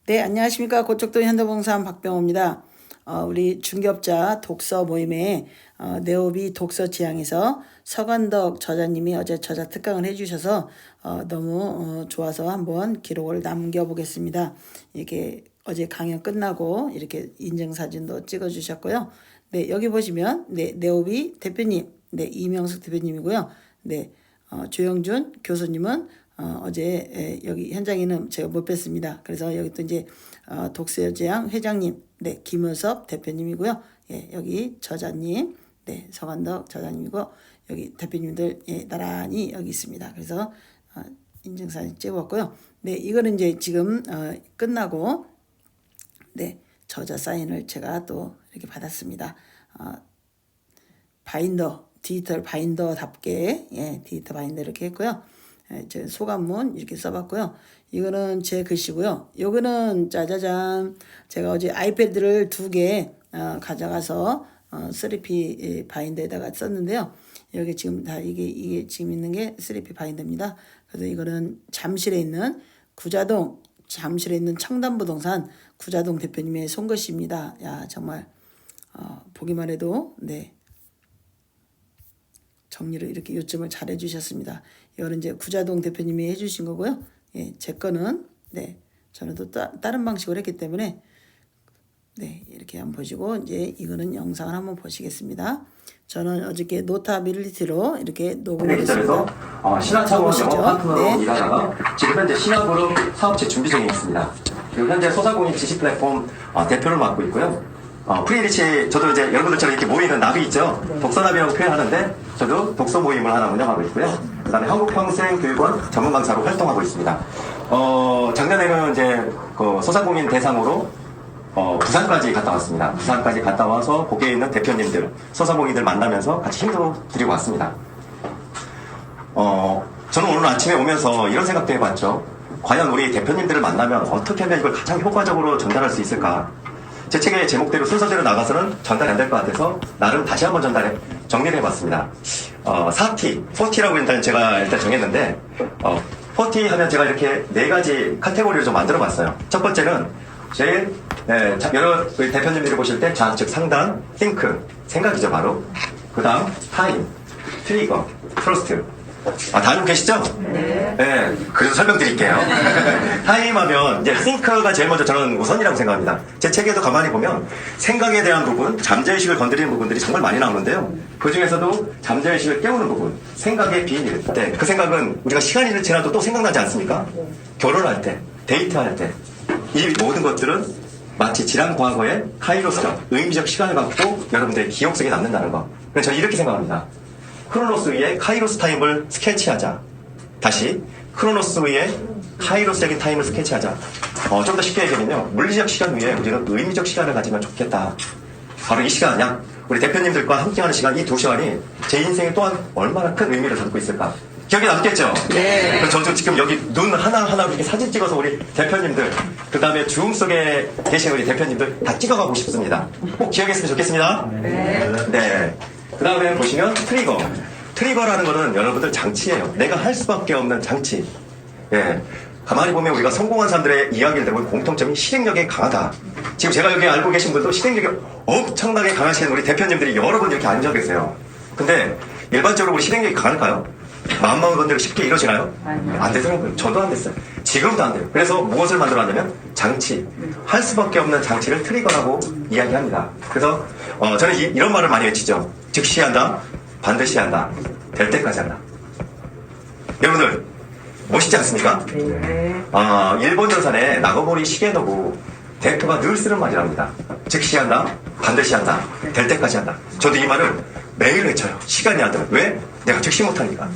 네, 안녕하십니까. 고척동 현대봉사원 박병호입니다. 우리 중개업자 독서 모임에 네오비 독서 지향에서 서관덕 저자님이 어제 저자 특강을 해주셔서 너무 좋아서 한번 기록을 남겨보겠습니다. 이렇게 어제 강연 끝나고 이렇게 인증사진도 찍어주셨고요. 네, 여기 보시면 네오비 대표님, 이명숙 대표님이고요. 조영준 교수님은 어제 여기 현장에는 제가 못 뵀습니다. 그래서 여기 또 이제 독서제양 회장님, 김효섭 대표님이고요. 여기 저자님, 서관덕 저자님이고 여기 대표님들 나란히 여기 있습니다. 그래서 인증사진 찍어봤고요. 이거는 이제 지금 끝나고 저자 사인을 제가 또 이렇게 받았습니다. 바인더, 디지털 바인더답게 디지털 바인더 이렇게 했고요. 제 소감문 이렇게 써봤고요. 이거는 제 글씨고요. 요거는 짜자잔, 제가 어제 아이패드를 2개 가져가서 3P 바인더에다가 썼는데요. 여기 지금 다 이게 지금 있는 게 3P 바인더입니다. 그래서 이거는 잠실에 있는 청담부동산 구자동 대표님의 손글씨입니다. 야, 정말 보기만 해도 정리를 이렇게 요점을 잘 해주셨습니다. 이거는 이제 구자동 대표님이 해주신 거고요. 제 거는 저는 또 다른 방식으로 했기 때문에 이렇게 한번 보시고 이제 이거는 영상을 한번 보시겠습니다. 저는 어저께 노타빌리티로 이렇게 녹음을 했습니다. 신한차원 영업 파트너로 일하다가 지금 현재 신한그룹 사업체 준비 중에 있습니다. 그리고 현재 소사공인 지식 플랫폼 대표를 맡고 있고요. 프리리치, 저도 이제 여러분들처럼 이렇게 모이는 나비 있죠? 독서나비라고 표현하는데, 저도 독서 모임을 하나 운영하고 있고요. 그 다음에 한국평생교육원 전문강사로 활동하고 있습니다. 작년에는 이제 그 소상공인 대상으로 부산까지 갔다 왔습니다. 부산까지 갔다 와서 거기에 있는 대표님들, 소상공인들 만나면서 같이 힘도 드리고 왔습니다. 저는 오늘 아침에 오면서 이런 생각도 해봤죠. 과연 우리 대표님들을 만나면 어떻게 하면 이걸 가장 효과적으로 전달할 수 있을까? 제 책의 제목대로 순서대로 나가서는 전달이 안 될 것 같아서 나름 다시 한번 정리를 해봤습니다. 40라고 일단 제가 정했는데 40 하면 제가 이렇게 4가지 카테고리를 좀 만들어 봤어요. 첫 번째는 제일 여러 대표님들이 보실 때 좌측 상단, think, 생각이죠 바로. 그 다음 time, 트리거, 트러스트. 다 알고 계시죠? 네. 그래서 설명드릴게요. 타임하면 이제 think가 제일 먼저 저는 우선이라고 생각합니다. 제 책에도 가만히 보면 생각에 대한 부분, 잠재의식을 건드리는 부분들이 정말 많이 나오는데요. 그 중에서도 잠재의식을 깨우는 부분, 생각의 비밀. 그 생각은 우리가 시간이 지나도 또 생각나지 않습니까? 결혼할 때, 데이트할 때, 이 모든 것들은 마치 지난 과거의 카이로스적, 의미적 시간을 갖고 여러분들의 기억 속에 남는다는 거. 그래서 저는 이렇게 생각합니다. 크로노스 위에 카이로스 타임을 스케치하자. 다시 크로노스 위에 카이로스적인 타임을 스케치하자. 좀 더 쉽게 얘기하면요, 물리적 시간 위에 우리는 의미적 시간을 가지면 좋겠다. 바로 이 시간, 우리 대표님들과 함께하는 시간, 이 2시간이 제 인생에 또한 얼마나 큰 의미를 담고 있을까. 기억에 남겠죠? 네. 그래서 저도 지금 여기 눈 하나하나 이렇게 사진 찍어서 우리 대표님들, 그 다음에 줌 속에 계신 우리 대표님들 다 찍어가고 싶습니다. 꼭 기억했으면 좋겠습니다. 네. 그 다음에 보시면 트리거. 트리거라는 거는 여러분들 장치예요. 내가 할 수밖에 없는 장치. 가만히 보면 우리가 성공한 사람들의 이야기를 들어보면 공통점이 실행력이 강하다. 지금 제가 여기 알고 계신 분도 실행력이 엄청나게 강하신 우리 대표님들이 여러 분 이렇게 앉아 계세요. 근데 일반적으로 우리 실행력이 강할까요? 마음먹은 건대로 쉽게 이루어지나요? 안 되더라고요. 저도 안 됐어요. 지금도 안 돼요. 그래서 무엇을 만들어놨냐면 장치. 할 수밖에 없는 장치를 트리거라고 이야기합니다. 그래서 저는 이런 말을 많이 외치죠. 즉시 한다, 반드시 한다, 될 때까지 한다. 여러분들 멋있지 않습니까? 일본 전산에 나고모리 시게노부 대표가 늘 쓰는 말이랍니다. 즉시 한다, 반드시 한다, 될 때까지 한다. 저도 이 말을 매일 외쳐요. 시간이 안 되면. 왜? 내가 즉시 못하니까.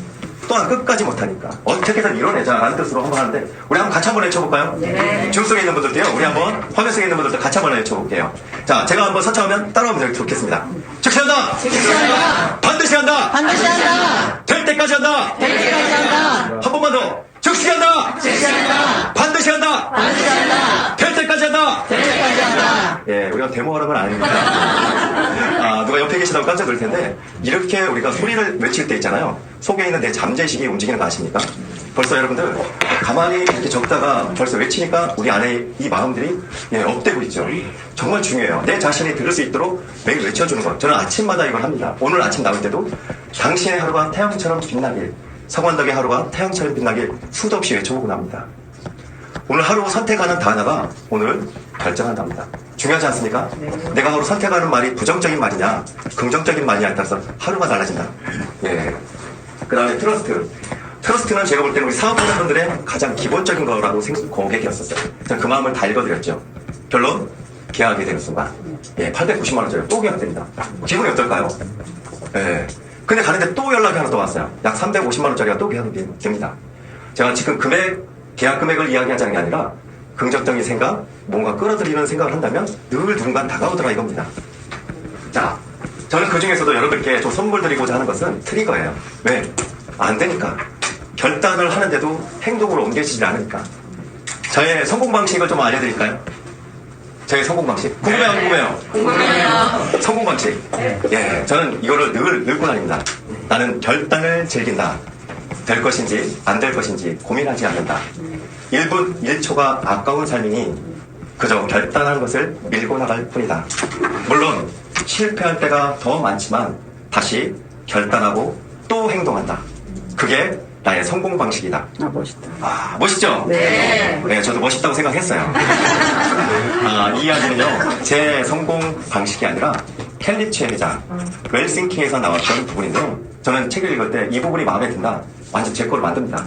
또한 끝까지 못하니까. 어떻게든 이뤄내자라는 뜻으로 한번 하는데, 우리 한번 같이 한번 외쳐볼까요? 줌 속에 있는 분들도요, 우리 한번 화면 속에 있는 분들도 같이 한번 외쳐볼게요. 자, 제가 한번 선창하면 따라오면 좋겠습니다. 즉시 한다! 즉시 한다! 반드시 한다! 반드시 한다! 될 때까지 한다! 될 때까지 한다! 한 번만 더! 즉시 한다! 즉시 한다! 반드시 한다! 반드시 한다! 될 때까지 한다! 될 때까지 한다! 예, 우리가 데모하는 건 아닙니다. 누가 옆에 계시다고 깜짝 놀랄 텐데, 이렇게 우리가 소리를 외칠 때 있잖아요. 속에 있는 내 잠재의식이 움직이는 거 아십니까? 벌써 여러분들, 가만히 이렇게 적다가 벌써 외치니까 우리 안에 이 마음들이, 예, 업되고 있죠. 정말 중요해요. 내 자신이 들을 수 있도록 매일 외쳐주는 것. 저는 아침마다 이걸 합니다. 오늘 아침 나올 때도 당신의 하루가 태양처럼 빛나길, 서관덕의 하루가 태양처럼 빛나길 수도 없이 외쳐보고 납니다. 오늘 하루 선택하는 단어가 오늘 결정한답니다. 중요하지 않습니까? 내가 하루 선택하는 말이 부정적인 말이냐, 긍정적인 말이냐에 따라서 하루가 달라진다. 예. 그 다음에 트러스트. 트러스트는 제가 볼 때는 우리 사업하는 분들의 가장 기본적인 거라고 고객이었었어요. 저는 그 마음을 다 읽어드렸죠. 결론, 계약하게 되는 순간. 예, 890만원짜리 또 계약됩니다. 기분이 어떨까요? 예. 근데 가는데 또 연락이 하나 또 왔어요. 약 350만원짜리가 또 계약이 됩니다. 제가 지금 계약 금액을 이야기하자는 게 아니라 긍정적인 생각, 뭔가 끌어들이는 생각을 한다면 늘 누군가 다가오더라 이겁니다. 자, 저는 그 중에서도 여러분께 좀 선물 드리고자 하는 것은 트리거예요. 왜? 안 되니까. 결단을 하는데도 행동으로 옮겨지지 않으니까. 저의 성공 방식을 좀 알려드릴까요? 저의 성공 방식. 궁금해요, 안 궁금해요? 궁금해요. 성공 방식. 예, 저는 이거를 늘 늙고 다닙니다. 나는 결단을 즐긴다. 될 것인지 안 될 것인지 고민하지 않는다. 1분 1초가 아까운 삶이니 그저 결단하는 것을 밀고 나갈 뿐이다. 물론 실패할 때가 더 많지만 다시 결단하고 또 행동한다. 그게 나의 성공 방식이다. 멋있다. 멋있죠? 네. 네, 저도 멋있다고 생각했어요. 이 이야기는요, 제 성공 방식이 아니라 캘리츠의 회장, 웰싱킹에서 나왔던 부분인데요. 저는 책을 읽을 때 이 부분이 마음에 든다. 완전 제 거로 만듭니다.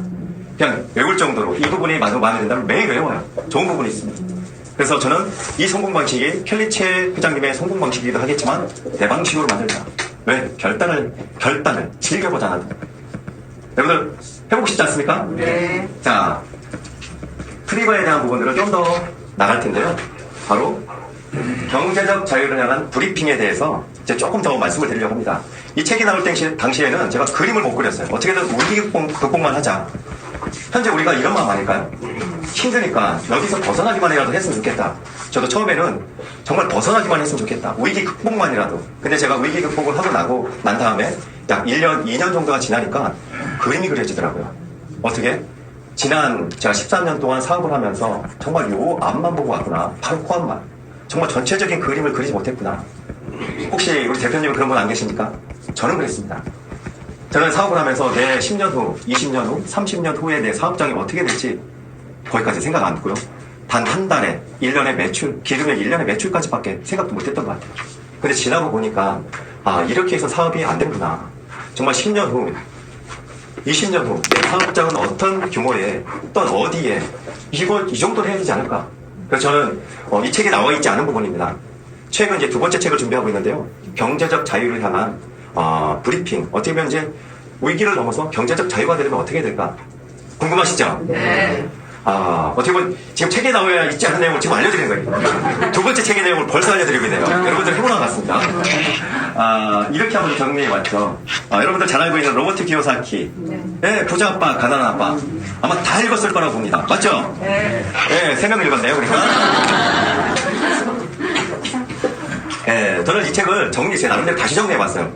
그냥 외울 정도로 이 부분이 마음에 든다면 매일 외워요. 좋은 부분이 있습니다. 그래서 저는 이 성공 방식이 켈리체 회장님의 성공 방식이기도 하겠지만 내 방식으로 만들자. 왜? 결단을 즐겨보자. 여러분들 해보고 싶지 않습니까? 네. 자, 트리거에 대한 부분들을 좀 더 나갈 텐데요. 바로 경제적 자유를 향한 브리핑에 대해서 이제 조금 더 말씀을 드리려고 합니다. 이 책이 나올 당시에는 제가 그림을 못 그렸어요. 어떻게든 위기 극복만 하자. 현재 우리가 이런 마음 아닐까요? 힘드니까 여기서 벗어나기만 해라도 했으면 좋겠다. 저도 처음에는 정말 벗어나기만 했으면 좋겠다. 위기 극복만이라도. 근데 제가 위기 극복을 하고 난 다음에 약 1년, 2년 정도가 지나니까 그림이 그려지더라고요. 어떻게? 지난 제가 13년 동안 사업을 하면서 정말 요 앞만 보고 왔구나. 바로 코앞만. 정말 전체적인 그림을 그리지 못했구나. 혹시 우리 대표님은 그런 분 안 계십니까? 저는 그랬습니다. 저는 사업을 하면서 내 10년 후, 20년 후, 30년 후에 내 사업장이 어떻게 될지 거기까지 생각 안 했고요. 단 한 달에 1년의 매출, 기르면 1년의 매출까지밖에 생각도 못했던 것 같아요. 근데 지나고 보니까 이렇게 해서 사업이 안 되는구나. 정말 10년 후, 20년 후 내 사업장은 어떤 규모에 어디에 이 정도는 해야 되지 않을까. 그래서 저는 이 책에 나와 있지 않은 부분입니다. 최근 이제 두 번째 책을 준비하고 있는데요. 경제적 자유를 향한 브리핑. 어떻게 보면 이제 위기를 넘어서 경제적 자유가 되려면 어떻게 될까? 궁금하시죠? 네. 어떻게 보면 지금 책에 나와야 있지 않은 내용을 지금 알려드리는 거예요. 두 번째 책의 내용을 벌써 알려드리고 있네요. 여러분들 해보는 것 같습니다. 이렇게 한번 정리해봤죠. 여러분들 잘 알고 있는 로버트 기요사키. 네, 부자 아빠, 가난한 아빠. 아마 다 읽었을 거라고 봅니다. 맞죠? 네. 네, 3명 읽었네요, 그러니까. 네, 저는 이 책을 제 나름대로 다시 정리해봤어요.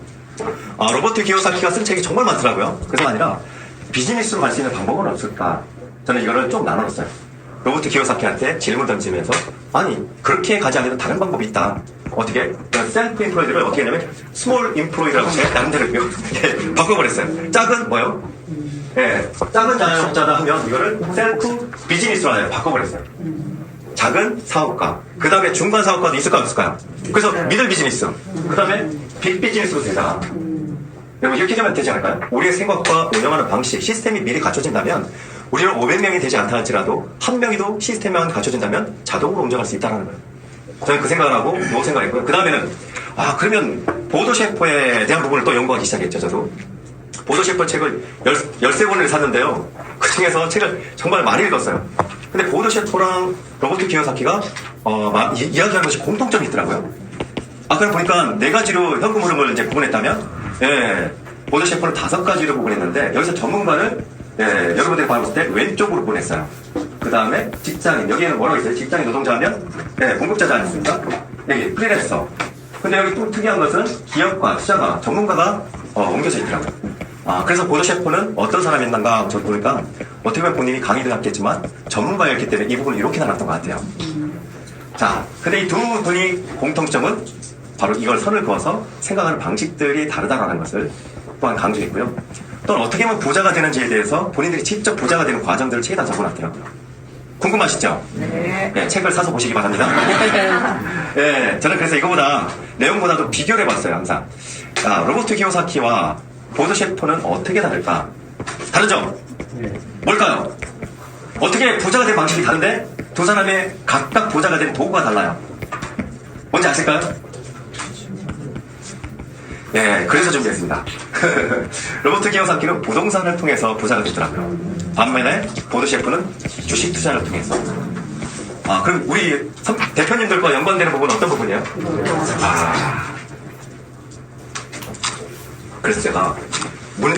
로버트 기요사키가 쓴 책이 정말 많더라고요. 그래서 아니라 비즈니스로 갈 수 있는 방법은 없을까? 저는 이거를 좀 나눠놨어요. 로버트 기요사키한테 질문 던지면서 아니 그렇게 가지 않아도 다른 방법이 있다. 어떻게? 셀프 인프로이드를 어떻게 하냐면 스몰 인프로이드라고 제가 나름대로 바꿔버렸어요. 작은 뭐요? 예, 작은 자영업자다 하면 이거를 셀프 비즈니스로 바꿔버렸어요. 작은 사업가, 그 다음에 중간 사업가도 있을까 없을까요? 그래서 미들 비즈니스, 그 다음에 빅 비즈니스로 되자. 여러분 이렇게 되면 되지 않을까요? 우리의 생각과 운영하는 방식, 시스템이 미리 갖춰진다면 우리는 500명이 되지 않다 할지라도 한 명이도 시스템만 갖춰진다면 자동으로 운전할 수 있다는 거예요. 저는 그 생각을 하고 요 생각을 했고요. 그 다음에는 그러면 보도셰퍼에 대한 부분을 또 연구하기 시작했죠. 저도 보도셰퍼 책을 13권을 샀는데요. 그 중에서 책을 정말 많이 읽었어요. 근데 보도셰퍼랑 로버트 기요사키가 이야기하는 것이 공통점이 있더라고요. 아까 보니까 4가지로 현금 흐름을 이제 구분했다면, 보도셰퍼는 5가지로 구분했는데, 여기서 전문가를, 여러분들이 봤을 때 왼쪽으로 구분했어요. 그 다음에 직장인, 여기에는 뭐라고 있어요? 직장인 노동자 하면, 공급자지 않습니까? 여기 프리랜서. 근데 여기 또 특이한 것은 기업과 투자가 전문가가 옮겨져 있더라고요. 그래서 보도 셰프는 어떤 사람이었는가 저 보니까 어떻게 보면 본인이 강의도 했겠지만 전문가였기 때문에 이 부분을 이렇게 나눴던 것 같아요. 자, 근데 이 두 분이 공통점은 바로 이걸 선을 그어서 생각하는 방식들이 다르다라는 것을 또한 강조했고요. 또는 어떻게 하면 부자가 되는지에 대해서 본인들이 직접 부자가 되는 과정들을 책에 다 적어놨더라고요. 궁금하시죠? 네, 책을 사서 보시기 바랍니다. 네, 저는 그래서 이거보다 내용보다도 비교를 해봤어요, 항상. 로버트 키요사키와 보도 셰프는 어떻게 다를까? 다르죠? 뭘까요? 어떻게 부자가 된 방식이 다른데 두 사람의 각각 부자가 된 도구가 달라요. 뭔지 아실까요? 예, 그래서 준비했습니다. 로버트 키요사키는 부동산을 통해서 부자가 되더라고요. 반면에 보도 셰프는 주식 투자를 통해서. 그럼 우리 대표님들과 연관되는 부분은 어떤 부분이에요? 그래서 제가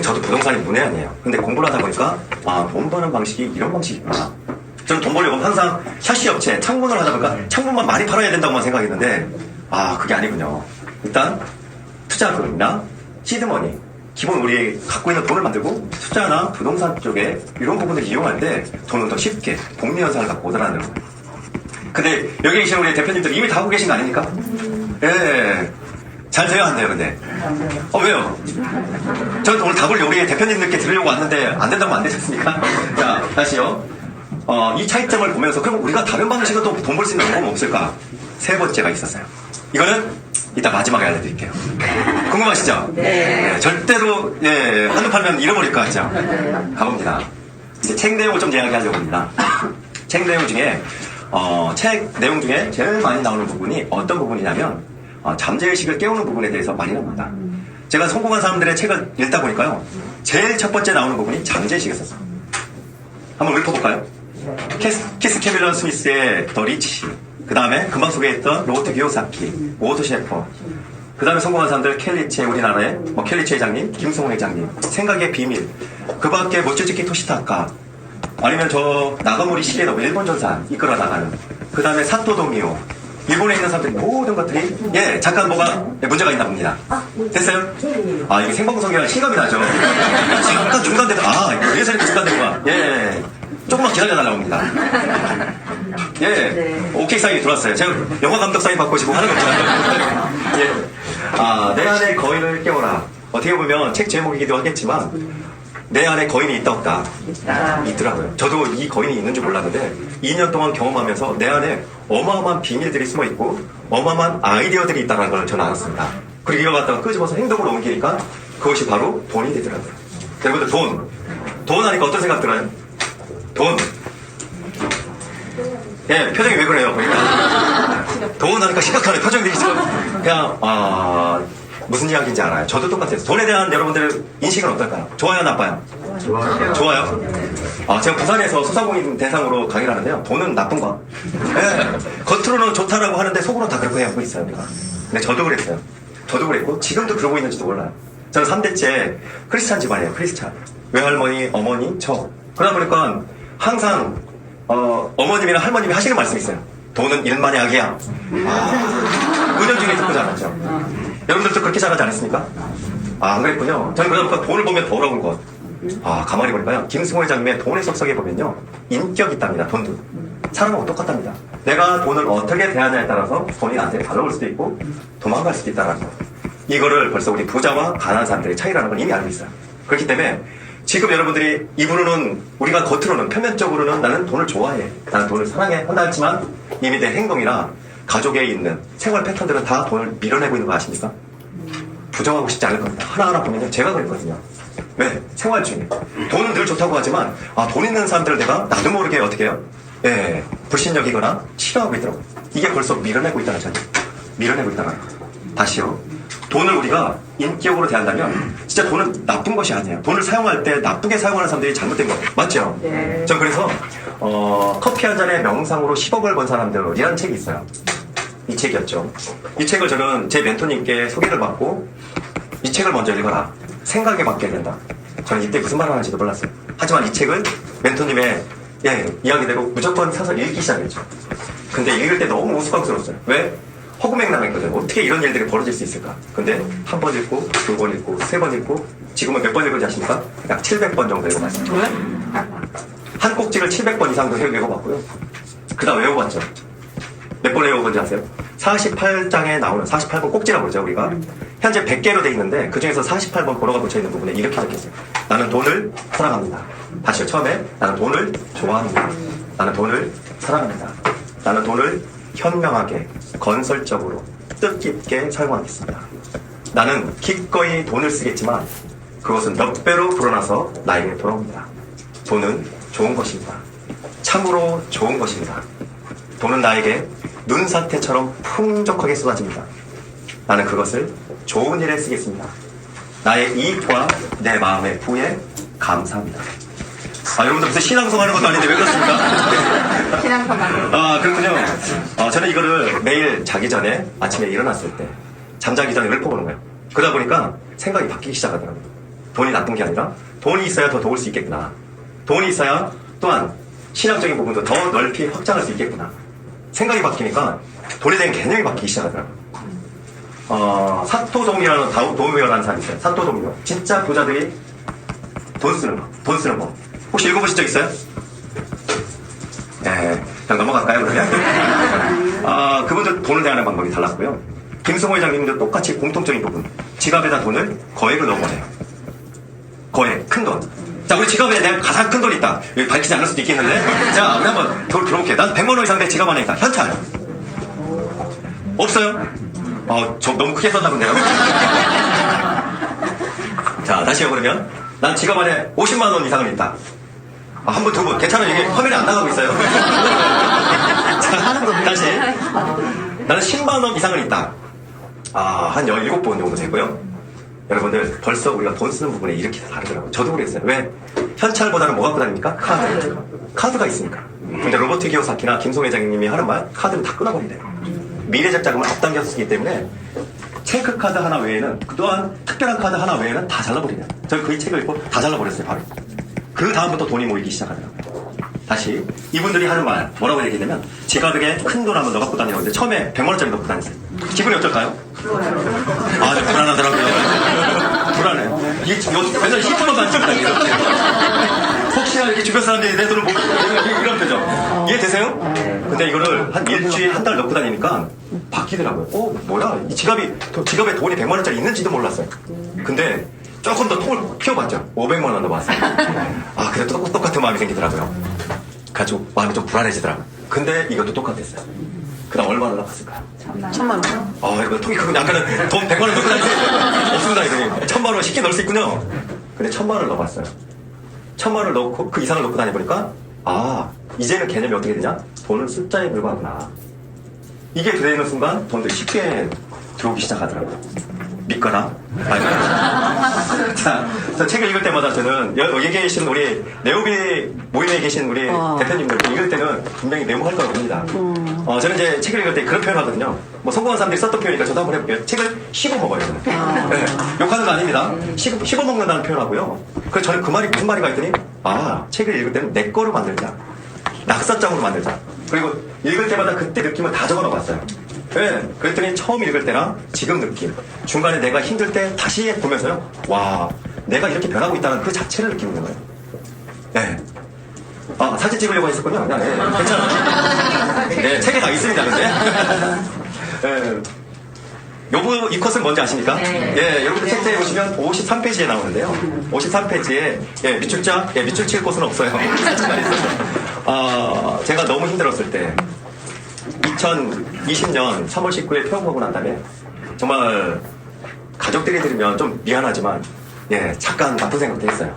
저도 부동산이 문외한이에요. 근데 공부를 하다 보니까 돈 버는 방식이 이런 방식이구나. 저는 돈 벌려고 항상 샤시 업체 창문을 하다 보니까 창문만 많이 팔아야 된다고만 생각했는데 그게 아니군요. 일단 투자금이나 시드머니, 기본 우리 갖고 있는 돈을 만들고 투자나 부동산 쪽에 이런 부분을 이용할 때 돈은 더 쉽게 복리 현상을 갖고 오더라는 거예요. 근데 여기 계신 우리 대표님들 이미 다 하고 계신 거 아닙니까? 예. 잘 돼요, 안 돼요, 근데? 왜요? 저는 오늘 답을 우리 대표님들께 들으려고 왔는데 안 된다고 안 되지 않습니까? 자, 다시요. 이 차이점을 보면서 그럼 우리가 다른 방식으로 돈 벌 수 있는 방법은 없을까? 세 번째가 있었어요. 이거는 이따 마지막에 알려드릴게요. 궁금하시죠? 네. 절대로 한두 팔면 잃어버릴 것 같죠? 가봅니다. 이제 책 내용을 좀 이야기하려고 합니다. 책 내용 중에 책 내용 중에 제일 많이 나오는 부분이 어떤 부분이냐면 잠재의식을 깨우는 부분에 대해서 많이 나옵니다. 제가 성공한 사람들의 책을 읽다 보니까요, 제일 첫 번째 나오는 부분이 잠재의식이었어요. 한번 읊어볼까요? 키스 캐밀런 스미스의 더 리치, 그 다음에 금방 소개했던 로버트 키요사키, 보도 셰프, 그 다음에 성공한 사람들 켈리체, 우리나라의 켈리체 회장님, 김성호 회장님, 생각의 비밀, 그 밖에 모찌즈키 토시타카, 아니면 저 나가모리 시게노 일본 전사 이끌어 나가는, 그 다음에 사토도미오, 일본에 있는 사람들 모든 것들이 잠깐 뭐가 문제가 있나 봅니다. 됐어요? 이게 생방송이라 실감이 나죠. 잠깐 중단되면 그래서 이렇게 중단되구나. 조금만 기다려달라고 합니다. 오케이 사인이 들어왔어요. 제가 영화 감독 사인 받고 싶고 하는 거 있잖아요. 내 안에 거인을 깨워라. 어떻게 보면 책 제목이기도 하겠지만 내 안에 거인이 있다 없다? 있더라고요. 저도 이 거인이 있는 줄 몰랐는데 2년 동안 경험하면서 내 안에 어마어마한 비밀들이 숨어 있고 어마어마한 아이디어들이 있다는 걸 저는 알았습니다. 그리고 이걸 갖다가 끄집어서 행동으로 옮기니까 그것이 바로 돈이 되더라고요. 여러분들 돈 하니까 어떤 생각 들어요? 돈. 표정이 왜 그래요? 보니까 돈 하니까 심각하네. 표정이 되게 그냥 무슨 이야기인지 알아요. 저도 똑같아요. 돈에 대한 여러분들 인식은 어떨까요? 좋아요, 나빠요? 좋아요. 제가 부산에서 소상공인 대상으로 강의를 하는데요. 돈은 나쁜 거. 겉으로는 좋다라고 하는데 속으로는 다 그렇게 하고 있어요. 우리가. 근데 저도 그랬어요. 저도 그랬고 지금도 그러고 있는지도 몰라요. 저는 3대째 크리스찬 집안이에요. 크리스찬. 외할머니, 어머니, 저. 그러다 보니까 항상 어머님이나 할머님이 하시는 말씀이 있어요. 돈은 일만의 악이야. 은연중에 듣고 자랐죠. 여러분들도 그렇게 자라지 않았습니까? 안 그랬군요. 저는 그러다 보니까 돈을 보면 더러운 것. 가만히 보니까요. 김승호 회장님의 돈의 속성에 보면요. 인격이 있답니다. 돈도. 사람하고 똑같답니다. 내가 돈을 어떻게 대하냐에 따라서 돈이 나한테 달라올 수도 있고 도망갈 수도 있다는 거. 이거를 벌써 우리 부자와 가난한 사람들의 차이라는 걸 이미 알고 있어요. 그렇기 때문에 지금 여러분들이 입으로는 우리가 겉으로는 표면적으로는 나는 돈을 좋아해, 나는 돈을 사랑해 한다 했지만 이미 내 행동이나 가족에 있는 생활 패턴들은 다 돈을 밀어내고 있는 거 아십니까? 부정하고 싶지 않을 겁니다. 하나하나 보면요. 제가 그랬거든요. 왜? 생활 중에 돈은 늘 좋다고 하지만 돈 있는 사람들을 내가 나도 모르게 어떻게 해요? 불신여기거나 싫어하고 있더라고요. 이게 벌써 밀어내고 있다는 거죠. 밀어내고 있다는 거예요. 다시요. 돈을 우리가 인격으로 대한다면 진짜 돈은 나쁜 것이 아니에요. 돈을 사용할 때 나쁘게 사용하는 사람들이 잘못된 거예요. 맞죠? 전 그래서 커피 한 잔에 명상으로 10억을 번 사람들이라는 책이 있어요. 이 책이었죠. 이 책을 저는 제 멘토님께 소개를 받고 이 책을 먼저 읽어라. 생각에 맡겨야 된다. 저는 이때 무슨 말을 하는지도 몰랐어요. 하지만 이 책을 멘토님의 이야기대로 무조건 사서 읽기 시작했죠. 근데 읽을 때 너무 우스꽝스러웠어요. 왜? 허구맹랑했거든. 어떻게 이런 일들이 벌어질 수 있을까? 근데 한 번 읽고, 두 번 읽고, 세 번 읽고, 지금은 몇 번 읽은지 아십니까? 약 700번 정도 읽어봤습니다. 한 꼭지를 700번 이상도 외워봤고요. 그 다음 외워봤죠. 몇 번 외워본지 아세요? 48장에 나오는 48번 꼭지라고 그러죠, 우리가. 현재 100개로 돼 있는데 그 중에서 48번 번호가 붙여있는 부분에 이렇게 적혔어요. 나는 돈을 사랑합니다. 다시요, 처음에 나는 돈을 좋아합니다. 나는 돈을 사랑합니다. 나는 돈을 현명하게, 건설적으로, 뜻깊게 사용하겠습니다. 나는 기꺼이 돈을 쓰겠지만 그것은 몇 배로 불어나서 나에게 돌아옵니다. 돈은 좋은 것입니다. 참으로 좋은 것입니다. 돈은 나에게 눈사태처럼 풍족하게 쏟아집니다. 나는 그것을 좋은 일에 쓰겠습니다. 나의 이익과 내 마음의 부에 감사합니다. 여러분들 무슨 신앙송 하는 것도 아닌데 왜 그렇습니까? 신앙서만. 그렇군요. 저는 이거를 매일 자기 전에 아침에 일어났을 때 잠자기 전에 읊어보는 거예요. 그러다 보니까 생각이 바뀌기 시작하더라고요. 돈이 나쁜 게 아니라 돈이 있어야 더 도울 수 있겠구나. 돈이 있어야 또한 신앙적인 부분도 더 넓이 확장할 수 있겠구나. 생각이 바뀌니까 돈에 대한 개념이 바뀌기 시작하더라고요. 사토도미라는 도미오라는 사람이 있어요. 사토도미오. 진짜 부자들이 돈 쓰는 법. 혹시 읽어보신 적 있어요? 네, 그냥 넘어갈까요, 그러면? 그분들 돈을 대하는 방법이 달랐고요. 김승호 회장님도 똑같이 공통적인 부분. 지갑에다 돈을 거액을 넣어보세요. 거액, 큰 돈. 자, 우리 지갑에 내가 가장 큰 돈이 있다. 여기 밝히지 않을 수도 있겠는데. 자, 우리 한번 돈 들어볼게요. 난 100만 원 이상 내 지갑 안에 있다. 현찰. 없어요? 저 너무 크게 썼나 본데요. 자, 다시요, 그러면. 난 지갑 안에 50만 원 이상은 있다. 한 분, 두 분. 괜찮아요. 이게 화면에 안 나가고 있어요. 자, 다시. 나는 10만 원 이상은 있다. 한 17번 정도 되고요. 여러분들, 벌써 우리가 돈 쓰는 부분에 이렇게 다르더라고요. 저도 그랬어요. 왜? 현찰보다는 뭐 갖고 다닙니까? 카드. 카드가 있으니까. 근데 로버트 기요사키나 김송 회장님이 하는 말, 카드는 다 끊어버린대요. 미래적 자금을 앞당겨서 쓰기 때문에 체크카드 하나 외에는, 또한 특별한 카드 하나 외에는 다 잘라버리네요. 저는 그 책을 읽고 다 잘라버렸어요, 바로. 그 다음부터 돈이 모이기 시작하더라고요. 다시 이분들이 하는 말 뭐라고 얘기냐면 지갑에 큰 돈 한번 넣어 갖고 다니라고 했는데 처음에 100만 원짜리 넣고 다녔어요. 기분이 어떨까요? 좀 불안하더라고요. 불안해요. 맨날 10분만 만집니다. 혹시나 이렇게 주변 사람들이 내 돈을 보고 이런 표정. 이해되세요? 근데 이거를 한 일주일 한 달 넣고 다니니까 바뀌더라고요. 뭐야? 이 지갑에 돈이 100만 원짜리 있는지도 몰랐어요. 근데 조금 더 통을 키워봤죠. 500만 원 넣어봤어요. 그래도 똑같은 마음이 생기더라고요. 가지고 마음이 좀 불안해지더라고요. 근데 이것도 똑같았어요. 그 다음 얼마나 넣었을까요? 1,000만 원. 이거 통이 크군요. 아까는 돈 100만 원 넣고 다니는데 없습니다. 이더니 1,000만 원 쉽게 넣을 수 있군요. 근데 1,000만 원을 넣어봤어요. 1,000만 원을 넣고 그 이상을 넣고 다니보니까 이제는 개념이 어떻게 되냐? 돈은 숫자에 불과하구나. 이게 들어있는 순간 돈들이 쉽게 들어오기 시작하더라고요. 믿거나 자, 저 책을 읽을 때마다 저는 여기 계신 우리 네오비 모임에 계신 우리 대표님들 읽을 때는 분명히 메모할 거라고 봅니다. 저는 이제 책을 읽을 때 그런 표현 하거든요. 뭐 성공한 사람들이 썼던 표현이니까 저도 한번 해볼게요. 책을 씹어 먹어요. 네, 욕하는 거 아닙니다. 씹어 먹는다는 표현하고요. 그래서 저는 그 말이 무슨 말인가 했더니 책을 읽을 때는 내 거로 만들자. 낙서장으로 만들자. 그리고 읽을 때마다 그때 느낌을 다 적어 넣어봤어요. 네, 그랬더니 처음 읽을 때랑 지금 느낌, 중간에 내가 힘들 때 다시 보면서요, 내가 이렇게 변하고 있다는 그 자체를 느끼는 거예요. 네. 사진 찍으려고 했었군요. 네, 괜찮아요. 네, 책에 다 있습니다, 근데. 네. 이 컷은 뭔지 아십니까? 네. 여러분들 책자에 보시면 53페이지에 나오는데요. 53페이지에, 밑줄 칠 곳은 없어요. 사진만 있어요. 제가 너무 힘들었을 때, 2020년 3월 19일에 퇴원하고 난 다음에 정말 가족들이 들으면 좀 미안하지만 잠깐 나쁜 생각도 했어요.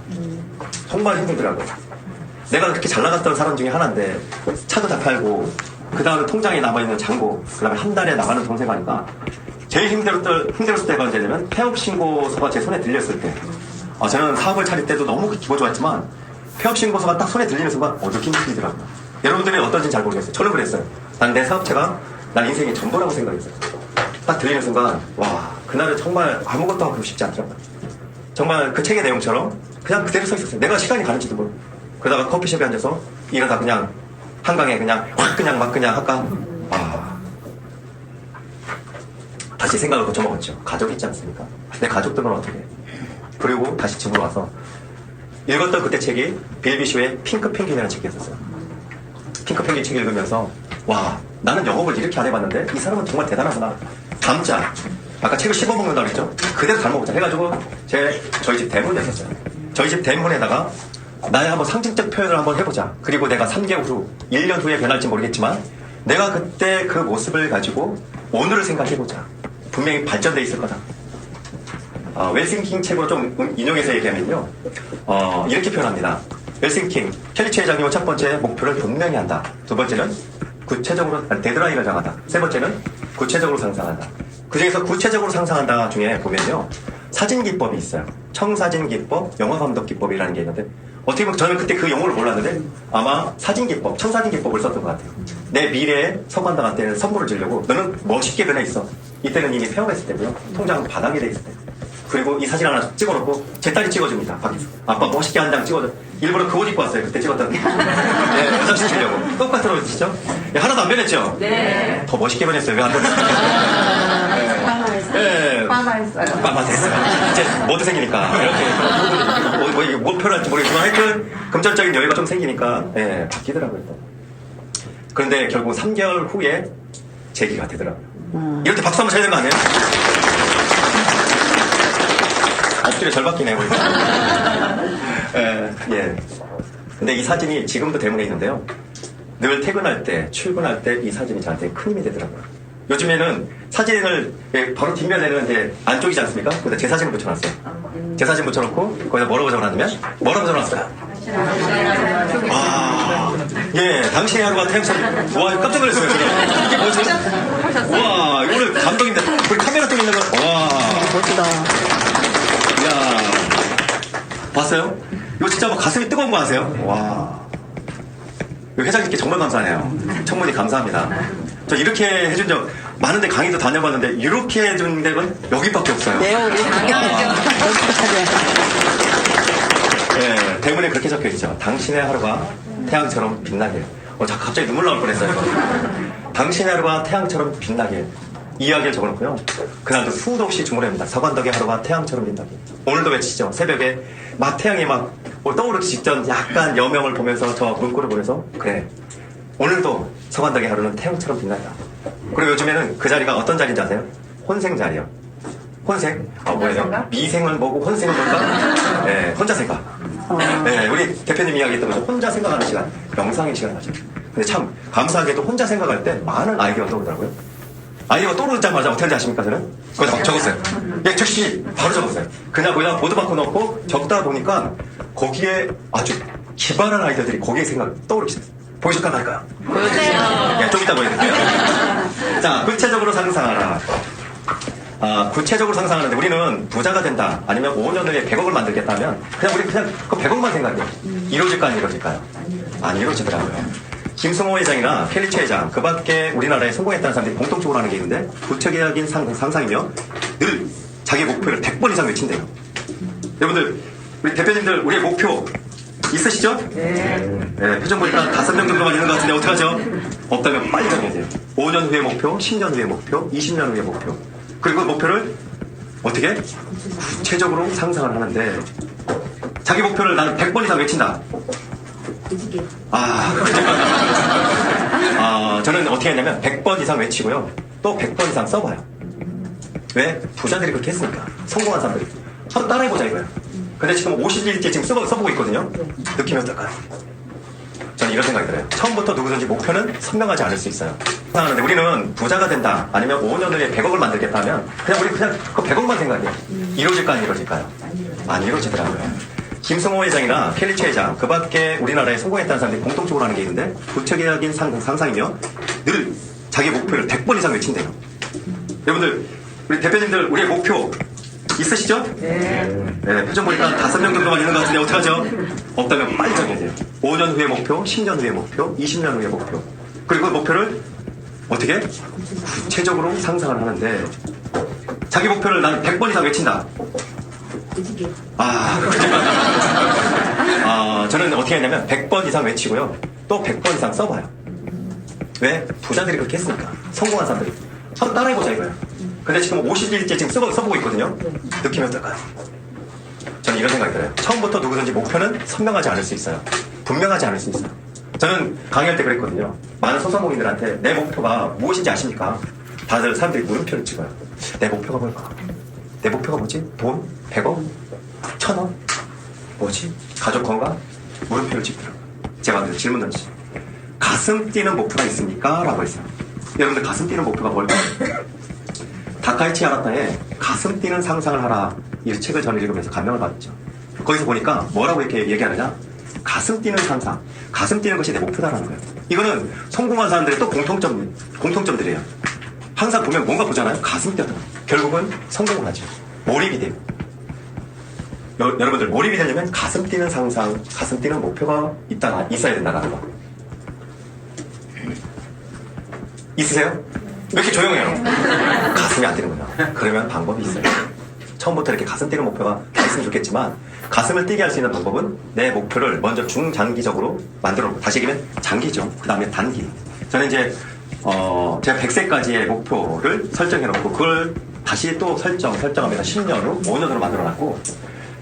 정말 힘들더라고요. 내가 그렇게 잘 나갔던 사람 중에 하나인데 차도 다 팔고 그 다음에 통장에 남아있는 잔고 그 다음에 한 달에 나가는 돈 생각하니까 제일 힘들었을 때가 언제냐면 폐업신고서가 제 손에 들렸을 때 저는 사업을 차릴 때도 너무 기분 좋았지만 폐업신고서가 딱 손에 들리는 순간 느낌이 들더라고요. 여러분들이 어떤지는 잘 모르겠어요. 저는 그랬어요. 난 내 사업체가 난 인생의 전부라고 생각했어요. 딱 들리는 순간 그날은 정말 아무것도 하고 싶지 않더라고요. 정말 그 책의 내용처럼 그냥 그대로 서 있었어요. 내가 시간이 가는지도 모르고 그러다가 커피숍에 앉아서 이러다 그냥 한강에 그냥 확 그냥 막 그냥 할까 다시 생각을 고쳐먹었죠. 가족 있지 않습니까? 내 가족들은 어떻게 해? 그리고 다시 집으로 와서 읽었던 그때 책이 빌비쇼의 핑크 펭귄이라는 책이었어요. 핑크 펭귄 책 읽으면서 와, 나는 영업을 이렇게 안 해봤는데 이 사람은 정말 대단하구나. 담자. 아까 책을 씹어먹는다고 했죠? 그대로 닮아보자 해가지고 저희 집 대문이었어요. 저희 집 대문에다가 나의 한번 상징적 표현을 한번 해보자. 그리고 내가 3개월 후, 1년 후에 변할지 모르겠지만 내가 그때 그 모습을 가지고 오늘을 생각해보자. 분명히 발전돼 있을 거다. 웰싱킹 책으로 좀 인용해서 얘기하면요. 이렇게 표현합니다. 웰싱킹, 켈리치 회장님은 첫 번째 목표를 분명히 한다. 두 번째는 구체적으로, 데드라인을 정하다. 세 번째는 구체적으로 상상한다. 그 중에서 구체적으로 상상한다 중에 보면요. 사진 기법이 있어요. 청사진 기법, 영화 감독 기법이라는 게 있는데 어떻게 보면 저는 그때 그 용어를 몰랐는데 아마 사진 기법, 청사진 기법을 썼던 것 같아요. 내 미래에 서관당한테는 선물을 주려고 너는 멋있게 변해 있어. 이때는 이미 폐업했을 때고요. 통장 바닥에 돼 있을 때. 그리고 이 사진 하나 찍어놓고 제 딸이 찍어줍니다. 밖에서. 아빠 멋있게 한 장 찍어줘. 일부러 그 옷 입고 왔어요. 그때 찍었던. 네, 연상시키려고. 똑같은 옷 있죠? 하나도 안 변했죠? 네. 더 멋있게 변했어요. 왜 안 변했어요? 네. 빠마했어요. 됐어요. 이제 모두 생기니까. 이렇게 목표를 할지 모르겠지만 하여튼 금전적인 여유가 좀 생기니까 바뀌더라고요. 그런데 결국 3개월 후에 재기가 되더라고요. 이럴 때 박수 한번 쳐야 되는 거 아니에요? 엎드려 절 바뀌네요. 예. 근데 이 사진이 지금도 대문에 있는데요. 늘 퇴근할 때, 출근할 때 이 사진이 저한테 큰 힘이 되더라고요. 요즘에는 사진을 바로 뒷면에는 이제 안쪽이지 않습니까? 거기다 제 사진을 붙여놨어요. 제 사진 붙여놓고 거기다 뭐라고 적어놨냐면 뭐라고 적어놨어요? 당신의 하루가 태양처럼. 와, 깜짝 놀랐어요. 이게 뭐지? 와, 오늘 감동입니다. 우리 카메라 쪽에 있는 거. 와, 멋지다. 이야, 봤어요? 이거 진짜 뭐 가슴이 뜨거운 거 아세요? 와, 이거 회장님께 정말 감사하네요. 청문이 감사합니다. 저 이렇게 해준 적 많은데 강의도 다녀봤는데 이렇게 해준 데는 여기밖에 없어요. 네, 우리 네, 대문에 그렇게 적혀 있죠. 당신의 하루가 태양처럼 빛나길. 갑자기 눈물 나올 뻔했어요. 이거. 당신의 하루가 태양처럼 빛나길. 이야기를 적어놓고요. 그날도 수도 없이 주문합니다. 서관덕의 하루가 태양처럼 빛나길. 오늘도 외치죠. 새벽에 막 태양이 막 떠오르기 직전 약간 여명을 보면서 저 문구를 보면서 그래. 오늘도 서관덕의 하루는 태양처럼 빛난다. 그리고 요즘에는 그 자리가 어떤 자리인지 아세요? 혼생 자리요. 혼생? 뭐예요? 미생은 뭐고 혼생은 뭔가? 네, 혼자 생각. 네, 우리 대표님 이야기했던 거죠. 혼자 생각하는 시간, 명상의 시간 맞죠. 근데 참 감사하게도 혼자 생각할 때 많은 아이디어가 떠오르더라고요. 아이디어가 떠오르자마자 어떻게 하는지 아십니까? 저는 거기다 막 적었어요. 즉시 바로 적었어요. 그냥 거기다 보드마커 넣고 적다 보니까 거기에 아주 기발한 아이디어들이 거기에 생각 떠오르기 시작했어요. 보여줄까 말까요? 보여주세요. 좀 이따 보여드릴게요. 자, 구체적으로 상상하라. 구체적으로 상상하는데 우리는 부자가 된다. 아니면 5년 후에 100억을 만들겠다면 우리 그냥 그 100억만 생각해요. 이루어질까요? 안 이루어질까요? 안 이루어지더라고요. 김승호 회장이나 켈리치 회장, 그 밖에 우리나라에 성공했다는 사람들이 공통적으로 하는 게 있는데 구체적인 상상이며 늘 자기 목표를 100번 이상 외친대요. 여러분들, 우리 대표님들 우리의 목표 있으시죠? 네. 표정 보니까 5명 정도만 있는 것 같은데 어떡하죠? 없다면 빨리 정해야 돼요. 5년 후의 목표, 10년 후의 목표, 20년 후의 목표. 그리고 그 목표를 어떻게? 구체적으로 상상을 하는데 자기 목표를 나는 100번 이상 외친다. 저는 어떻게 했냐면 100번 이상 외치고요. 또 100번 이상 써봐요. 왜? 부자들이 그렇게 했으니까. 성공한 사람들이. 한번 따라해보자 이거예요. 근데 지금 50일째 지금 써보고 있거든요. 느낌이 어떨까요? 저는 이런 생각이 들어요. 처음부터 누구든지 목표는 선명하지 않을 수 있어요. 상상하는데 우리는 부자가 된다. 아니면 5년 후에 100억을 만들겠다면 우리 그냥 그 100억만 생각해요. 이루어질까 안 이루어질까요? 안 이루어지더라고요. 김승호 회장이나 켈리치 회장, 그 밖에 우리나라에 성공했다는 사람들이 공통적으로 하는 게 있는데 구체적인 상상이며 늘 자기 목표를 100번 이상 외친대요. 여러분들, 우리 대표님들 우리의 목표 있으시죠? 네, 표정 보니까 5명 정도만 있는 것 같은데 어떡하죠? 없다면 빨리 정해야 돼요. 5년 후의 목표, 10년 후의 목표, 20년 후의 목표. 그리고 그 목표를 어떻게? 구체적으로 상상을 하는데 자기 목표를 나는 100번 이상 외친다. 저는 어떻게 했냐면 100번 이상 외치고요. 또 100번 이상 써봐요. 왜? 부자들이 그렇게 했으니까. 성공한 사람들이. 한번 따라해보자 이거예요. 근데 지금 50일째 지금 써보고 있거든요. 느낌이 어떨까요? 저는 이런 생각이 들어요. 처음부터 누구든지 목표는 선명하지 않을 수 있어요. 분명하지 않을 수 있어요. 저는 강의할 때 그랬거든요. 많은 소상공인들한테 내 목표가 무엇인지 아십니까? 다들 사람들이 물음표를 찍어요. 내 목표가 뭘까? 내 목표가 뭐지? 돈? 100억? 1000원? 뭐지? 가족 건강? 물음표를 찍더라고요. 제가 그래서 질문 던지죠. 가슴 뛰는 목표가 있습니까? 라고 했어요. 여러분들 가슴 뛰는 목표가 뭘까요? 다카이치 하라타의 가슴 뛰는 상상을 하라, 이 책을 저는 읽으면서 감명을 받았죠. 거기서 보니까 뭐라고 이렇게 얘기하느냐? 가슴 뛰는 상상, 가슴 뛰는 것이 내 목표다라는 거예요. 이거는 성공한 사람들의 또 공통점들이에요. 항상 보면 뭔가 보잖아요. 가슴 뛰었다. 결국은 성공을 하죠. 몰입이 돼요. 여러분들 몰입이 되려면 가슴 뛰는 상상, 가슴 뛰는 목표가 있어야 된다는 거. 있으세요? 왜 이렇게 조용해요? 가슴이 안 뛰는구나. 그러면 방법이 있어요. 처음부터 이렇게 가슴 뛰는 목표가 다 있으면 좋겠지만 가슴을 뛰게 할 수 있는 방법은 내 목표를 먼저 중장기적으로 만들어 놓고, 다시 얘기하면 장기죠. 그 다음에 단기. 저는 이제 제가 100세까지의 목표를 설정해 놓고 그걸 다시 또 설정하면서 10년으로 5년으로 만들어 놨고,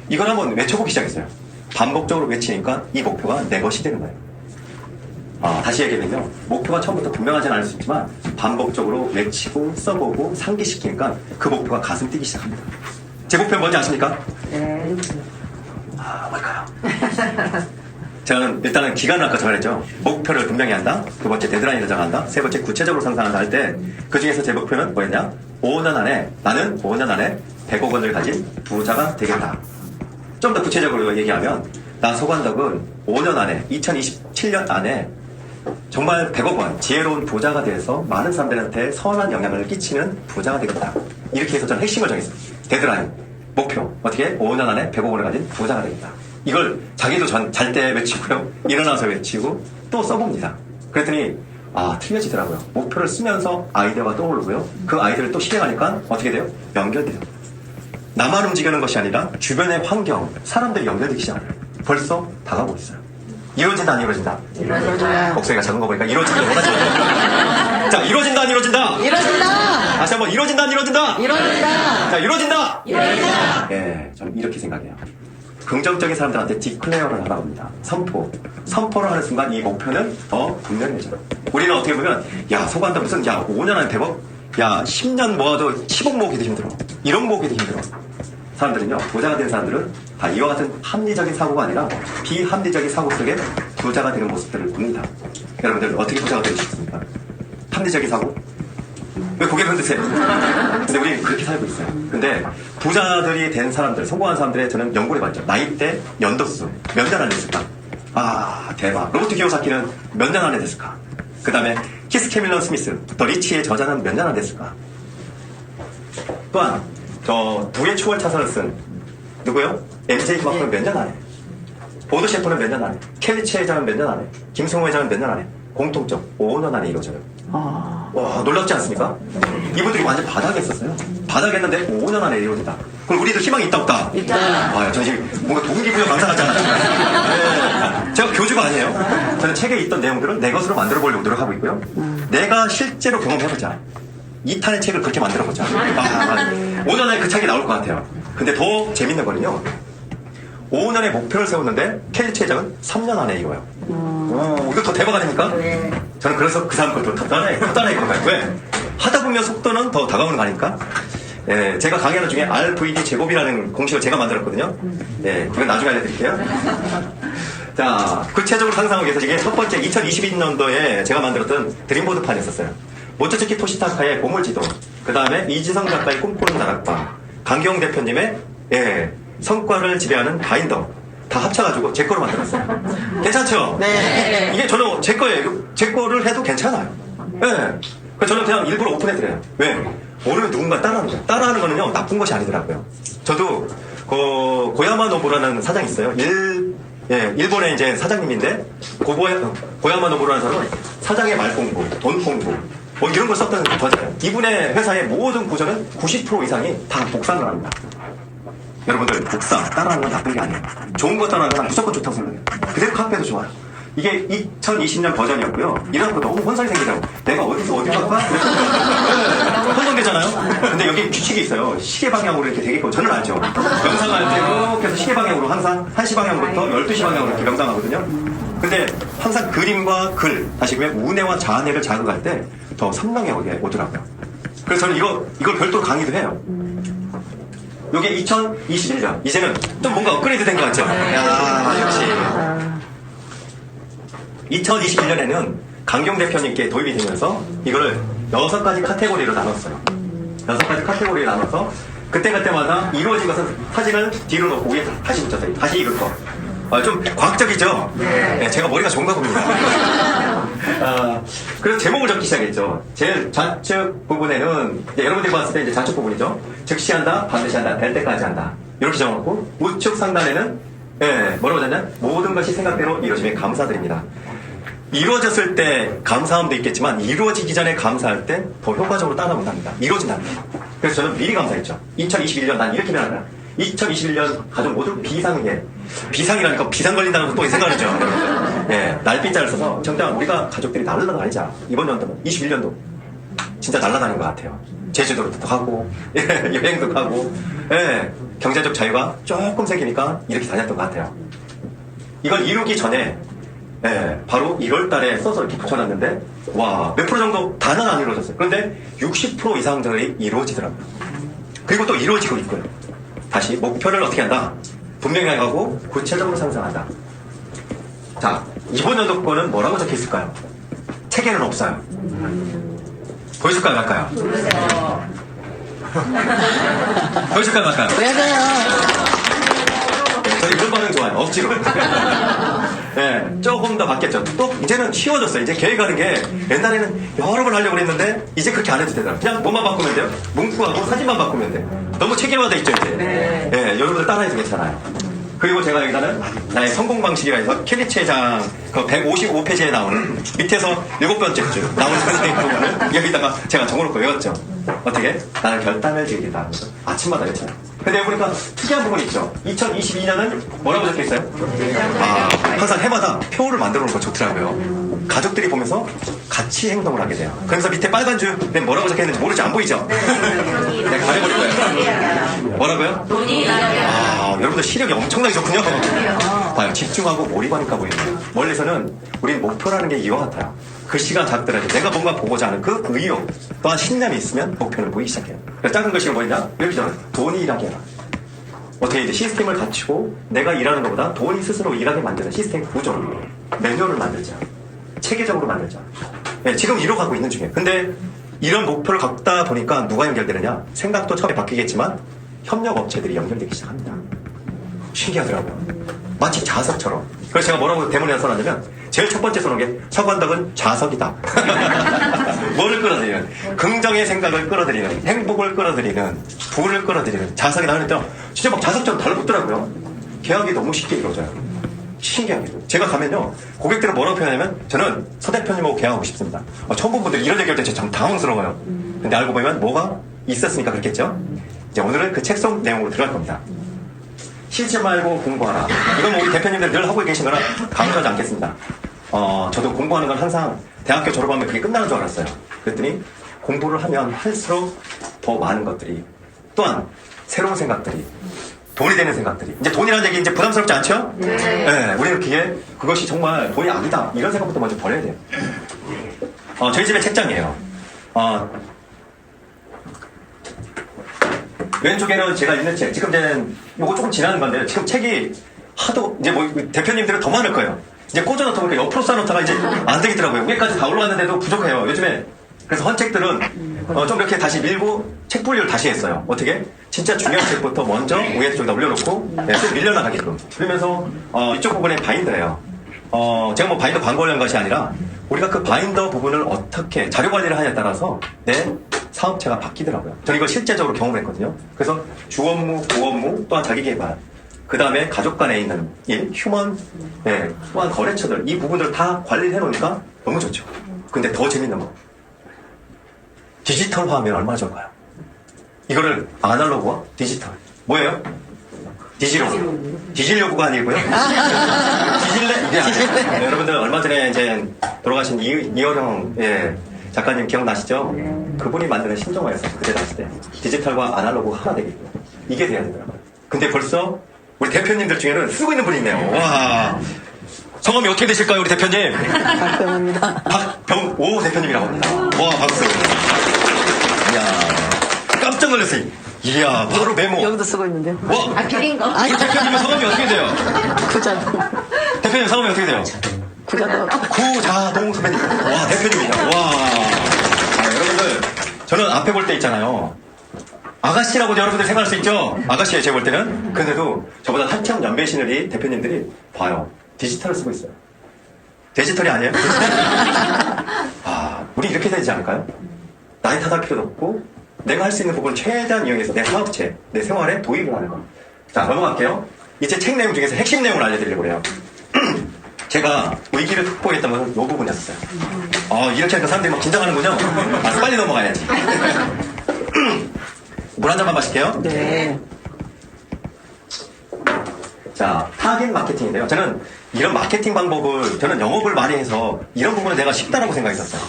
이걸 한번 외쳐보기 시작했어요. 반복적으로 외치니까 이 목표가 내 것이 되는 거예요. 다시 얘기하면요, 목표가 처음부터 분명하진 않을 수 있지만 반복적으로 외치고 써보고 상기시키니까 그 목표가 가슴 뛰기 시작합니다. 제 목표는 뭔지 아십니까? 네. 뭘까요? 저는 일단은 기간을 아까 전했죠. 목표를 분명히 한다. 두 번째 데드라인을 정한다. 세 번째 구체적으로 상상한다 할 때 그 중에서 제 목표는 뭐였냐? 5년 안에 나는 5년 안에 100억 원을 가진 부자가 되겠다. 좀 더 구체적으로 얘기하면 나 소관덕은 5년 안에 2027년 안에 정말 100억 원 지혜로운 부자가 돼서 많은 사람들한테 선한 영향을 끼치는 부자가 되겠다. 이렇게 해서 저는 핵심을 정했어요. 데드라인, 목표, 어떻게 5년 안에 100억 원을 가진 부자가 되겠다. 이걸 자기도 잘 때 외치고요, 일어나서 외치고 또 써봅니다. 그랬더니 틀려지더라고요. 목표를 쓰면서 아이디어가 떠오르고요, 그 아이디어를 또 실행하니까 어떻게 돼요? 연결돼요. 나만 움직이는 것이 아니라 주변의 환경, 사람들이 연결되기 시작해요. 벌써 다가오고 있어요. 이루어진다 안 이루어진다? 이루어진다. 목소리가 작은 거 보니까 이루어진다 원하죠. 자, 이루어진다 안 이루어진다? 이루어진다. 다시 한번 이루어진다 안 이루어진다? 이루어진다. 자, 이루어진다. 이루어진다. 예, 저는 이렇게 생각해요. 긍정적인 사람들한테 디클레어를 하라고 합니다. 선포를 하는 순간 이 목표는 더 분명해져요. 우리는 어떻게 보면 소관다 무슨 5년 안에 100억, 10년 모아도 10억 모으기도 힘들어, 1억 모으기도 힘들어. 사람들은요, 부자가 된 사람들은 다 이와 같은 합리적인 사고가 아니라 비합리적인 사고 속에 부자가 되는 모습들을 봅니다. 여러분들 어떻게 부자가 되고 싶습니까? 합리적인 사고? 왜 고개를 흔드세요? 근데 우리 그렇게 살고 있어요. 근데 부자들이 된 사람들, 성공한 사람들의 저는 연구를 해봤죠. 나이대, 연도수, 몇 년 안에 됐을까? 대박. 로버트 기요사키는 몇 년 안에 됐을까? 그 다음에 키스 캐밀런 스미스, 더 리치의 저자는 몇 년 안에 됐을까? 또한 부의 초월 차선을 쓴 누구요? MJ 마크는 몇 년 안에? 보드 셰퍼는 몇 년 안에? 켈리치 회장은 몇 년 안에? 김성호 회장은 몇 년 안에? 공통점 5년 안에 이루어져요. 와, 놀랍지 않습니까? 이분들이 완전 바닥에 있었어요. 바닥에 했는데 5년 안에 이루어진다. 그럼 우리도 희망이 있다 없다? 있다. 저 지금 뭔가 동기부여 강사 같잖아요. 네. 제가 교주가 아니에요. 저는 책에 있던 내용들을 내 것으로 만들어 보려고 노력하고 있고요. 내가 실제로 경험해보자. 2탄의 책을 그렇게 만들어보자. 5년 안에 그 책이 나올 것 같아요. 근데 더 재밌는 거는요, 5년의 목표를 세웠는데 켈리치 회장은 3년 안에 이뤄요. 이거 더 대박 아닙니까? 네. 저는 그래서 그 사람 것도 더 따라해 볼까요? 왜? 하다 보면 속도는 더 다가오는 거 아닙니까? 예, 제가 강의하는 중에 RVD 제곱이라는 공식을 제가 만들었거든요. 예, 이건 나중에 알려드릴게요. 자, 구체적으로 상상하기 위해서 이게 첫 번째 2022년도에 제가 만들었던 드림보드판이 있었어요. 모토츠키 토시타카의 보물지도, 그 다음에 이지성 작가의 꿈꾸는 다락방, 강경 대표님의 성과를 지배하는 바인더, 다 합쳐가지고 제 거로 만들었어요. 괜찮죠? 네. 이게 저는 제 거예요. 제 거를 해도 괜찮아요. 네. 그래서 저는 그냥 일부러 오픈해드려요. 왜? 모르면 누군가 따라하는 거예요. 따라하는 거는요, 나쁜 것이 아니더라고요. 저도 고야마 노부라는 사장이 있어요. 일본의 이제 사장님인데, 고야마 노부라는 사람은 사장의 말 공부, 돈 공부, 이런 걸 썼다는 거잖아요. 이분의 회사의 모든 구조는 90% 이상이 다 복사를 합니다. 여러분들, 복사 따라하는 건 나쁜 게 아니에요. 좋은 거 따라하는 건 무조건 좋다고 생각해요. 그대로 카페도 좋아요. 이게 2020년 버전이었고요. 이래갖고 너무 혼선이 생기더라고. 내가 어디서 어디 갈까? 혼선되잖아요. 근데 근데 여기 규칙이 있어요. 시계 방향으로 이렇게 되게 있고, 저는 알죠. 명상할 때 이렇게 해서 시계 방향으로 항상 1시 방향부터 12시 방향으로 이렇게 명상하거든요. 근데 항상 그림과 글, 다시 보면 우뇌와 자뇌를 자극할 때 더 선명하게 오더라고요. 그래서 저는 이걸 별도로 강의도 해요. 요게 2021년. 이제는 좀 뭔가 업그레이드 된 것 같죠? 야, 역시. 2021년에는 강경 대표님께 도입이 되면서 이거를 6가지 카테고리로 나눴어요. 6가지 카테고리로 나눠서 그때마다 이루어진 것은 사진을 뒤로 놓고 위에 다시 붙였어요. 다시 이룰 거. 좀 과학적이죠? 네, 제가 머리가 좋은가 봅니다. 그래서 제목을 적기 시작했죠. 제일 좌측 부분에는 여러분들이 봤을 때 이제 좌측 부분이죠. 즉시 한다, 반드시 한다, 될 때까지 한다. 이렇게 적어놓고 우측 상단에는 뭐라고 하냐면 모든 것이 생각대로 이루어지면 감사드립니다. 이루어졌을 때 감사함도 있겠지만 이루어지기 전에 감사할 때 더 효과적으로 따라온답니다. 이루어진답니다. 그래서 저는 미리 감사했죠. 2021년 난 이렇게 변한다. 2021년 가족 모두 비상에 비상이라니까 비상 걸린다는 것도 생각하죠. 예, 날빛자를 써서 정말 우리가 가족들이 날라다니자. 이번 연도는 21년도 진짜 날라다닌 것 같아요. 제주도도 가고 여행도 가고 경제적 자유가 조금 생기니까 이렇게 다녔던 것 같아요. 이걸 이루기 전에 바로 1월 달에 써서 이렇게 붙여놨는데, 와, 몇 프로 정도 다는 안 이루어졌어요. 그런데 60% 이상들이 이루어지더라고요. 그리고 또 이루어지고 있고요. 다시, 목표를 어떻게 한다? 분명히 하고 구체적으로 상상한다. 자, 이번 연도 거는 뭐라고 적혀 있을까요? 책에는 없어요. 보여줄까요, 말까요? 보여줄까요, 말까요? 왜 그래요? 저는 이런 반응 좋아요. 억지로. 조금 더 바뀌었죠. 또 이제는 쉬워졌어요. 이제 계획하는 게 옛날에는 여러 번 하려고 그랬는데 이제 그렇게 안 해도 되더라고요. 그냥 뭐만 바꾸면 돼요. 문구하고 사진만 바꾸면 돼요. 너무 체계화돼 있죠, 이제. 여러분들 따라해도 괜찮아요. 그리고 제가 여기다는 나의 성공 방식이라 해서 켈리치 회장 그 155페이지에 나오는 밑에서 7번째 줄 나오는 선생님 부분을 여기다가 제가 적어놓고 외웠죠. 어떻게? 나는 결단을 즐기다. 아침마다 외쳐요. 근데 보니까 특이한 부분이 있죠. 2022년은 뭐라고 적혀있어요? 항상 해마다 표를 만들어 놓은 거 좋더라고요. 가족들이 보면서 같이 행동을 하게 돼요. 그래서 밑에 빨간 줄 뭐라고 적혀있는지 모르죠? 안 보이죠? 내가 가려버릴 거예요. 뭐라고요? 여러분들 시력이 엄청나게 좋군요. 봐요. 집중하고 몰입하니까 보이네요. 멀리서는 우린 목표라는 게 이와 같아요. 글씨가 작더라도 내가 뭔가 보고자 하는 그 의욕 또한 신념이 있으면 목표는 보이기 시작해요. 그래서 작은 글씨가 뭐냐? 이렇게 적어요. 돈이 일하게 해라. 어떻게 이제 시스템을 갖추고 내가 일하는 것보다 돈이 스스로 일하게 만드는 시스템 구조를 매뉴얼을 만들자. 체계적으로 만들자. 지금 이뤄가고 있는 중이에요. 근데 이런 목표를 갖다 보니까 누가 연결되느냐? 생각도 처음에 바뀌겠지만 협력업체들이 연결되기 시작합니다. 신기하더라고요. 마치 자석처럼. 그래서 제가 뭐라고 대문에 써놨냐면 제일 첫 번째 써놓은 게 서관덕은 자석이다. 뭐를 끌어들이는? 긍정의 생각을 끌어들이는, 행복을 끌어들이는, 부를 끌어들이는 자석이다 하는데 진짜 막 자석처럼 달라붙더라고요. 계약이 너무 쉽게 이루어져요. 신기하게도. 제가 가면요, 고객들은 뭐라고 표현하냐면 저는 서 대표님하고 계약하고 싶습니다. 처음 본 분들 이런 얘기할 때 참 당황스러워요. 근데 알고 보면 뭐가 있었으니까 그렇겠죠? 이제 오늘은 그 책 속 내용으로 들어갈 겁니다. 쉬지 말고 공부하라. 이건 우리 대표님들 늘 하고 계신 거라 강조하지 않겠습니다. 저도 공부하는 건 항상 대학교 졸업하면 그게 끝나는 줄 알았어요. 그랬더니 공부를 하면 할수록 더 많은 것들이, 또한 새로운 생각들이, 돈이 되는 생각들이. 이제 돈이라는 얘기 이제 부담스럽지 않죠? 네. 우리는 그것이 정말 돈이 악이다. 이런 생각부터 먼저 버려야 돼요. 저희 집에 책장이에요. 왼쪽에는 제가 읽는 책. 지금 이제 요거 조금 지나는 건데요. 지금 책이 하도 이제 뭐 대표님들은 더 많을 거예요. 이제 꽂아놓다 보니까 옆으로 쌓아놓다가 이제 안 되겠더라고요. 위에까지 다 올라갔는데도 부족해요. 요즘에. 그래서 헌 책들은 좀 이렇게 다시 밀고 책 분리를 다시 했어요. 어떻게? 진짜 중요한 책부터 먼저 위에 쪽에다 올려놓고 쭉 밀려나가게끔. 그러면서 이쪽 부분에 바인더예요. 제가 뭐 바인더 광고하려는 것이 아니라 우리가 그 바인더 부분을 어떻게 자료 관리를 하냐에 따라서 내 사업체가 바뀌더라고요. 저는 이걸 실제적으로 경험을 했거든요. 그래서 주업무, 부업무, 또한 자기개발, 그 다음에 가족 간에 있는 일, 휴먼, 또한 거래처들, 이 부분들을 다 관리를 해놓으니까 너무 좋죠. 근데 더 재밌는 거. 디지털화하면 얼마나 좋을까요? 이거를 아날로그와 디지털. 뭐예요? 디질요구가 아니고요. 디질레? 이게 아니에요. 여러분들 얼마 전에 이제 돌아가신 이어령, 작가님 기억나시죠? 그분이 만드는 신종화였어요. 그때 당시 때. 디지털과 아날로그 하나 되겠고. 이게 돼야 되더라고요. 근데 벌써 우리 대표님들 중에는 쓰고 있는 분이 있네요. 와. 성함이 어떻게 되실까요, 우리 대표님? 박병호입니다. 박병호 대표님이라고 합니다. 와, 박수. 이야. 깜짝 놀랐어요. 이야, 바로 메모. 여기도 쓰고 있는데요. 와. 비린 거. 우리 대표님의 성함이 어떻게 돼요? 구자동. 대표님 성함이 어떻게 돼요? 구자동. 구자동 선배님. 와, 대표님이다. 와. 아, 여러분들, 저는 앞에 볼 때 있잖아요. 아가씨라고 여러분들 생각할 수 있죠? 아가씨예요, 제가 볼 때는. 근데도 저보다 한참 연배 시늘이 대표님들이 봐요. 디지털을 쓰고 있어요. 디지털이 아니에요? 아, 우리 이렇게 되지 않을까요? 나이 탓할 필요도 없고, 내가 할 수 있는 부분을 최대한 이용해서 내 사업체, 내 생활에 도입을 하는 거. 자, 넘어갈게요. 이제 책 내용 중에서 핵심 내용을 알려드리려고 해요. 제가 위기를 극복했던 것은 이 부분이었어요. 이렇게 하니까 사람들이 막 긴장하는군요. 빨리 넘어가야지. 물 한 잔만 마실게요. 네. 자, 타겟 마케팅인데요. 저는 이런 마케팅 방법을, 저는 영업을 많이 해서 이런 부분은 내가 쉽다라고 생각했었어요.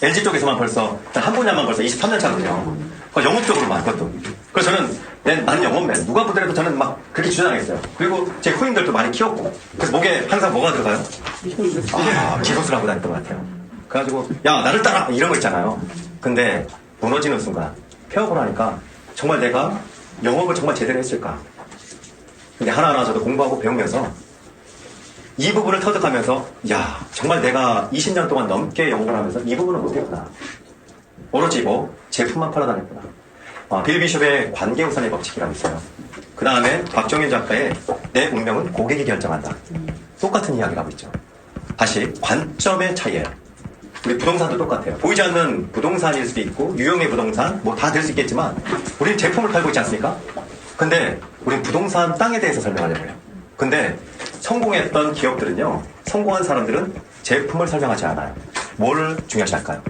LG 쪽에서만 벌써, 한 분야만 벌써 23년 차거든요. 영업적으로만, 그것도. 그래서 저는, 나는 영업맨. 누가 보더라도 저는 막 그렇게 주장했어요. 그리고 제 후임들도 많이 키웠고. 그래서 목에 항상 뭐가 들어가요? 기소를 하고 다녔던 것 같아요. 그래가지고, 야, 나를 따라! 이런 거 있잖아요. 근데 무너지는 순간, 폐업을 하니까 정말 내가 영업을 정말 제대로 했을까? 근데 하나하나 저도 공부하고 배우면서 이 부분을 터득하면서 야 정말 내가 20년 동안 넘게 영업을 하면서 이 부분을 못했구나. 오로지 제품만 팔아다녔구나. 빌 비숍의 관계우선의 법칙이라고 있어요. 그 다음에 박정현 작가의 내 운명은 고객이 결정한다. 똑같은 이야기를 하고 있죠. 다시 관점의 차이예요. 우리 부동산도 똑같아요. 보이지 않는 부동산일 수도 있고 유형의 부동산 다 될 수 있겠지만 우리는 제품을 팔고 있지 않습니까? 근데 우리는 부동산 땅에 대해서 설명하려고 해요. 근데 성공했던 기업들은요, 성공한 사람들은 제품을 설명하지 않아요. 뭘 중요시할까요?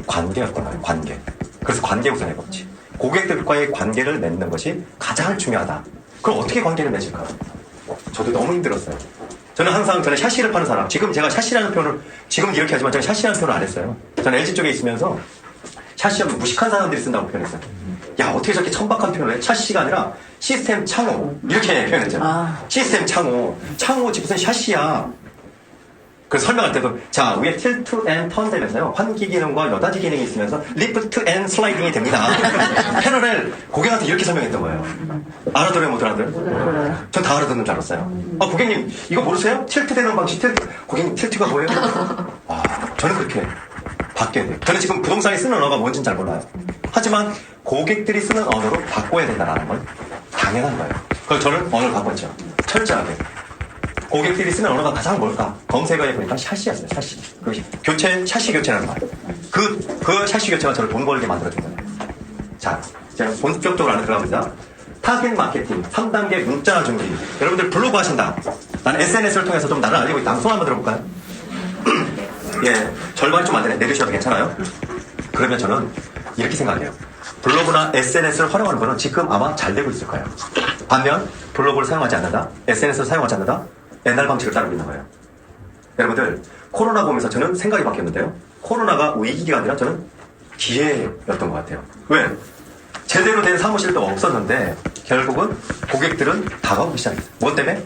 관계였던 거예요. 관계. 그래서 관계 우선의 법칙. 고객들과의 관계를 맺는 것이 가장 중요하다. 그럼 어떻게 관계를 맺을까? 저도 너무 힘들었어요. 저는 샤시를 파는 사람, 지금 제가 샤시라는 표현을 지금 이렇게 하지만 저는 샤시라는 표현을 안 했어요. 저는 LG 쪽에 있으면서 샤시하면 무식한 사람들이 쓴다고 표현했어요. 야, 어떻게 저렇게 천박한 표현을 해? 샤시가 아니라 시스템 창호. 이렇게 표현했잖아요. 시스템 창호. 창호지 무슨 샤시야. 그래서 설명할 때도, 자, 위에 틸트 앤 턴 되면서요. 환기 기능과 여닫이 기능이 있으면서 리프트 앤 슬라이딩이 됩니다. 패널을 고객한테 이렇게 설명했던 거예요. 알아들어요, 못 알아들어요? 전 다 알아듣는 줄 알았어요. 고객님, 이거 모르세요? 틸트 되는 방식, 고객님, 틸트가 뭐예요? 저는 그렇게 바뀌어야 돼요. 저는 지금 부동산이 쓰는 언어가 뭔지는 잘 몰라요. 하지만 고객들이 쓰는 언어로 바꿔야 된다는 건 당연한 거예요. 그래서 저는 언어를 바꿨죠. 철저하게. 고객들이 쓰는 언어가 가장 뭘까? 검색어에 보니까 샤시였어요, 샤시. 샤시 교체라는 말. 그 샤시 교체가 저를 돈 벌게 만들어준 거예요. 자, 제가 본격적으로 안에 들어갑니다. 타겟 마케팅, 3단계 문자 준비. 여러분들 블로그 하신다. 난 SNS를 통해서 좀 나를 알리고 있다. 손 한번 들어볼까요? 예, 절반이 좀 안 되네. 내리셔도 괜찮아요? 그러면 저는 이렇게 생각해요. 블로그나 SNS를 활용하는 거는 지금 아마 잘 되고 있을 거예요. 반면 블로그를 사용하지 않는다, SNS를 사용하지 않는다, 옛날 방식을 따르고 있는 거예요. 여러분들, 코로나 보면서 저는 생각이 바뀌었는데요. 코로나가 위기가 아니라 저는 기회였던 것 같아요. 왜? 제대로 된 사무실도 없었는데 결국은 고객들은 다가오기 시작했어요. 뭐 때문에?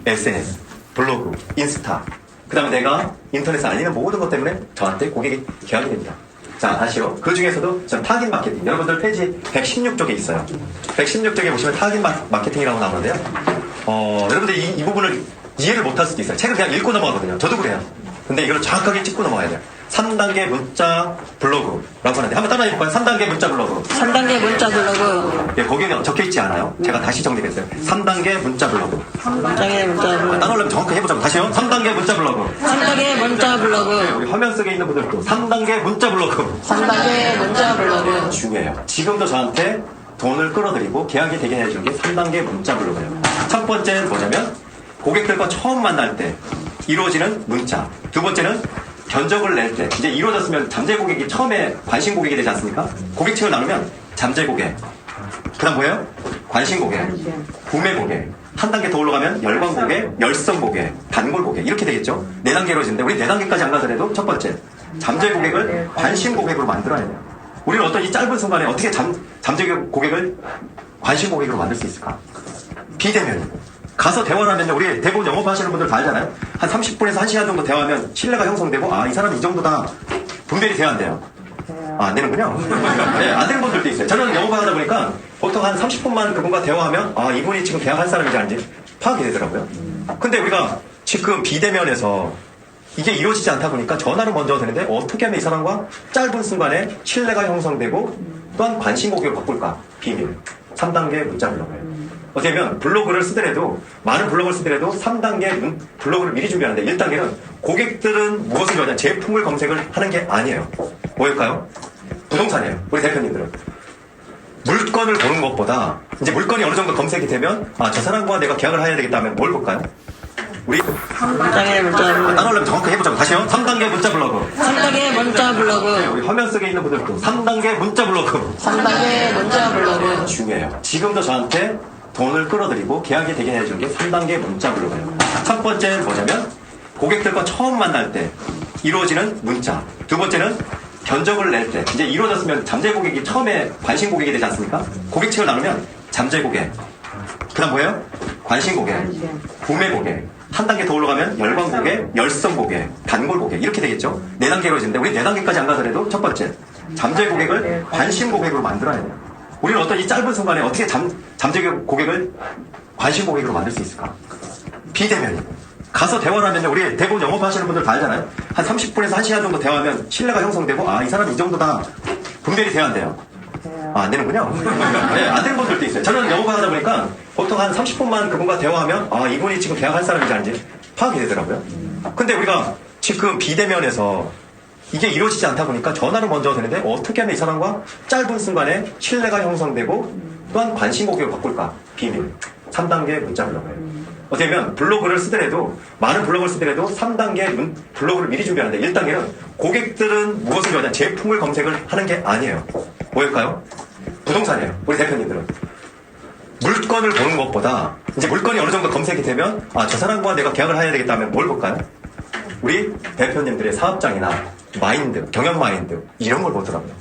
SNS, 블로그, 인스타, 그 다음에 내가 인터넷에 알리는 모든 것 때문에 저한테 고객이 계약이 됩니다. 자, 다시요. 그 중에서도 전 타겟 마케팅. 여러분들 페이지 116쪽에 있어요. 116쪽에 보시면 타겟 마케팅이라고 나오는데요. 여러분들 이 부분을 이해를 못할 수도 있어요. 책을 그냥 읽고 넘어가거든요. 저도 그래요. 근데 이걸 정확하게 찍고 넘어가야 돼요. 3단계 문자 블로그라고 하는데 한번 따라해 볼까요? 3단계 문자 블로그. 3단계 문자 블로그. 예, 거기는 적혀있지 않아요. 제가 다시 정리했어요. 3단계 문자 블로그. 3단계 문자 블로그. 따라하려면 정확하게 해보자고. 다시요. 3단계 문자 블로그. 3단계 문자 블로그. 우리 화면 속에 있는 분들도 3단계 문자 블로그. 3단계 문자 블로그. 중요해요. 지금도 저한테 돈을 끌어들이고 계약이 되게 해주는 게 3단계 문자 블로그예요. 첫 번째는 뭐냐면 고객들과 처음 만날 때 이루어지는 문자. 두 번째는 견적을 낼 때 이제 이루어졌으면 잠재 고객이 처음에 관심 고객이 되지 않습니까? 고객층을 나누면 잠재 고객, 그 다음 뭐예요? 관심 고객, 구매 고객, 한 단계 더 올라가면 열광 고객, 열성 고객, 단골 고객 이렇게 되겠죠? 4단계로 이루어지는데 우리 4단계까지 안 가더라도 첫 번째 잠재 고객을 관심 고객으로 만들어야 돼요. 우리는 어떤 이 짧은 순간에 어떻게 잠재 고객을 관심 고객으로 만들 수 있을까? 비대면이. 가서 대화를 하면요, 우리 대부분 영업하시는 분들 다 알잖아요. 한 30분에서 1시간 정도 대화하면 신뢰가 형성되고, 아, 이 사람이 이 정도다. 분별이 돼야 안 돼요. 아, 안 되는군요. 네, 안 되는 분들도 있어요. 저는 영업을 하다 보니까 보통 한 30분만 그분과 대화하면, 아, 이분이 지금 계약할 사람인지 아닌지 파악이 되더라고요. 근데 우리가 지금 비대면에서 이게 이루어지지 않다 보니까 전화를 먼저 되는데 어떻게 하면 이 사람과 짧은 순간에 신뢰가 형성되고 또한 관심 고객을 바꿀까? 비밀. 3단계 문자 블로그예요. 어떻게 보면 블로그를 쓰더라도 많은 블로그를 쓰더라도 3단계 블로그를 미리 준비하는데 1단계는 고객들은 무엇을 좋아하냐 제품을 검색을 하는 게 아니에요. 뭐일까요? 부동산이에요. 우리 대표님들은 물건을 보는 것보다 이제 물건이 어느 정도 검색이 되면 아, 저 사람과 내가 계약을 해야 되겠다 하면 뭘 볼까요? 우리 3단계 문자 블로그. 따라하려면 정확하게 해보자고. 다시요. 3단계 문자 블로그. 3단계 문자 블로그. 우리 화면 속에 있는 분들도 3단계 문자 블로그. 3단계 문자 블로그. 중요해요. 지금도 저한테 돈을 끌어들이고 계약이 되게 해준 게 3단계 문자 블로그예요. 첫 번째는 뭐냐면 고객들과 처음 만날 때 이루어지는 문자. 두 번째는 견적을 낼 때 이제 이루어졌으면 잠재 고객이 처음에 관심 고객이 되지 않습니까? 고객층을 나누면 잠재 고객. 그 다음 뭐예요? 관심 고객, 구매 고객. 한 단계 더 올라가면 열광 고객, 열성 고객, 단골 고객 이렇게 되겠죠. 4단계로 이루어지는데 우리 4단계까지 안 가더라도 첫 번째 잠재 고객을 관심 고객으로 만들어야 돼요. 우리는 어떤 이 짧은 순간에 어떻게 잠재 고객을 관심 고객으로 만들 수 있을까? 비대면이. 가서 대화를 하면요, 우리 대부분 영업하시는 분들 다 알잖아요. 한 30분에서 1시간 정도 대화하면 신뢰가 형성되고, 아, 이 사람이 이 정도다. 분별이 돼야 안 돼요. 아, 안 되는군요. 네, 안 되는 분들도 있어요. 저는 영업을 하다 보니까 보통 한 30분만 그분과 대화하면, 아, 이분이 지금 계약할 사람인지 아닌지 파악이 되더라고요. 근데 우리가 지금 비대면에서 이게 이루어지지 않다 보니까 전화를 먼저 되는데 어떻게 하면 이 사람과 짧은 순간에 신뢰가 형성되고 또한 관심 고객을 바꿀까? 비밀. 3단계 문자 블로그예요. 어떻게 보면 블로그를 쓰더라도 많은 블로그를 쓰더라도 3단계 블로그를 미리 준비하는데 1단계는 고객들은 무엇을 좋아하냐 제품을 검색을 하는 게 아니에요. 뭐일까요? 부동산이에요. 우리 대표님들은 물건을 보는 것보다 이제 물건이 어느 정도 검색이 되면 아, 저 사람과 내가 계약을 해야 되겠다 하면 뭘 볼까요? 우리 대표님들의 사업장이나 마인드, 경영 마인드 이런 걸 보더라고요.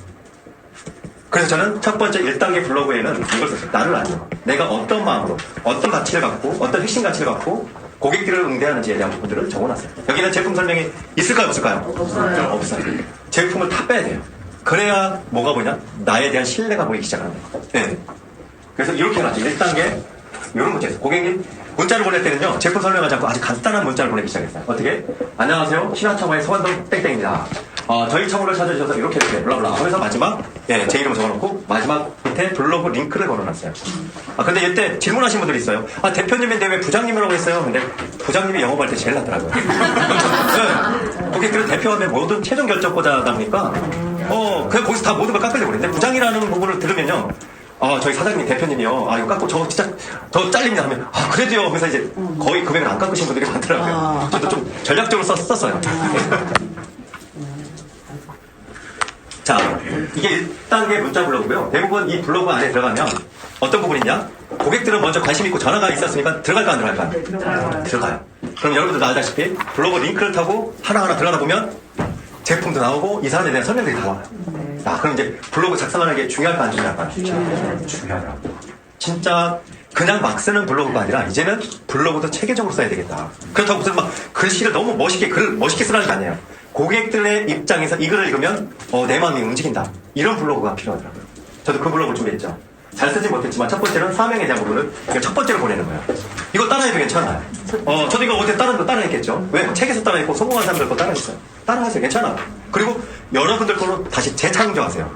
그래서 저는 첫 번째 1단계 블로그에는 이걸 썼어요. 나를 알죠. 내가 어떤 마음으로, 어떤 가치를 갖고, 어떤 핵심 가치를 갖고 고객들을 응대하는지에 대한 부분들을 적어놨어요. 여기는 제품 설명이 있을까요, 없을까요? 없어요. 없어요. 제품을 다 빼야 돼요. 그래야 뭐가 보냐? 나에 대한 신뢰가 보이기 시작하는 거예요. 네. 그래서 이렇게 해놨죠. 1단계 이런 문제예요. 고객님 문자를 보낼 때는요. 제품 설명하지 않고 아주 간단한 문자를 보내기 시작했어요. 어떻게? 안녕하세요. 신화창화의 서관동 땡땡입니다. 저희 창호를 찾아주셔서 이렇게 블라블라 하면서 마지막 예, 제 이름 적어놓고 마지막 밑에 블로그 링크를 걸어놨어요. 근데 이때 질문하신 분들이 있어요. 대표님인데 왜 부장님이라고 했어요? 근데 부장님이 영업할 때 제일 낫더라고요. 네. 고객들은 대표하면 모든 최종 결정권자다 보니까 그냥 거기서 다 모든 걸 깎으려고 그랬는데 부장이라는 부분을 들으면요. 저희 사장님 대표님이요. 이거 깎고 저 진짜 저 잘립니다 하면 그래도요. 그래서 이제 거의 금액을 안 깎으신 분들이 많더라고요. 저도 좀 전략적으로 썼어요. 자, 이게 1단계 문자 블로그고요. 대부분 이 블로그 안에 들어가면 어떤 부분이 있냐? 고객들은 먼저 관심 있고 전화가 있었으니까 들어갈까 안 들어갈까? 네, 들어가요. 들어가요. 그럼 여러분들도 알다시피 블로그 링크를 타고 하나하나 들어가다 보면 제품도 나오고 이 사람에 대한 설명들이 다 나와요. 그럼 이제 블로그 작성하는 게 중요할까 안 중요할까? 중요하더라고요. 진짜 그냥 막 쓰는 블로그가 아니라 이제는 블로그도 체계적으로 써야 되겠다. 그렇다고 무슨 막 글씨를 너무 멋있게 글을 멋있게 쓰라는 게 아니에요. 고객들의 입장에서 이 글을 읽으면 내 마음이 움직인다. 이런 블로그가 필요하더라고요. 저도 그 블로그를 준비했죠. 잘 쓰지 못했지만 첫 번째는 사명에 대한 부분을 첫 번째로 보내는 거예요. 이거 따라해도 괜찮아요. 저도 이거 어떻게 따라했겠죠. 왜? 책에서 따라했고 성공한 사람들 거 따라했어요. 따라하세요. 괜찮아요. 그리고 여러분들 걸로 다시 재창조하세요.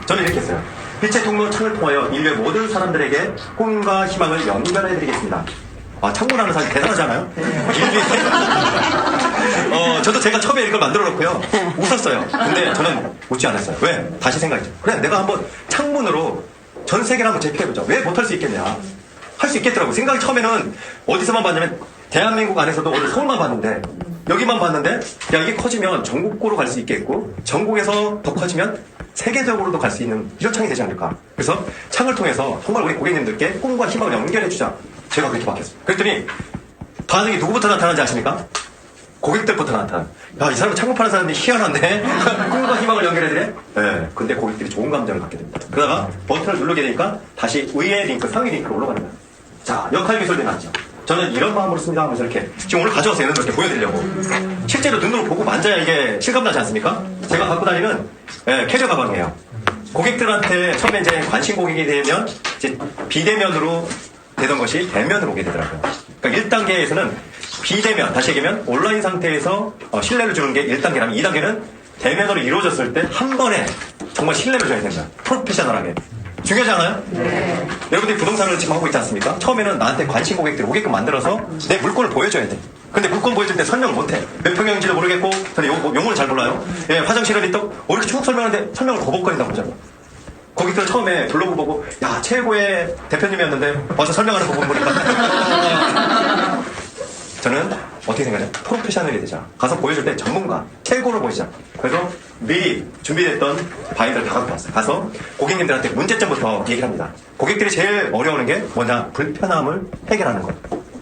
저는 이렇게 했어요. 빛의 통로 창을 통하여 인류의 모든 사람들에게 꿈과 희망을 연결해드리겠습니다. 창문하는 사람이 대단하잖아요. 저도 제가 처음에 이걸 만들어 놓고요. 웃었어요. 근데 저는 웃지 않았어요. 왜? 다시 생각했죠. 그래, 내가 한번 창문으로 전 세계를 한번 제피해보자. 왜 못할 수 있겠냐? 할 수 있겠더라고요. 생각이 처음에는 어디서만 봤냐면 대한민국 안에서도 오늘 서울만 봤는데 여기만 봤는데 야 이게 커지면 전국구로 갈 수 있겠고 전국에서 더 커지면 세계적으로도 갈 수 있는 이런 창이 되지 않을까. 그래서 창을 통해서 정말 우리 고객님들께 꿈과 희망을 연결해주자. 제가 그렇게 바뀌었어요. 그랬더니 반응이 누구부터 나타나는지 아십니까? 고객들부터 나타나. 야, 이 사람은 창문 파는 사람인데 희한한데? 꿈과 희망을 연결해드래? 네. 근데 고객들이 좋은 감정을 갖게 됩니다. 그러다가 버튼을 누르게 되니까 다시 위에 링크, 상위 링크로 올라가는 거예요. 자, 역할 기술이 나왔죠. 저는 이런 마음으로 씁니다 하면서 이렇게 지금 오늘 가져와서 얘네들 이렇게 보여드리려고. 실제로 눈으로 보고 만져야 이게 실감나지 않습니까? 제가 갖고 다니는 캐리어 가방이에요. 고객들한테 처음에 이제 관심 고객이 되면 이제 비대면으로 되던 것이 대면으로 오게 되더라고요. 그러니까 1단계에서는 비대면, 다시 얘기하면 온라인 상태에서 신뢰를 주는 게 1단계라면 2단계는 대면으로 이루어졌을 때 한 번에 정말 신뢰를 줘야 된다. 프로페셔널하게. 중요하지 않아요? 네. 여러분들이 부동산을 지금 하고 있지 않습니까? 처음에는 나한테 관심 고객들이 오게끔 만들어서 내 물건을 보여줘야 돼. 근데 물건 보여줄 때 설명을 못해. 몇 평형인지도 모르겠고, 저는 용어를 잘 몰라요. 예, 화장실은 있고, 이렇게 쭉 설명하는데 설명을 거벅거린다고 보자고. 고객들 처음에 블로그 보고, 야, 최고의 대표님이었는데, 와서 설명하는 부분 보니까. 저는 어떻게 생각해요? 프로페셔널이 되자. 가서 보여줄 때 전문가, 최고로 보이자. 그래서 미리 준비됐던 바인더를 다 갖고 왔어요. 가서 고객님들한테 문제점부터 얘기를 합니다. 고객들이 제일 어려워하는 게 뭐냐? 불편함을 해결하는 것.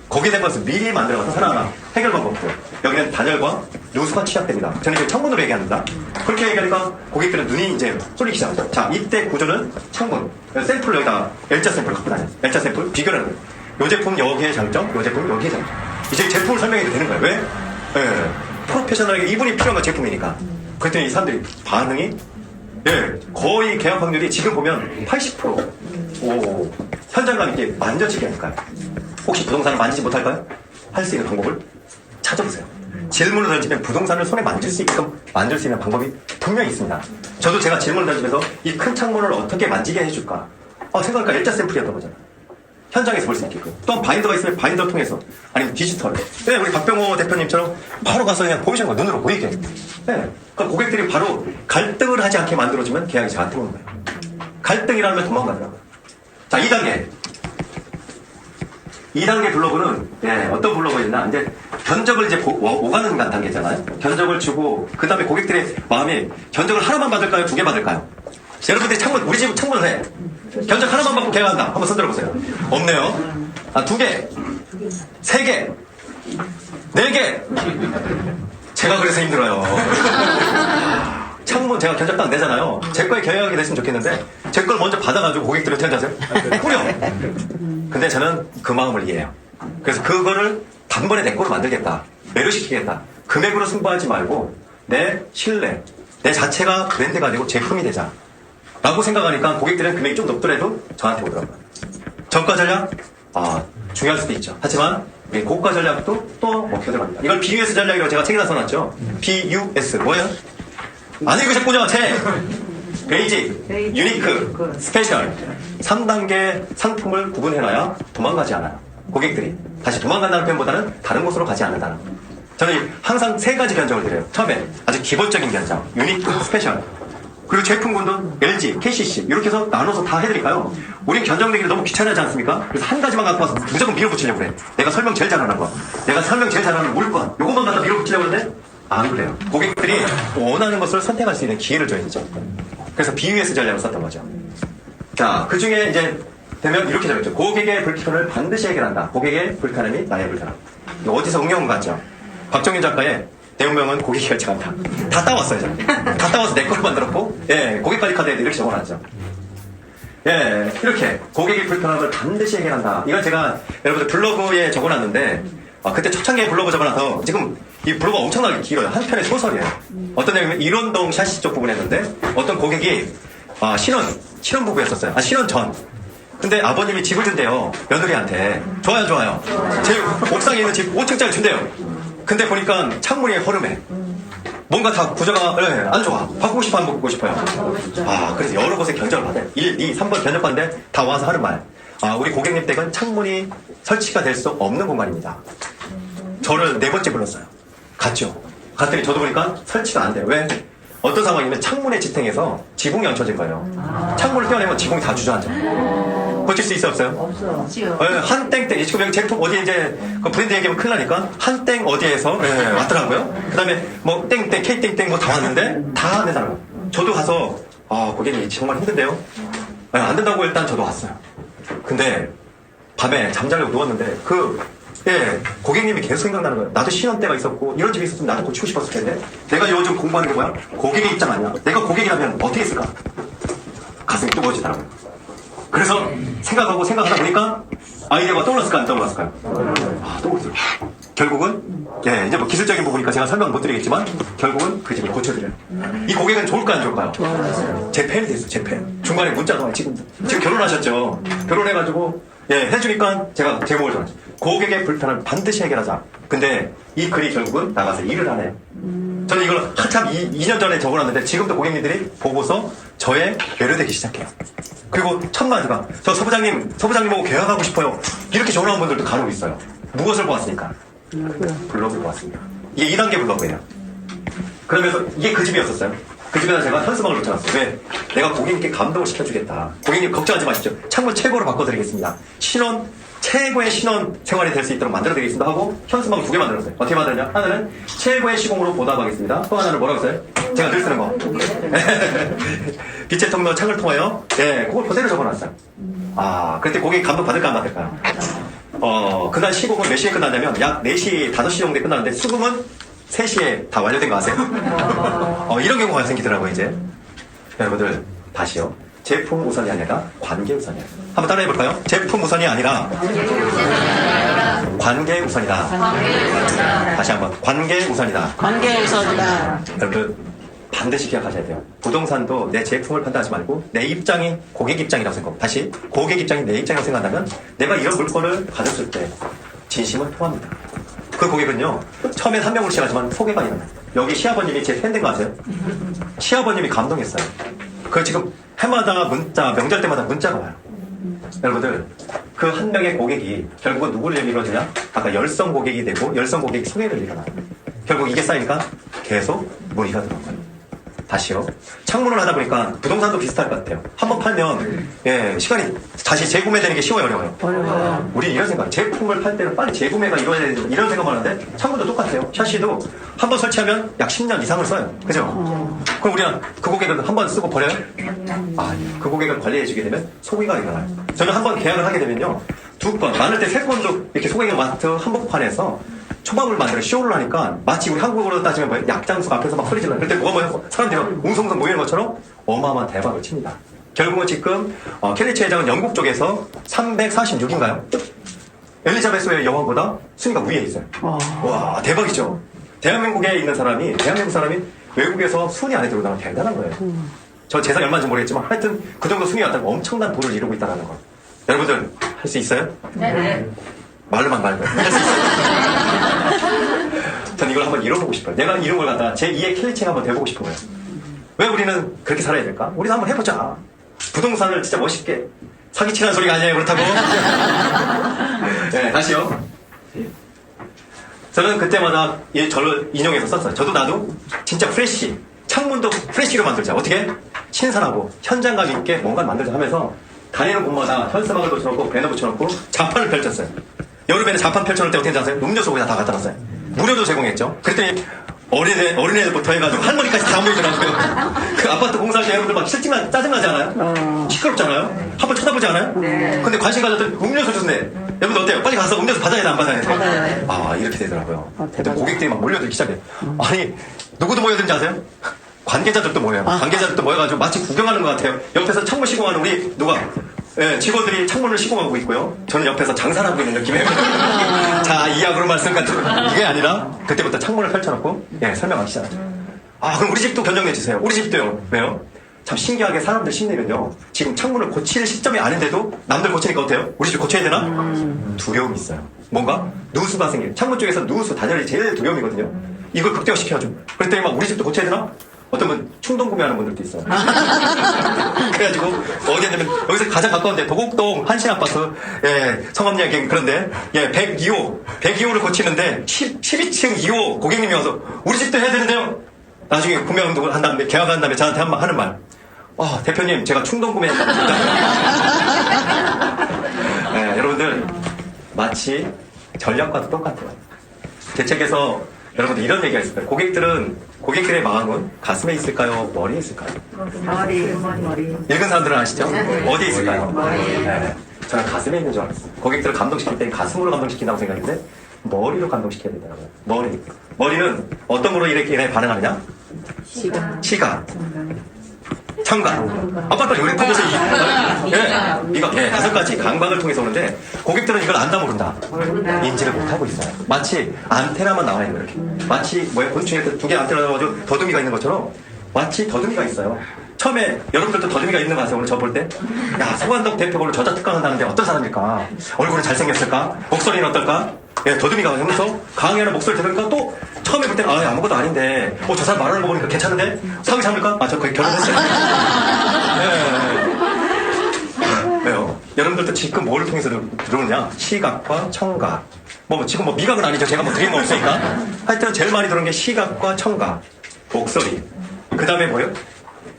거기에 대한 것을 미리 만들어서 하나하나 해결 방법도. 여기는 단열과 누수가 취약됩니다. 저는 이제 창문으로 얘기합니다. 그렇게 얘기하니까 고객들은 눈이 이제 쏠리기 시작하죠. 자, 이때 구조는 창문. 샘플로 여기다 L자 샘플 갖고 다녀요. L자 샘플 비교를 하는 거예요. 요 제품 여기에 장점, 요 제품 여기에 장점. 이제 제품을 설명해도 되는 거예요. 왜? 프로페셔널하게 이분이 필요한 건 제품이니까. 그랬더니 이 사람들이 반응이 거의 계약 확률이 지금 보면 80%. 오, 현장감 있게 만져지게 할까요? 혹시 부동산을 만지지 못할까요? 할 수 있는 방법을 찾아보세요. 질문을 던지면 부동산을 손에 만질 수 있게끔 만들 수 있는 방법이 분명히 있습니다. 저도 제가 질문을 던지면서 이 큰 창문을 어떻게 만지게 해줄까? 생각하니까 일자 샘플이었던 거잖아요. 현장에서 볼 수 있게끔. 또한 바인더가 있으면 바인더를 통해서. 아니면 디지털. 네, 우리 박병호 대표님처럼 바로 가서 그냥 보이시는 거예요. 눈으로 보이게. 네. 그러니까 고객들이 바로 갈등을 하지 않게 만들어주면 계약이 잘 안 들어오는 거예요. 갈등이라면 도망가더라고요. 자, 2단계. 2단계 블로그는, 어떤 블로그였나? 이제 견적을 이제 오가는 단계잖아요. 견적을 주고, 그 다음에 고객들의 마음이 견적을 하나만 받을까요? 2개 받을까요? 여러분들이 우리 집 창문을 해. 견적 하나만 받고 계약한다. 한번 손 들어보세요. 없네요. 2개, 3개, 4개. 제가 그래서 힘들어요. 창문 제가 견적 딱 내잖아요. 제 거에 계약이 됐으면 좋겠는데 제 걸 먼저 받아가지고 고객들이 어떻게 하세요? 뿌려. 근데 저는 그 마음을 이해해요. 그래서 그거를 단번에 내 거로 만들겠다. 매료시키겠다. 금액으로 승부하지 말고 내 신뢰, 내 자체가 브랜드가 아니고 제품이 되자. 라고 생각하니까 고객들은 금액이 좀 높더라도 저한테 오더라고요. 저가 전략? 중요할 수도 있죠. 하지만 고가 전략도 또 먹혀 들어갑니다. 이걸 BUS 전략이라고 제가 책에다 써놨죠. BUS 뭐예요? 안 읽으셨군요. 베이직, 유니크, 스페셜 3단계 상품을 구분해놔야 도망가지 않아요. 고객들이 다시 도망간다는 표현보다는 다른 곳으로 가지 않는다는 거예요. 저는 항상 3가지 견적을 드려요. 처음에 아주 기본적인 견적, 유니크, 스페셜. 그리고 제품군도 LG, KCC 이렇게 해서 나눠서 다 해드릴까요? 우린 견적 내기를 너무 귀찮아하지 않습니까? 그래서 한 가지만 갖고 와서 무조건 밀어붙이려고 그래. 내가 설명 제일 잘하는 거, 내가 설명 제일 잘하는 물건 요것만 갖다 밀어붙이려고 하는데 안 그래요. 고객들이 원하는 것을 선택할 수 있는 기회를 줘야죠. 그래서 BUS 전략을 썼던 거죠. 자, 그 중에 이제 되면 이렇게 적었죠. 고객의 불편을 반드시 해결한다. 고객의 불편함이 나의 불편함. 이거 어디서 응용한 것 같죠? 박정윤 작가의 내용명은 고객이 결정한다. 다 따왔어요, 저는. 다 따와서 내 걸로 만들었고, 고객 관리 카드에 이렇게 적어놨죠. 이렇게 고객의 불편함을 반드시 해결한다. 이걸 제가 여러분들 블로그에 적어놨는데, 그때 초창기에 블로그 적어놔서 지금 이 블로그가 엄청나게 길어요. 한 편의 소설이에요. 어떤 내용이면 일원동 샤시 쪽 부분에 했는데, 어떤 고객이 신혼 부부였었어요. 신혼 전. 근데 아버님이 집을 준대요. 며느리한테. 좋아요, 좋아요. 제 옥상에 있는 집 5층짜리 준대요. 근데 보니까 창문이 허름해. 뭔가 다 구조가 안 좋아. 바꾸고 싶어, 안 바꾸고 싶어요. 그래서 여러 곳에 견적을 받아요. 1, 2, 3번 견적 받는데 다 와서 하는 말. 우리 고객님 댁은 창문이 설치가 될 수 없는 공간입니다. 저를 4번째 불렀어요. 갔죠. 갔더니 저도 보니까 설치가 안 돼요. 왜? 어떤 상황이면 창문의 지탱에서 지붕이 얹혀진 거예요. 창문을 떼어내면 지붕이 다 주저앉아. 고칠 수 있어 없어요? 없어요. 한 땡땡 지금 여기 제품 어디 이제 그 브랜드 얘기하면 큰일 나니까 한 땡 어디에서 왔더라고요. 그 다음에 뭐 땡땡 K땡땡 뭐 다 왔는데 다 내잖아요. 저도 가서 고객님 정말 힘든데요. 안 된다고 일단 저도 왔어요. 근데 밤에 잠자려고 누웠는데 그 예, 고객님이 계속 생각나는 거예요. 나도 신혼 때가 있었고 이런 집이 있었으면 나도 고치고 싶었을 텐데 내가 요즘 공부하는 게 뭐야? 고객의 입장 아니야? 내가 고객이라면 어떻게 했을까? 가슴이 뜨거워지더라고요. 그래서 생각하다 보니까 아이디어가 떠올랐을까 안 떠올랐을까요? 떠오르더라고요. 결국은 이제 뭐 기술적인 부분이니까 제가 설명 못 드리겠지만 결국은 그 집을 고쳐드려요. 이 고객은 좋을까 안 좋을까요? 제 팬이 됐어요. 제 팬. 중간에 문자가 와요. 지금 결혼하셨죠. 결혼해가지고 해주니까 제가 제목을 정했죠. 고객의 불편을 반드시 해결하자. 근데 이 글이 결국은 나가서 일을 하네요. 저는 이걸 한참 2년 전에 적어놨는데 지금도 고객님들이 보고서 저에 매료되기 시작해요. 그리고 첫 마디가 저 서부장님하고 계약하고 싶어요. 이렇게 전화온 분들도 간혹 있어요. 무엇을 보았습니까? 블로그를 보았습니다. 이게 2단계 블로그예요. 그러면서 이게 그 집이었었어요. 그 집에다 제가 현수막을 붙여놨어요. 왜? 내가 고객님께 감동을 시켜주겠다. 고객님 걱정하지 마십시오. 창문 최고로 바꿔드리겠습니다. 최고의 신혼 생활이 될 수 있도록 만들어드리겠습니다 하고 현수막을 2개 만들었어요. 어떻게 만들었냐? 하나는 최고의 시공으로 보답하겠습니다. 또 하나는 뭐라고 써요? 제가 늘 쓰는 거. 빛의 통로 창을 통하여 그걸 그대로 적어놨어요. 그때 고객이 감동 받을까 안 받을까요? 그날 시공은 몇 시에 끝났냐면 약 4시, 5시 정도에 끝났는데 수금은 3시에 다 완료된 거 아세요? 이런 경우가 생기더라고요, 이제. 여러분들, 다시요. 제품 우선이 아니라 관계 우선이에요. 한번 따라해 볼까요? 제품 우선이 아니라 관계 우선이다. 다시 한번. 관계 우선이다. 관계 우선이다. 여러분, 반드시 기억하셔야 돼요. 부동산도 내 제품을 판단하지 말고 내 입장이 고객 입장이라고 생각하고 다시 고객 입장이 내 입장이라고 생각한다면 내가 이런 물건을 가졌을 때 진심은 통합니다. 그 고객은요 처음엔 한 명으로 시작하지만 소개가 일어나요. 여기 시아버님이 제 팬 된 거 아세요? 시아버님이 감동했어요. 그 지금 해마다 문자 명절 때마다 문자가 와요. 여러분들 그 한 명의 고객이 결국은 누구를 이루어지냐? 아까 열성 고객이 되고 열성 고객이 소개를 일어나요. 결국 이게 쌓이니까 계속 문의가 들어가요. 다시요. 창문을 하다 보니까 부동산도 비슷할 것 같아요. 한번 팔면 시간이 다시 재구매되는 게 쉬워요, 어려워요? 어려워요. 우리 이런 생각, 제품을 팔 때는 빨리 재구매가 이루어져야 된다 이런 생각을 하는데 창문도 똑같아요. 샤시도 한 번 설치하면 약 10년 이상을 써요. 그죠? 그럼 우리가 그 고객은 한 번 쓰고 버려요? 그 고객을 관리해주게 되면 소비가 일어나요. 저는 한 번 계약을 하게 되면요 2건, 많을 때 3건도 이렇게 소개팅 마트 한복판에서 초밥을 만들어 쇼를 하니까 마치 우리 한국으로 따지면 뭐예요? 약장수 앞에서 막 소리 질러요. 그때 뭐가 뭐예요? 사람들이 웅성웅성 모이는 것처럼 어마어마한 대박을 칩니다. 결국은 지금 켈리치 회장은 영국 쪽에서 346인가요? 엘리자베스의 여왕보다 순위가 위에 있어요. 와 대박이죠. 대한민국에 있는 사람이 대한민국 사람이 외국에서 순위 안에 들어오다가 대단한 거예요. 저 재산이 얼마인지 모르겠지만 하여튼 그 정도 순위가 왔다면 엄청난 도를 이루고 있다는 거. 여러분들 할 수 있어요? 네. 말로만 말고 할 수 있어요. 전 이걸 한번 이뤄보고 싶어요. 내가 이룬 걸 갖다가 제 2의 캘리체가 한번 돼보고 싶은 거예요. 왜 우리는 그렇게 살아야 될까? 우리도 한번 해보자. 부동산을 진짜 멋있게 사기치는 소리가 아니에요. 그렇다고. 다시요. 저는 그때마다 저를 인용해서 썼어요. 저도 나도 진짜 프레쉬 창문도 프레쉬로 만들자. 어떻게? 신선하고 현장감 있게 뭔가 만들자 하면서 다니는 곳마다 현수막을 붙여놓고 배너 붙여놓고 자판을 펼쳤어요. 여름에는 자판 펼쳐놓을 때 어떻게 하세요? 음료수 거기다 다 갖다 놨어요. 무료도 제공했죠. 그랬더니 어린애들부터 해가지고 할머니까지 다 모이더라고요. 그 아파트 공사할 때 여러분들 막 짜증나지 않아요? 시끄럽잖아요? 한번 쳐다보지 않아요? 근데 관심 가졌더니 음료수 주는데 여러분들 어때요? 빨리 가서 음료수 받아야 돼, 안 받아야 돼? 이렇게 되더라고요. 근데 고객들이 막 몰려들기 시작해요. 아니, 누구도 모여든지 아세요? 관계자들도 모여요. 관계자들도 모여가지고 마치 구경하는 것 같아요. 옆에서 창문 시공하는 우리 직원들이 창문을 시공하고 있고요. 저는 옆에서 장사를 하고 있는 느낌이에요. 자, 이 약으로 말씀 같은 이게 아니라 그때부터 창문을 펼쳐놓고 설명하기 시작하죠. 그럼 우리 집도 변경해 주세요. 우리 집도요. 왜요? 참 신기하게 사람들 심리는요. 지금 창문을 고칠 시점이 아닌데도 남들 고치니까 어때요? 우리 집 고쳐야 되나? 두려움이 있어요. 뭔가 누수가 생겨요. 창문 쪽에서 누수, 단열이 제일 두려움이거든요. 이걸 극대화시켜야죠. 그랬더니 막 우리 집도 고쳐야 되나? 어떤 분 충동 구매하는 분들도 있어요. 그래가지고 어디였냐면 여기서 가장 가까운데 도곡동 한신아파트 성함리에 그런데 102호를 고치는데 12층 2호 고객님이 와서 우리 집도 해야 되는데요. 나중에 구매 운동을 한 다음에 계약한 다음에 저한테 하는 말. 대표님 제가 충동 구매했다고. 여러분들 마치 전략과도 똑같아요. 제 책에서 여러분들 이런 얘기가 있을 거예요. 고객들의 마음은 가슴에 있을까요? 머리에 있을까요? 머리. 읽은 사람들은 아시죠? 어디에 있을까요? 저는 가슴에 있는 줄 알았어요. 고객들을 감동시킬 때 가슴으로 감동시킨다고 생각했는데 머리로 감동시켜야 되더라고요. 머리는 어떤 거로 이렇게 반응하느냐? 시각. 청각. 아까 우리 통해서 미각, 5가지 감각을 통해서 오는데 고객들은 이걸 안다 모른다. 인지를 못하고 있어요. 마치 안테나만 나와 있는 거 이렇게. 마치 곤충에 2개 안테나 나와가지고 더듬이가 있는 것처럼 마치 더듬이가 있어요. 처음에 여러분들도 더듬이가 있는 거 아세요? 오늘 저 볼 때? 야, 서관덕 대표가 오늘 저자 특강한다는데 어떤 사람일까? 얼굴은 잘생겼을까? 목소리는 어떨까? 예, 더듬이가 하면서 강의하는 목소리 들으니까 또 처음에 볼 때는 아무것도 아닌데 저 사람 말하는 거 보니까 괜찮은데? 상의 잡을까? 저 거의 결혼했어요. 예. 왜요? 여러분들도 지금 뭐를 통해서 들어오냐? 시각과 청각. 지금 미각은 아니죠. 제가 드린 거 없으니까. 하여튼 제일 많이 들어온 게 시각과 청각. 목소리. 그 다음에 뭐예요?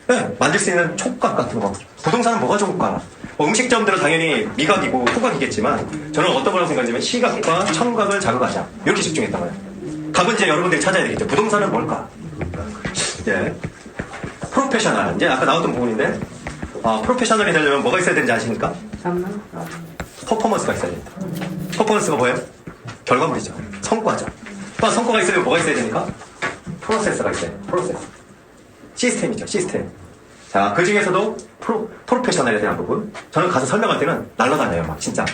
네, 만질 수 있는 촉각 같은 거. 부동산은 뭐가 좋을까? 음식점들은 당연히 미각이고 후각이겠지만 저는 어떤 거라고 생각하냐면 시각과 청각을 자극하자. 이렇게 집중했던 거예요. 답은 이제 여러분들이 찾아야 되겠죠. 부동산은 뭘까? 예. 프로페셔널. 이제 아까 나왔던 부분인데 프로페셔널이 되려면 뭐가 있어야 되는지 아십니까? 퍼포먼스가 있어야 됩니다. 퍼포먼스가 뭐예요? 결과물이죠. 성과죠. 성과가 있으려면 뭐가 있어야 됩니까? 프로세스가 있어요. 프로세스. 시스템이죠. 시스템. 자, 그 중에서도 프로페셔널에 대한 부분. 저는 가서 설명할 때는 날라다녀요. 막 진짜.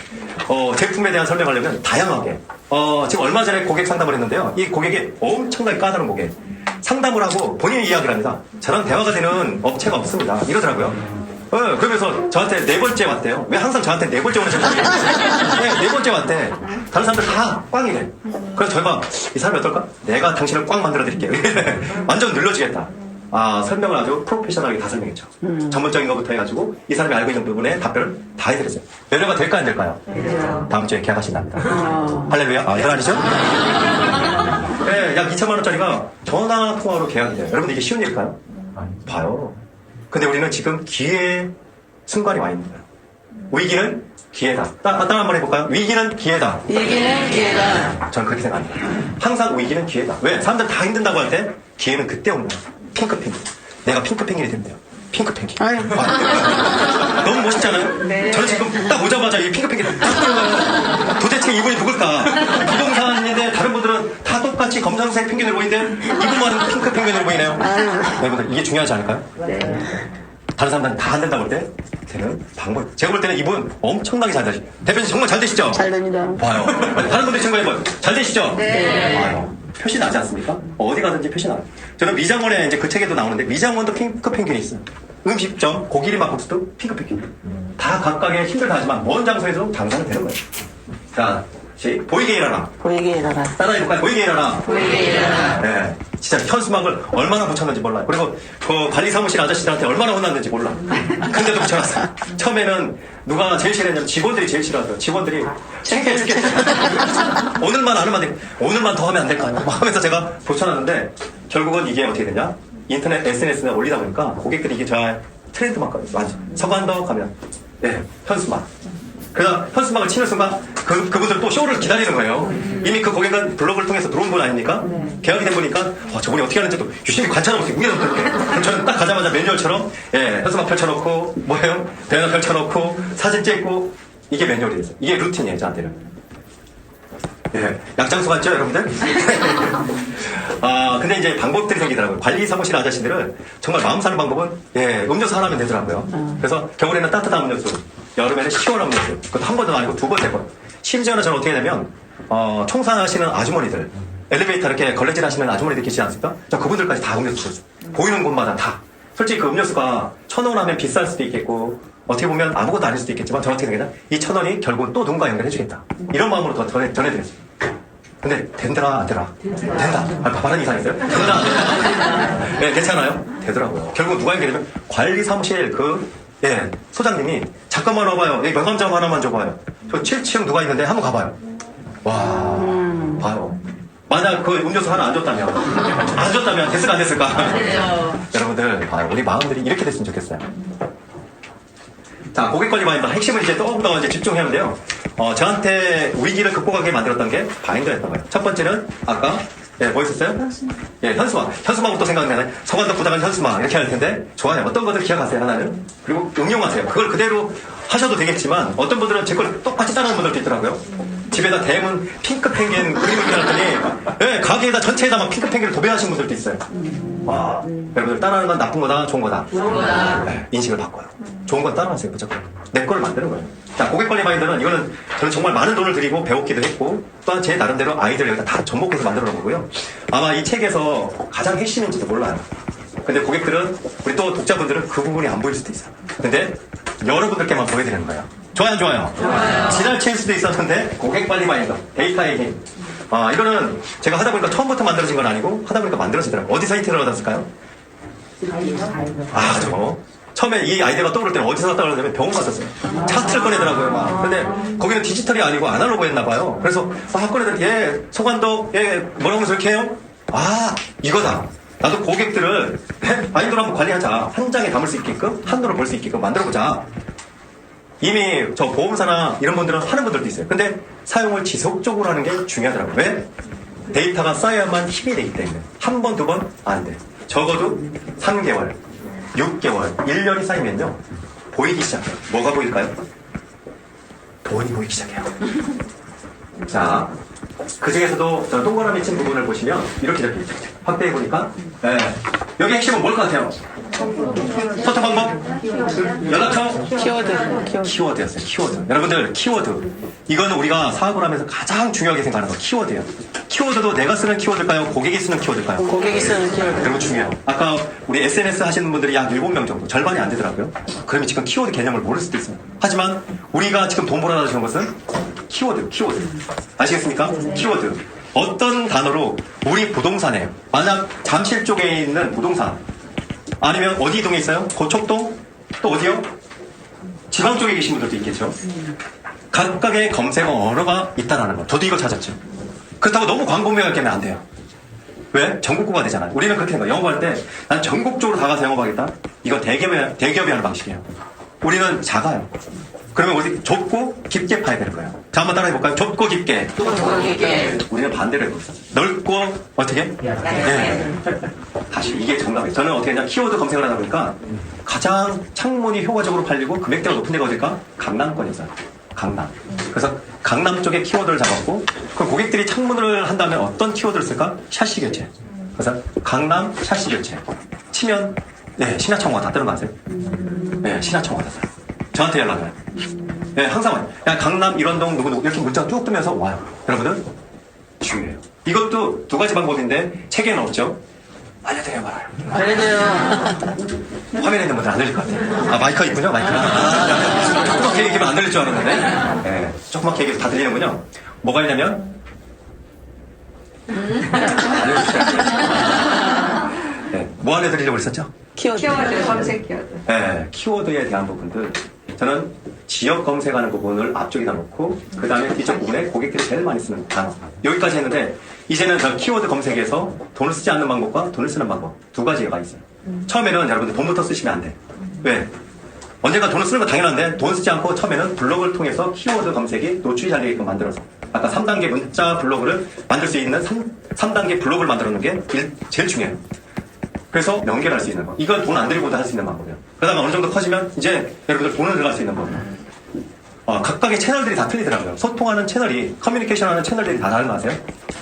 제품에 대한 설명하려면 다양하게. 지금 얼마 전에 고객 상담을 했는데요. 이 고객이 엄청나게 까다로운 고객. 상담을 하고 본인이 이야기를 합니다. 저랑 대화가 되는 업체가 없습니다. 이러더라고요. 그러면서 저한테 4번째 왔대요. 왜 항상 저한테 4번째 오는지 모르겠어요. 네, 4번째 왔대. 다른 사람들 다 꽝이래. 그래서 저희가 이 사람이 어떨까? 내가 당신을 꽝 만들어 드릴게요. 완전 눌러주겠다. 설명을 아주 프로페셔널하게 다 설명했죠. 전문적인 것부터 해가지고 이 사람이 알고 있는 부분에 답변을 다 해드렸어요. 연료가 될까 안 될까요? 다음 주에 계약하신답니다. 할렐루야. 이건 아니죠? 네, 약 2천만 원짜리가 전화 통화로 계약이 돼요. 여러분들 이게 쉬운 일일까요? 봐요. 근데 우리는 지금 기회의 순간이 와 있는 거예요. 위기는 기회다. 따라 한번 해볼까요? 위기는 기회다. 위기는 기회다. 저는 그렇게 생각합니다. 항상 위기는 기회다. 왜? 사람들 다 힘든다고 할 때 기회는 그때 온다. 핑크펭귄. 내가 핑크펭귄이 된대요. 핑크펭귄. 너무 멋있잖아요? 네. 저는 지금 딱 오자마자 이 핑크펭귄 딱 뛰어가요. 도대체 이분이 누굴까? 부동산인데 다른 분들은 다 똑같이 검정색 펭귄으로 보이는데 이분만은 핑크펭귄으로 보이네요. 여러분들 이게 중요하지 않을까요? 네. 다른 사람들은 다 안 된다고 볼 때 되는 방법. 제가 볼 때는 이분 엄청나게 잘 되시죠. 대표님 정말 잘 되시죠? 잘 됩니다. 봐요. 다른 분들 친구해봐요. 잘 되시죠? 네. 봐요. 표시 나지 않습니까? 어디 가든지 표시 나요. 저는 미장원에 이제 그 책에도 나오는데 미장원도 핑크펭귄이 있어요. 음식점, 고기리 막국수도 핑크펭귄. 다 각각의 힘들 다하지만 먼 장소에서 장사는 되는 거예요. 자, 보이게 일어나. 보이게 일어나. 따라해볼까요? 보이게 일어나. 보이게 일어나. 네. 진짜 현수막을 얼마나 붙였는지 몰라요. 그리고 그 관리사무실 아저씨들한테 얼마나 혼났는지 몰라. 근데도 붙여놨어요. 처음에는 누가 제일 싫어했냐면 직원들이 제일 싫어하더라고요. 직원들이 창피해 죽겠어. 오늘만 안 하면 돼. 오늘만 더 하면 안 될까? 막 하면서 제가 붙여놨는데 결국은 이게 어떻게 되냐? 인터넷 SNS에 올리다 보니까 고객들이 이게 저 트렌드 마크가 맞아. 서관덕 하면 현수막. 그래서 현수막을 치는 순간 그분들 또 쇼를 기다리는 거예요. 이미 그 고객은 블로그를 통해서 들어온 분 아닙니까? 계약이 된 거니까 저분이 어떻게 하는지도 유심히 관찰하고 있어요. 위에서 그렇게. 저는 딱 가자마자 매뉴얼처럼 현수막 펼쳐놓고 배너 펼쳐놓고 사진 찍고 이게 매뉴얼이에요. 이게 루틴이에요. 저한테는. 약장수 같죠 여러분들? 근데 이제 방법들이 생기더라고요. 관리 사무실 아저씨들은 정말 마음 사는 방법은 음료수 하나면 되더라고요. 그래서 겨울에는 따뜻한 음료수, 여름에는 시원한 음료수. 그것도 한 번도 아니고 2번, 3번. 심지어는 저는 어떻게 되냐면 청소하시는 아주머니들, 엘리베이터 이렇게 걸레질 하시는 아주머니들 계시지 않습니까? 저 그분들까지 다 음료수 줬어요. 보이는 곳마다 다. 솔직히 그 음료수가 1,000원 하면 비쌀 수도 있겠고 어떻게 보면 아무것도 아닐 수도 있겠지만 저는 어떻게 되겠냐? 이 1,000원이 결국은 또 누군가 연결해주겠다. 이런 마음으로 더 전해드렸어요. 근데 된더라 안 되더라? 된다. 발음 이상했어요? 된다 안 된다? 네, 괜찮아요? 되더라고요. 결국 누가 연결되면 관리사무실 소장님이 잠깐만 와봐요. 여기 명함장 하나만 줘봐요. 저 7층 누가 있는데 한번 가봐요. 와 봐요. 만약 그 음료수 하나 안 줬다면 됐을까 안 됐을까? 여러분들 봐요. 우리 마음들이 이렇게 됐으면 좋겠어요. 자, 고객 관리 바인더 핵심을 이제 조금 더 이제 집중하는데요. 저한테 위기를 극복하게 만들었던 게 바인더였던 거예요. 첫 번째는 아까 예, 뭐 있었어요? 예, 현수막. 현수막부터 생각나네. 서관덕 부장은 현수막. 이렇게 할 텐데, 좋아요. 어떤 것들 기억하세요, 하나는? 그리고 응용하세요. 그걸 그대로 하셔도 되겠지만, 어떤 분들은 제 걸 똑같이 따라하는 분들도 있더라고요. 집에다 대문 핑크 펭귄 그림을 그려놨더니, 예, 가게에다 전체에다 막 핑크 펭귄을 도배하신 분들도 있어요. 와, 여러분들 따라하는 건 나쁜 거다, 좋은 거다? 좋은 거다. 네, 인식을 바꿔요. 좋은 건 따라하세요, 무조건. 내 걸 만드는 거예요. 자, 고객관리 마인드는 이거는 저는 정말 많은 돈을 들이고 배웠기도 했고, 또한 제 나름대로 아이디어를 여기다 다 접목해서 만들어 놓은 거고요. 아마 이 책에서 가장 핵심인지도 몰라요. 근데 고객들은, 우리 또 독자분들은 그 부분이 안 보일 수도 있어요. 근데 여러분들께만 보여드리는 거예요. 좋아요, 안 좋아요? 좋아요. 지나칠 수도 있었는데, 고객관리 마인드, 데이터의 힘. 아, 이거는 제가 하다 보니까 처음부터 만들어진 건 아니고, 하다 보니까 만들어지더라고요. 어디서 힌트를 얻었을까요? 아, 저거. 처음에 이 아이디어가 떠오를 때는 어디서 떠오르냐면 병원 갔었어요. 차트를 꺼내더라고요, 막. 근데 거기는 디지털이 아니고 아날로그였나봐요. 그래서, 꺼내더니, 예, 소관독, 예, 뭐라고 하면서 이렇게 해요? 아, 이거다. 나도 고객들을, 마인드로 한번 관리하자. 한 장에 담을 수 있게끔, 한도로 볼 수 있게끔 만들어보자. 이미 저 보험사나 이런 분들은 하는 분들도 있어요. 근데 사용을 지속적으로 하는 게 중요하더라고요. 왜? 데이터가 쌓여야만 힘이 되기 때문에. 한 번, 두 번, 안 돼. 적어도 3개월. 6개월, 1년이 쌓이면요, 보이기 시작해요. 뭐가 보일까요? 돈이 보이기 시작해요. 자, 그 중에서도 저 동그라미 친 부분을 보시면 이렇게 적혀 있죠. 확대해 보니까, 네. 여기 핵심은 뭘 것 같아요? 소통 방법? 연락처? 키워드였어요. 키워드. 여러분들, 키워드. 이거는 우리가 사업을 하면서 가장 중요하게 생각하는 거 키워드예요. 키워드도 내가 쓰는 키워드일까요? 고객이 쓰는 키워드일까요? 고객이 쓰는 키워드. 그리고 중요해요. 아까 우리 SNS 하시는 분들이 약 7명 정도, 절반이 안 되더라고요. 그러면 지금 키워드 개념을 모를 수도 있어요. 하지만 우리가 지금 돈 벌어다 주는 것은 키워드. 아시겠습니까? 키워드. 어떤 단어로 우리 부동산에, 만약 잠실 쪽에 있는 부동산, 아니면 어디 동에 있어요? 고척동? 또 어디요? 지방 쪽에 계신 분들도 있겠죠. 각각의 검색 언어가 있다는 거. 저도 이걸 찾았죠. 그렇다고 너무 광고명을 깨면 안 돼요. 왜? 전국구가 되잖아요. 우리는 그렇게 된 거예요. 영업할 때 난 전국적으로 다가서 영업하겠다. 이거 대기업이 하는 방식이에요. 우리는 작아요. 그러면 어디 좁고 깊게 파야 되는 거예요. 자, 한번 따라해 볼까요? 좁고 깊게. 우리는 반대로 해보어요 넓고 어떻게? 네. 다시 이게 정답이에요. 저는 어떻게 했냐? 키워드 검색을 하다 보니까 가장 창문이 효과적으로 팔리고 금액대가 높은 데가 어딜까? 강남권이었어요. 강남. 그래서 강남 쪽에 키워드를 잡았고, 그럼 고객들이 창문을 한다면 어떤 키워드를 쓸까? 샤시 교체. 그래서 강남 샤시 교체. 치면, 네, 신화청구가 다 뜨는 거 아세요? 네, 신화청구가 다 떠요. 저한테 연락을 해요. 네, 항상 와요. 야, 강남 이런동 누구 이렇게 문자가 쭉 뜨면서 와요. 여러분들, 중요해요. 이것도 두 가지 방법인데, 책에는 없죠? 알려드려요, 말아요. 알려줘요. 화면에 있는 분들 안 들릴 것 같아요. 아, 마이크가 있군요, 마이크가. 조그맣게 얘기하면 안 들릴 줄 알았는데. 네, 조그맣게 얘기해서 다 들리는군요. 뭐가 있냐면, 네, 뭐 알려드리려고 그랬었죠? 키워드. 검색 키워드. 네, 키워드에 대한 부분들. 저는 지역 검색하는 부분을 앞쪽에다 놓고, 그 다음에 뒤쪽 부분에 고객들이 제일 많이 쓰는 단어. 여기까지 했는데, 이제는 저 키워드 검색에서 돈을 쓰지 않는 방법과 돈을 쓰는 방법. 두 가지가 있어요. 처음에는 여러분들 돈부터 쓰시면 안 돼. 왜? 언젠가 돈을 쓰는 건 당연한데, 돈 쓰지 않고 처음에는 블로그를 통해서 키워드 검색이 노출이 잘 되게끔 만들어서. 아까 3단계 문자 블로그를 만들 수 있는 3단계 블로그를 만들어 놓는 게 제일 중요해요. 그래서 연결할 수 있는 거. 이건 돈 안 들이고도 할 수 있는 방법이에요. 그러다가 어느 정도 커지면 이제 여러분들 돈을 들어갈 수 있는 방법. 각각의 채널들이 다 틀리더라고요. 소통하는 채널이, 커뮤니케이션하는 채널들이 다 다른 거 아세요?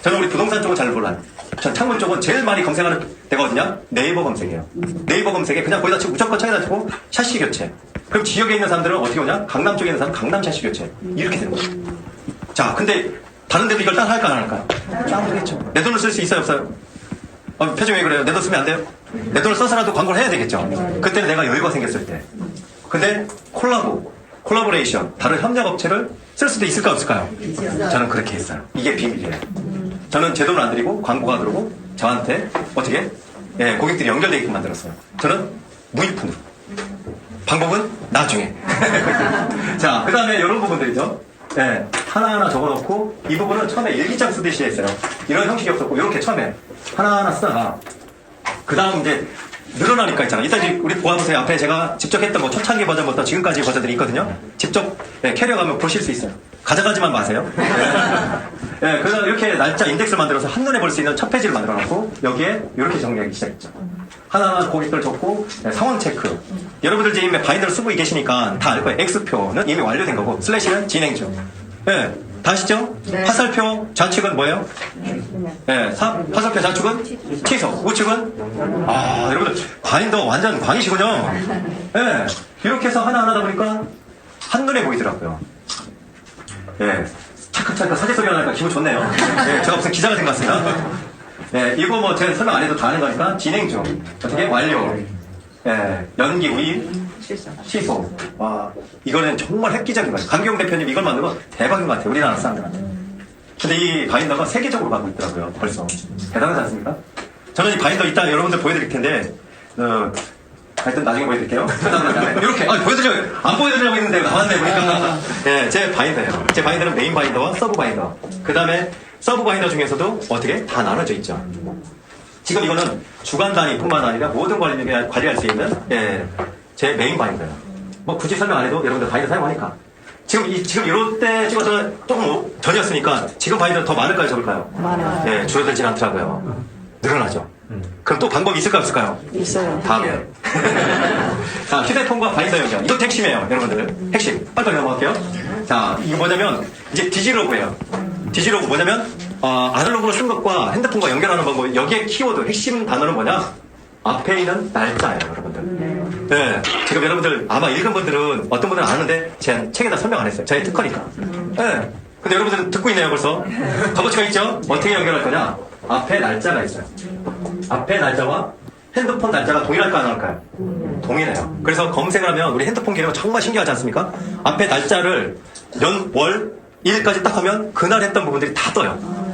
저는 우리 부동산 쪽은 잘 몰라요. 전 창문 쪽은 제일 많이 검색하는 데가 어디냐? 네이버 검색이에요. 네이버 검색에 그냥 거기다 치고 무조건 쳐다 치고 샤시 교체. 그럼 지역에 있는 사람들은 어떻게 오냐? 강남 쪽에 있는 사람은 강남 샤시 교체. 이렇게 되는 거예요. 자, 근데 다른 데도 이걸 따라 할까 안 할까요? 안 하겠죠. 내 돈을 쓸 수 있어요, 없어요? 표정이 왜 그래요? 내 돈 쓰면 안 돼요? 내 돈을 써서라도 광고를 해야 되겠죠. 그때는 내가 여유가 생겼을 때. 근데 콜라보레이션, 다른 협력업체를 쓸 수도 있을까 없을까요? 저는 그렇게 했어요. 이게 비밀이에요. 저는 제 돈을 안 들이고 광고가 들어오고 저한테 어떻게? 예, 고객들이 연결되게끔 만들었어요. 저는 무일푼으로. 방법은 나중에. 자, 그 다음에 이런 부분들이죠. 예, 하나하나 적어놓고 이 부분은 처음에 일기장 쓰듯이 했어요. 이런 형식이 없었고 이렇게 처음에 하나하나 쓰다가 그 다음 이제 늘어나니까 있잖아. 이따 우리 보아보세요. 앞에 제가 직접 했던 뭐 초창기 버전부터 지금까지 버전들이 있거든요. 직접 캐리어가면 보실 수 있어요. 가져가지만 마세요. 예, 그래서 이렇게 날짜 인덱스를 만들어서 한눈에 볼 수 있는 첫 페이지를 만들어놨고 여기에 이렇게 정리하기 시작했죠. 하나하나 고객들 적고 상황 체크. 여러분들 이제 이미 바인더를 쓰고 계시니까 다 알 거예요. X표는 이미 완료된 거고 슬래시는 진행 중. 예, 다 아시죠? 네. 화살표 좌측은 뭐예요? 예, 화살표 좌측은 취소. 우측은 여러분들 바인더 완전 광이시군요. 예, 이렇게 해서 하나하나다 보니까 한눈에 보이더라고요. 예, 찰칵찰칵 사제 소리가 나니까 기분 좋네요. 예, 제가 무슨 기자가 된 것 같습니다. 예, 이거 뭐 제가 설명 안 해도 다 아는 거니까 진행 중. 어떻게 완료. 예, 연기 우입 취소. 와, 이거는 정말 획기적인 거예요. 강기용 대표님 이걸 만든 거 대박인 것 같아요. 우리나라 사람들한테. 근데 이 바인더가 세계적으로 가고 있더라고요. 벌써. 대단하지 않습니까? 저는 이 바인더 이따 여러분들 보여드릴 텐데, 하여튼 나중에 보여드릴게요. 이렇게, 보여드리려고, 안 보여드리려고 했는데 나왔네, 보니까. 예, 제 바인더예요. 제 바인더는 메인 바인더와 서브 바인더. 그 다음에 서브 바인더 중에서도 어떻게? 다 나눠져 있죠. 지금 이거는 주간 단위뿐만 아니라 모든 관리할 수 있는, 제 메인 바인더예요. 뭐 굳이 설명 안 해도 여러분들 바인더 사용하니까. 지금 이럴 때 찍어서 조금 전이었으니까 지금 바인더 더 많을까요, 적을까요? 많아요. 예, 줄어들진 않더라고요. 늘어나죠. 그럼 또 방법이 있을까요, 없을까요? 있어요. 다음에. 자, 휴대폰과 바인더 연결. 이것도 핵심이에요, 여러분들. 핵심. 빨리 넘어갈게요. 자, 이거 뭐냐면, 이제 디지로그예요. 디지로그 뭐냐면, 아날로그로 쓴 것과 핸드폰과 연결하는 방법. 여기에 키워드, 핵심 단어는 뭐냐? 앞에 있는 날짜예요, 여러분들. 네. 지금 여러분들 아마 읽은 분들은 어떤 분들은 아는데 제 책에다 설명 안 했어요. 저의 특허니까. 네. 근데 여러분들은 듣고 있네요, 벌써. 값어치가 있죠? 어떻게 연결할 거냐? 앞에 날짜가 있어요. 앞에 날짜와 핸드폰 날짜가 동일할까 안 동일할까요? 동일해요. 그래서 검색을 하면 우리 핸드폰 기능은 정말 신기하지 않습니까? 앞에 날짜를 연, 월, 일까지 딱 하면 그날 했던 부분들이 다 떠요.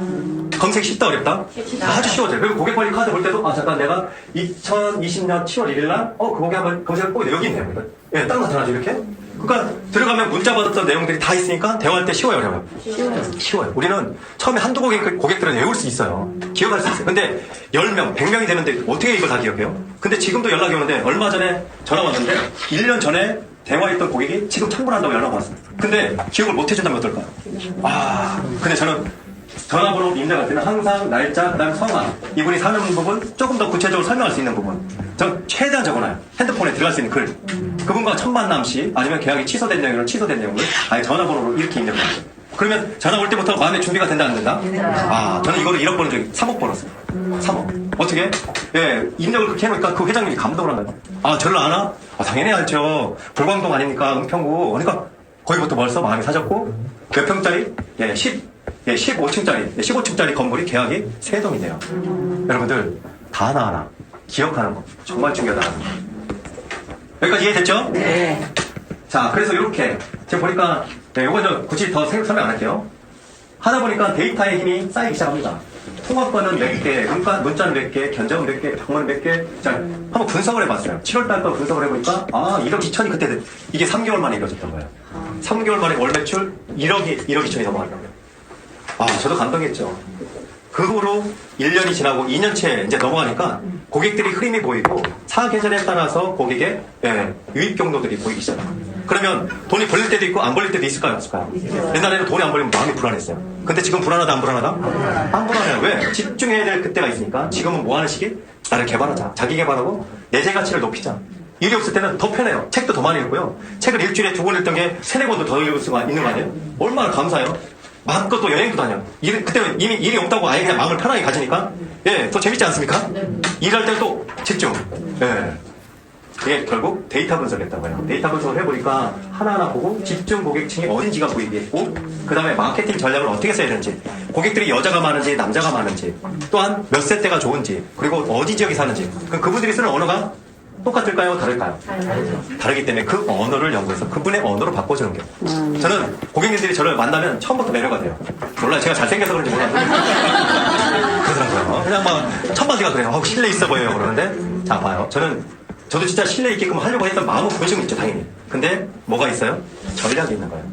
검색이 쉽다 어렵다? 아주 쉬워져요. 그리고 고객 관리 카드 볼 때도 잠깐 내가 2020년 7월 1일 날 그 고객 한번 검색을 보고 여기 있네요. 예, 딱 나타나죠 이렇게. 그러니까 들어가면 문자 받았던 내용들이 다 있으니까 대화할 때 쉬워요 어려워요? 쉬워요. 우리는 처음에 한두 고객들은 외울 수 있어요. 기억할 수 있어요. 근데 10명, 100명이 되는데 어떻게 이걸 다 기억해요? 근데 지금도 연락이 오는데 얼마 전에 전화 왔는데 1년 전에 대화했던 고객이 지금 창문한다고 연락 왔어요. 근데 기억을 못 해준다면 어떨까요? 근데 저는 전화번호 입력할 때는 항상 날짜, 그 다음에 성함, 이분이 사는 부분, 조금 더 구체적으로 설명할 수 있는 부분. 전 최대한 적어놔요. 핸드폰에 들어갈 수 있는 글. 그분과 첫 만남 시, 아니면 계약이 취소된 내용을 취소된 내용을 아예 전화번호로 이렇게 입력해요. 그러면 전화 올 때부터 마음의 준비가 된다, 안 된다? 저는 이거를 1억 버는 적이 3억 벌었어요. 3억. 어떻게? 예, 입력을 그렇게 해놓으니까 그 회장님이 감동을 한 거예요. 저를 아나? 당연히 알죠. 불광동 아닙니까? 은평구. 그러니까 거기부터 벌써 마음이 사졌고, 몇 평짜리? 15층짜리, 15층짜리 건물이 계약이 3동이네요. 여러분들, 다 하나하나 기억하는 거 정말 중요하다. 여기까지 이해됐죠? 네. 자, 그래서 이렇게 지금 보니까 이건 좀 굳이 더 설명 안 할게요. 하다 보니까 데이터의 힘이 쌓이기 시작합니다. 통화권은 몇 개, 문자는 몇 개, 견적은 몇 개, 병원은 몇 개. 자, 한번 분석을 해봤어요. 7월달 거 분석을 해보니까 1억 2천이 그때 이게 3개월 만에 이루어졌던 거예요. 3개월 만에 월 매출 1억 2천이 넘어가더라고요. 저도 감동했죠. 그 후로 1년이 지나고 2년째 이제 넘어가니까 고객들이 흐름이 보이고 사계절에 따라서 고객의 유입 경로들이 보이기 시작합니다. 그러면 돈이 벌릴 때도 있고 안 벌릴 때도 있을까요? 없을까요? 옛날에는 돈이 안 벌리면 마음이 불안했어요. 근데 지금 불안하다 안 불안하다? 안 불안해요. 왜? 집중해야 될 그때가 있으니까 지금은 뭐 하는 시기? 나를 개발하자. 자기 개발하고 내재 가치를 높이자. 일이 없을 때는 더 편해요. 책도 더 많이 읽고요. 책을 일주일에 2권 읽던 게 3-4권도 더 읽을 수가 있는 거 아니에요? 얼마나 감사해요? 마음껏 또 여행도 다녀. 그때는 이미 일이 없다고 아예 그냥 마음을 편하게 가지니까, 더 재밌지 않습니까? 일할 때 또 집중. 그게 결국 데이터 분석을 했다고 해요. 데이터 분석을 해보니까 하나하나 보고 집중 고객층이 어딘지가 보이게 했고, 그 다음에 마케팅 전략을 어떻게 써야 되는지, 고객들이 여자가 많은지 남자가 많은지, 또한 몇 세대가 좋은지, 그리고 어디 지역에 사는지, 그분들이 쓰는 언어가 똑같을까요? 다를까요? 다르기 때문에 그 언어를 연구해서 그분의 언어로 바꿔주는 게. 저는 고객님들이 저를 만나면 처음부터 매료가 돼요. 몰라요. 제가 잘생겨서 그런지 몰라요. 그러더라고요. 그냥 막 첫마디가 그래요. 신뢰 있어 보여요. 그러는데 자 봐요. 저도 진짜 신뢰 있게끔 하려고 했던 마음은 보여주고 있죠. 당연히. 근데 뭐가 있어요? 전략이 있는 거예요.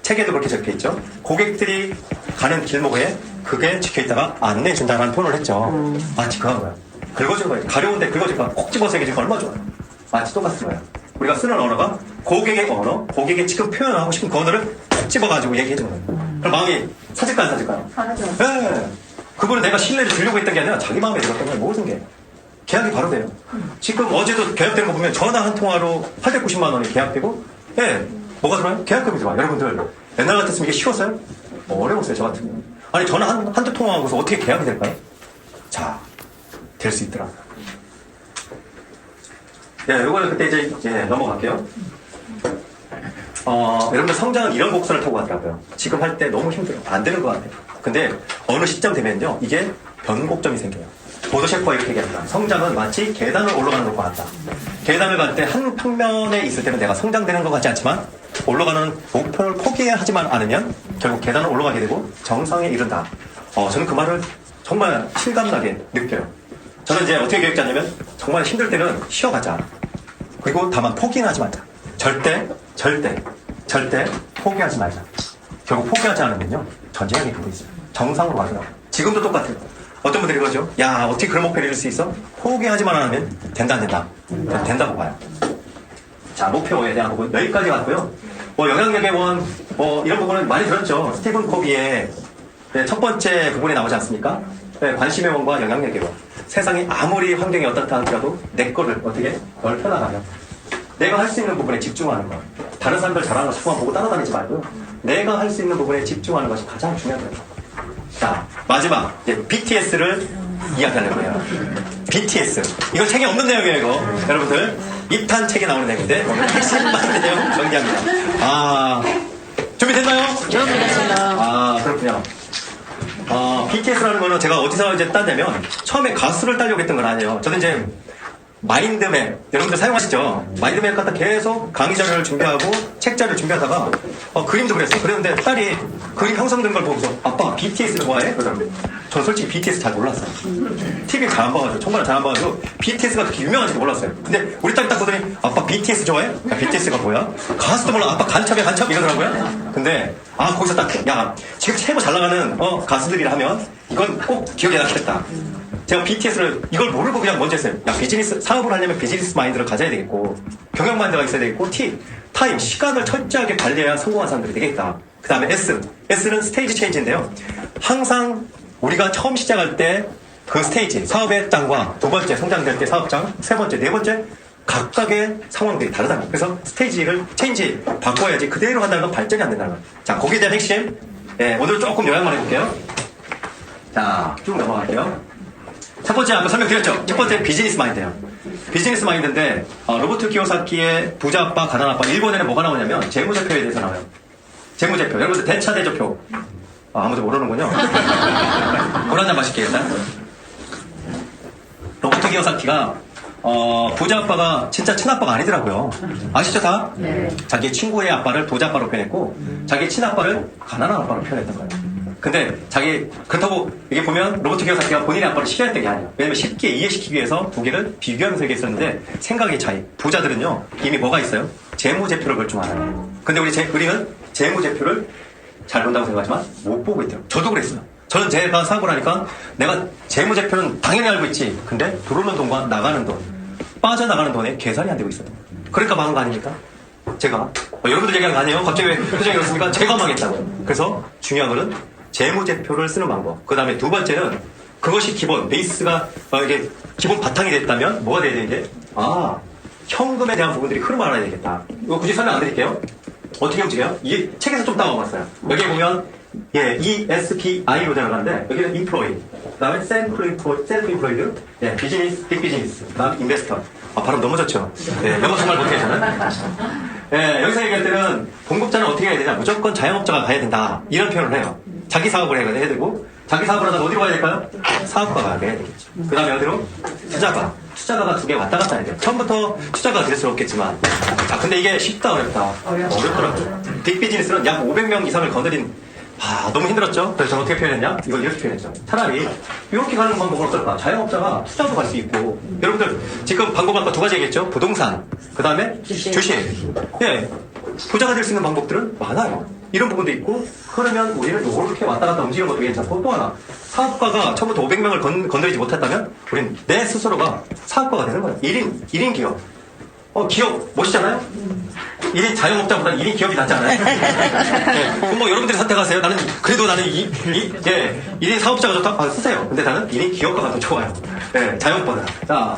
책에도 그렇게 적혀있죠. 고객들이 가는 길목에 그게 적혀있다가 안내해준다는 표현을 했죠. 지금 그런 거예요. 긁어진 거예요. 가려운데 긁어진 거 콕 집어서 얘기해 주면 얼마나 좋아요. 마치 똑같은 거예요. 우리가 쓰는 언어가 고객의 언어, 고객이 지금 표현하고 싶은 그 언어를 콕 집어가지고 얘기해 주는 거예요. 그럼 마음이 사질까요, 안 사질까요? 네. 그분은 내가 신뢰를 주려고 했던 게 아니라 자기 마음에 들었던 거예요. 모든 게. 계약이 바로 돼요. 지금 어제도 계약되는 거 보면 전화 한 통화로 890만 원이 계약되고, 예, 뭐가 들어요? 계약금이 들어와요. 여러분들, 옛날 같았으면 이게 쉬웠어요? 어려웠어요, 저 같은 경우. 아니, 전화 한두 통화하고서 어떻게 계약이 될까요? 자, 될 수 있더라고요. 예, 요거는 그때 이제 넘어갈게요. 여러분들 성장은 이런 곡선을 타고 가더라고요. 지금 할 때 너무 힘들어요. 안 되는 것 같아요. 근데 어느 시점 되면요, 이게 변곡점이 생겨요. 보도 셰퍼가 이렇게 얘기합니다. 성장은 마치 계단을 올라가는 것과 같다. 계단을 갈 때 한 평면에 있을 때는 내가 성장되는 것 같지 않지만 올라가는 목표를 포기하지만 않으면 결국 계단을 올라가게 되고 정상에 이른다. 저는 그 말을 정말 실감나게 느껴요. 저는 이제 어떻게 계획 짜냐면 정말 힘들 때는 쉬어가자. 그리고 다만 포기는 하지 말자. 절대 포기하지 말자. 결국 포기하지 않으면요, 전쟁하게 되고 있어요. 정상으로 가더라고요. 지금도 똑같아요. 어떤 분들이 그러죠? 야, 어떻게 그런 목표를 이룰 수 있어? 포기하지만 않으면 된다, 안 된다. 된다고 봐요. 자, 목표에 대한 부분 여기까지 왔고요. 영향력의 원, 이런 부분은 많이 들었죠. 스티븐 코비의 첫 번째 부분에 나오지 않습니까? 네, 관심의 원과 영향력의 원. 세상이 아무리 환경이 어떻다 하더라도 내 거를 어떻게 넓혀나가면 내가 할 수 있는 부분에 집중하는 것. 다른 사람들 잘하는 거 자꾸만 보고 따라다니지 말고요. 내가 할 수 있는 부분에 집중하는 것이 가장 중요한 거예요. 자, 마지막 이제 BTS를 이야기하는 거예요. BTS. 이거 책에 없는 내용이에요, 이거. 여러분들, 2탄 책에 나오는 내용인데 오늘 핵심만 내용 정리합니다. 준비됐나요? 준비됐습니다. 그렇군요. BTS라는 거는 제가 어디서 이제 땄냐면 처음에 가수를 따려고 했던 건 아니에요. 저는 이제 마인드맵, 여러분들 사용하시죠? 마인드맵 갖다 계속 강의 자료를 준비하고 책 자료를 준비하다가 그림도 그랬어요. 그랬는데 딸이 그림 형성된 걸 보고서 아빠 BTS 좋아해? 그러더라고요. 저는 솔직히 BTS 잘 몰랐어요. TV 잘 안 봐가지고, 정말 잘 안 봐가지고 BTS가 그렇게 유명한지도 몰랐어요. 근데 우리 딸이 딱 보더니 아빠 BTS 좋아해? 야, BTS가 뭐야? 가수도 몰라. 아빠 간첩이야, 간첩? 이러더라고요. 근데 거기서 딱 지금 최고 잘 나가는 가수들이라 하면 이건 꼭 기억에 남겠다. 제가 BTS를 이걸 모르고 그냥 먼저 했어요. 야, 비즈니스 사업을 하려면 비즈니스 마인드를 가져야 되겠고 경영 마인드가 있어야 되겠고 타임 시간을 철저하게 관리해야 성공한 사람들이 되겠다. 그 다음에 S는 스테이지 체인지인데요. 항상 우리가 처음 시작할 때 그 스테이지 사업의 땅과 두 번째 성장될 때 사업장, 세 번째, 네 번째 각각의 상황들이 다르다는 거예요. 그래서 스테이지를 체인지 바꿔야지 그대로 간다는 건 발전이 안 된다는 거예요. 자, 거기에 대한 핵심 오늘 조금 요약만 해볼게요. 자, 쭉 넘어갈게요. 첫 번째 아까 설명드렸죠? 첫 번째 비즈니스 마인드예요. 비즈니스 마인드인데 로버트 키요사키의 부자 아빠, 가난 아빠 일본에는 뭐가 나오냐면 재무제표에 대해서 나와요. 재무제표. 여러분들 대차 대조표. 아무도 모르는군요. 물 한잔 마실게요, 일단. 로버트 키요사키가 부자 아빠가 진짜 친아빠가 아니더라고요. 아시죠 다? 네. 자기 친구의 아빠를 부자 아빠로 표현했고 자기 친아빠를 가난한 아빠로 표현했던 거예요. 근데 그렇다고 이게 보면 로버트 키요사키가 본인의 아빠를 싫어했던 게 아니에요. 왜냐면 쉽게 이해시키기 위해서 두 개를 비교하면서 얘기했었는데 생각의 차이. 부자들은요 이미 뭐가 있어요? 재무제표를 볼 줄 알아요. 근데 우리는 재무제표를 잘 본다고 생각하지만 못 보고 있더라고요. 저도 그랬어요. 저는 제가 사업을 하니까 내가 재무제표는 당연히 알고 있지. 근데 들어오는 돈과 나가는 돈, 빠져나가는 돈에 계산이 안 되고 있어요. 그러니까 망한 거 아닙니까? 제가 여러분들 얘기하는 거 아니에요? 갑자기 왜 표정이 그렇습니까? 제가 망했다고요. 그래서 중요한 거는 재무제표를 쓰는 방법. 그 다음에 두 번째는 그것이 기본, 베이스가 이게 기본 바탕이 됐다면 뭐가 돼야 되는데 현금에 대한 부분들이 흐름을 알아야 되겠다. 이거 굳이 설명 안 드릴게요. 어떻게 움직여요? 이 책에서 좀 따와봤어요. 여기에 보면 ESPI로 들어가는데 여기는 employee, 그 다음에 self-employed, 비즈니스, 빅 비즈니스, 그 다음 인베스터. 발음 너무 좋죠? 영어 정말 못해요 저는. 여기서 얘기할 때는 공급자는 어떻게 해야 되냐? 무조건 자영업자가 가야 된다. 이런 표현을 해요. 자기 사업을 해야 되고 자기 사업을 하다가 어디로 가야 될까요? 사업가가 가야 되겠죠. 그 다음에 어디로? 투자가가 두 개 왔다 갔다 해야 돼요. 처음부터 투자가가 될 수는 없겠지만 근데 이게 쉽다 어렵다? 어렵더라고요. 빅 비즈니스는 약 500명 이상을 거느린 너무 힘들었죠? 그래서 저는 어떻게 표현했냐? 이걸 이렇게 표현했죠. 차라리 이렇게 가는 방법은 어떨까? 자영업자가 투자도 갈 수 있고 여러분들 지금 방법 아까 두 가지 얘기했죠? 부동산, 그 다음에 주식. 부자가 될 수 있는 방법들은 많아요. 이런 부분도 있고, 그러면 우리는 이렇게 왔다 갔다 움직이는 것도 괜찮고, 또 하나, 사업가가 처음부터 500명을 건드리지 못했다면, 우리는 내 스스로가 사업가가 되는 거예요. 1인 기업. 기업 멋있잖아요? 1인 자영업자보다 1인 기업이 낫잖아요. 네, 그럼 뭐 여러분들이 선택하세요. 그래도 나는 1인 사업자가 좋다? 쓰세요. 근데 나는 1인 기업가가 더 좋아요. 네, 자영업보다. 자.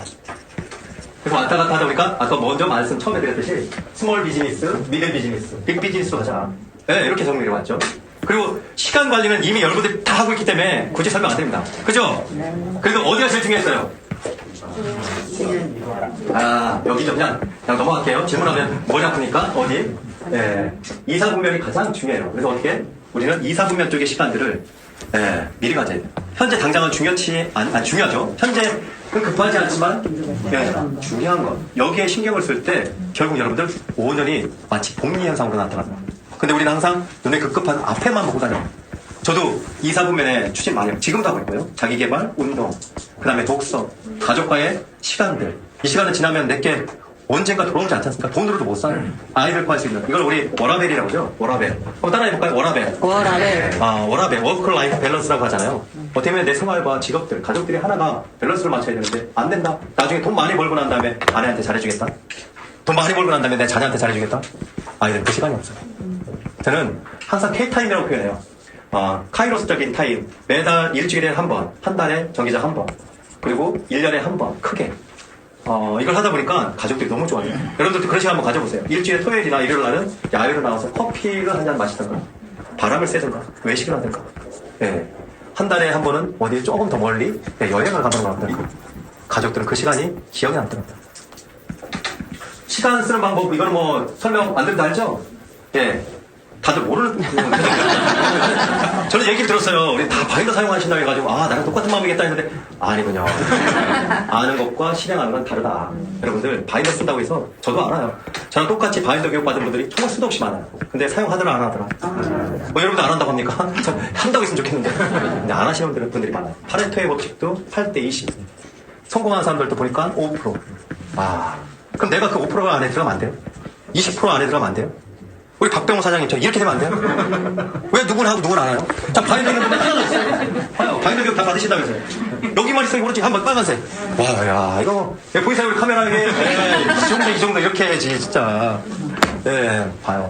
그래서 왔다 갔다 하다 보니까, 아까 먼저 말씀 처음에 드렸듯이, 스몰 비즈니스, 미들 비즈니스, 빅 비즈니스로 가자. 네, 이렇게 정리를 왔죠. 그리고 시간 관리는 이미 여러분들이 다 하고 있기 때문에 굳이 설명 안 됩니다. 그죠? 그래도 어디가 제일 중요했어요? 여기 좀 그냥 넘어갈게요. 질문하면 머리 아프니까, 어디? 네, 이사분면이 가장 중요해요. 그래서 어떻게? 우리는 이사분면 쪽의 시간들을, 미리 가져야 돼요. 현재 당장은 중요하죠. 현재 급하지 않지만 중요한 것. 여기에 신경을 쓸 때 결국 여러분들 5년이 마치 복리 현상으로 나타납니다. 근데 우리는 항상 눈에 급급한 앞에만 보고 다녀요. 저도 이사분면에 추진 많이 해요. 지금도 하고 있고요. 자기개발, 운동, 그 다음에 독서, 가족과의 시간들. 이 시간을 지나면 내게 언젠가 돌아오지 않지 않습니까? 돈으로도 못 사요. 아이들 구할 수 있는. 이걸 우리 워라벨이라고 하죠. 워라벨. 한번 따라해볼까요? 워라벨. 워라벨. 워라벨. 워크 라이프 밸런스라고 하잖아요. 어떻게 보면 내 생활과 직업들, 가족들이 하나가 밸런스를 맞춰야 되는데 안 된다. 나중에 돈 많이 벌고 난 다음에 아내한테 잘해주겠다. 돈 많이 벌고 난 다음에 내 자녀한테 잘해주겠다. 아이들은 그 시간이 없어요. 저는 항상 K타임이라고 표현해요. 카이로스적인 타임. 매달 일주일에 한 번, 한 달에 정기적 한 번, 그리고 1년에 한 번, 크게. 이걸 하다 보니까 가족들이 너무 좋아요. 여러분들도 그런 시간 한번 가져보세요. 일주일에 토요일이나 일요일 날은 야외로 나와서 커피를 한 잔 마시든가, 바람을 쐬든가, 외식을 하든가. 예. 한 달에 한 번은 어디 조금 더 멀리 여행을 가보는 겁니다. 가족들은 그 시간이 기억에 남더랍니다. 시간 쓰는 방법, 이거는 뭐 설명 안 드려도 알죠? 예. 다들 모르는 저는 얘기를 들었어요. 우리 다 바인더 사용하신다고 해가지고 나랑 똑같은 마음이겠다 했는데 아니군요. 아는 것과 실행하는 건 다르다. 여러분들 바인더 쓴다고 해서 저도 알아요. 저랑 똑같이 바인더 교육 받은 분들이 정말 수도 없이 많아요. 근데 사용하더라 안 하더라. 뭐 여러분들 안 한다고 합니까? 저 한다고 했으면 좋겠는데. 근데 안 하시는 분들이 많아요. 파레토의 법칙도 8대20. 성공하는 사람들도 보니까 5%. 그럼 내가 그 5% 안에 들어가면 안 돼요? 20% 안에 들어가면 안 돼요? 우리 박병호 사장님처럼 이렇게 되면 안 돼요? 왜 누구는 하고 누구는 안 해요? 자, 바인더 있는 분들 하나도 없어요. 봐요, 바인더 교육 다 받으신다면서요. 여기만 있으면 모르지. 한번 빨간색. 야, 이거. 보이세요? 우리 카메라에. 이 정도 이렇게 해야지, 진짜. 네, 봐요.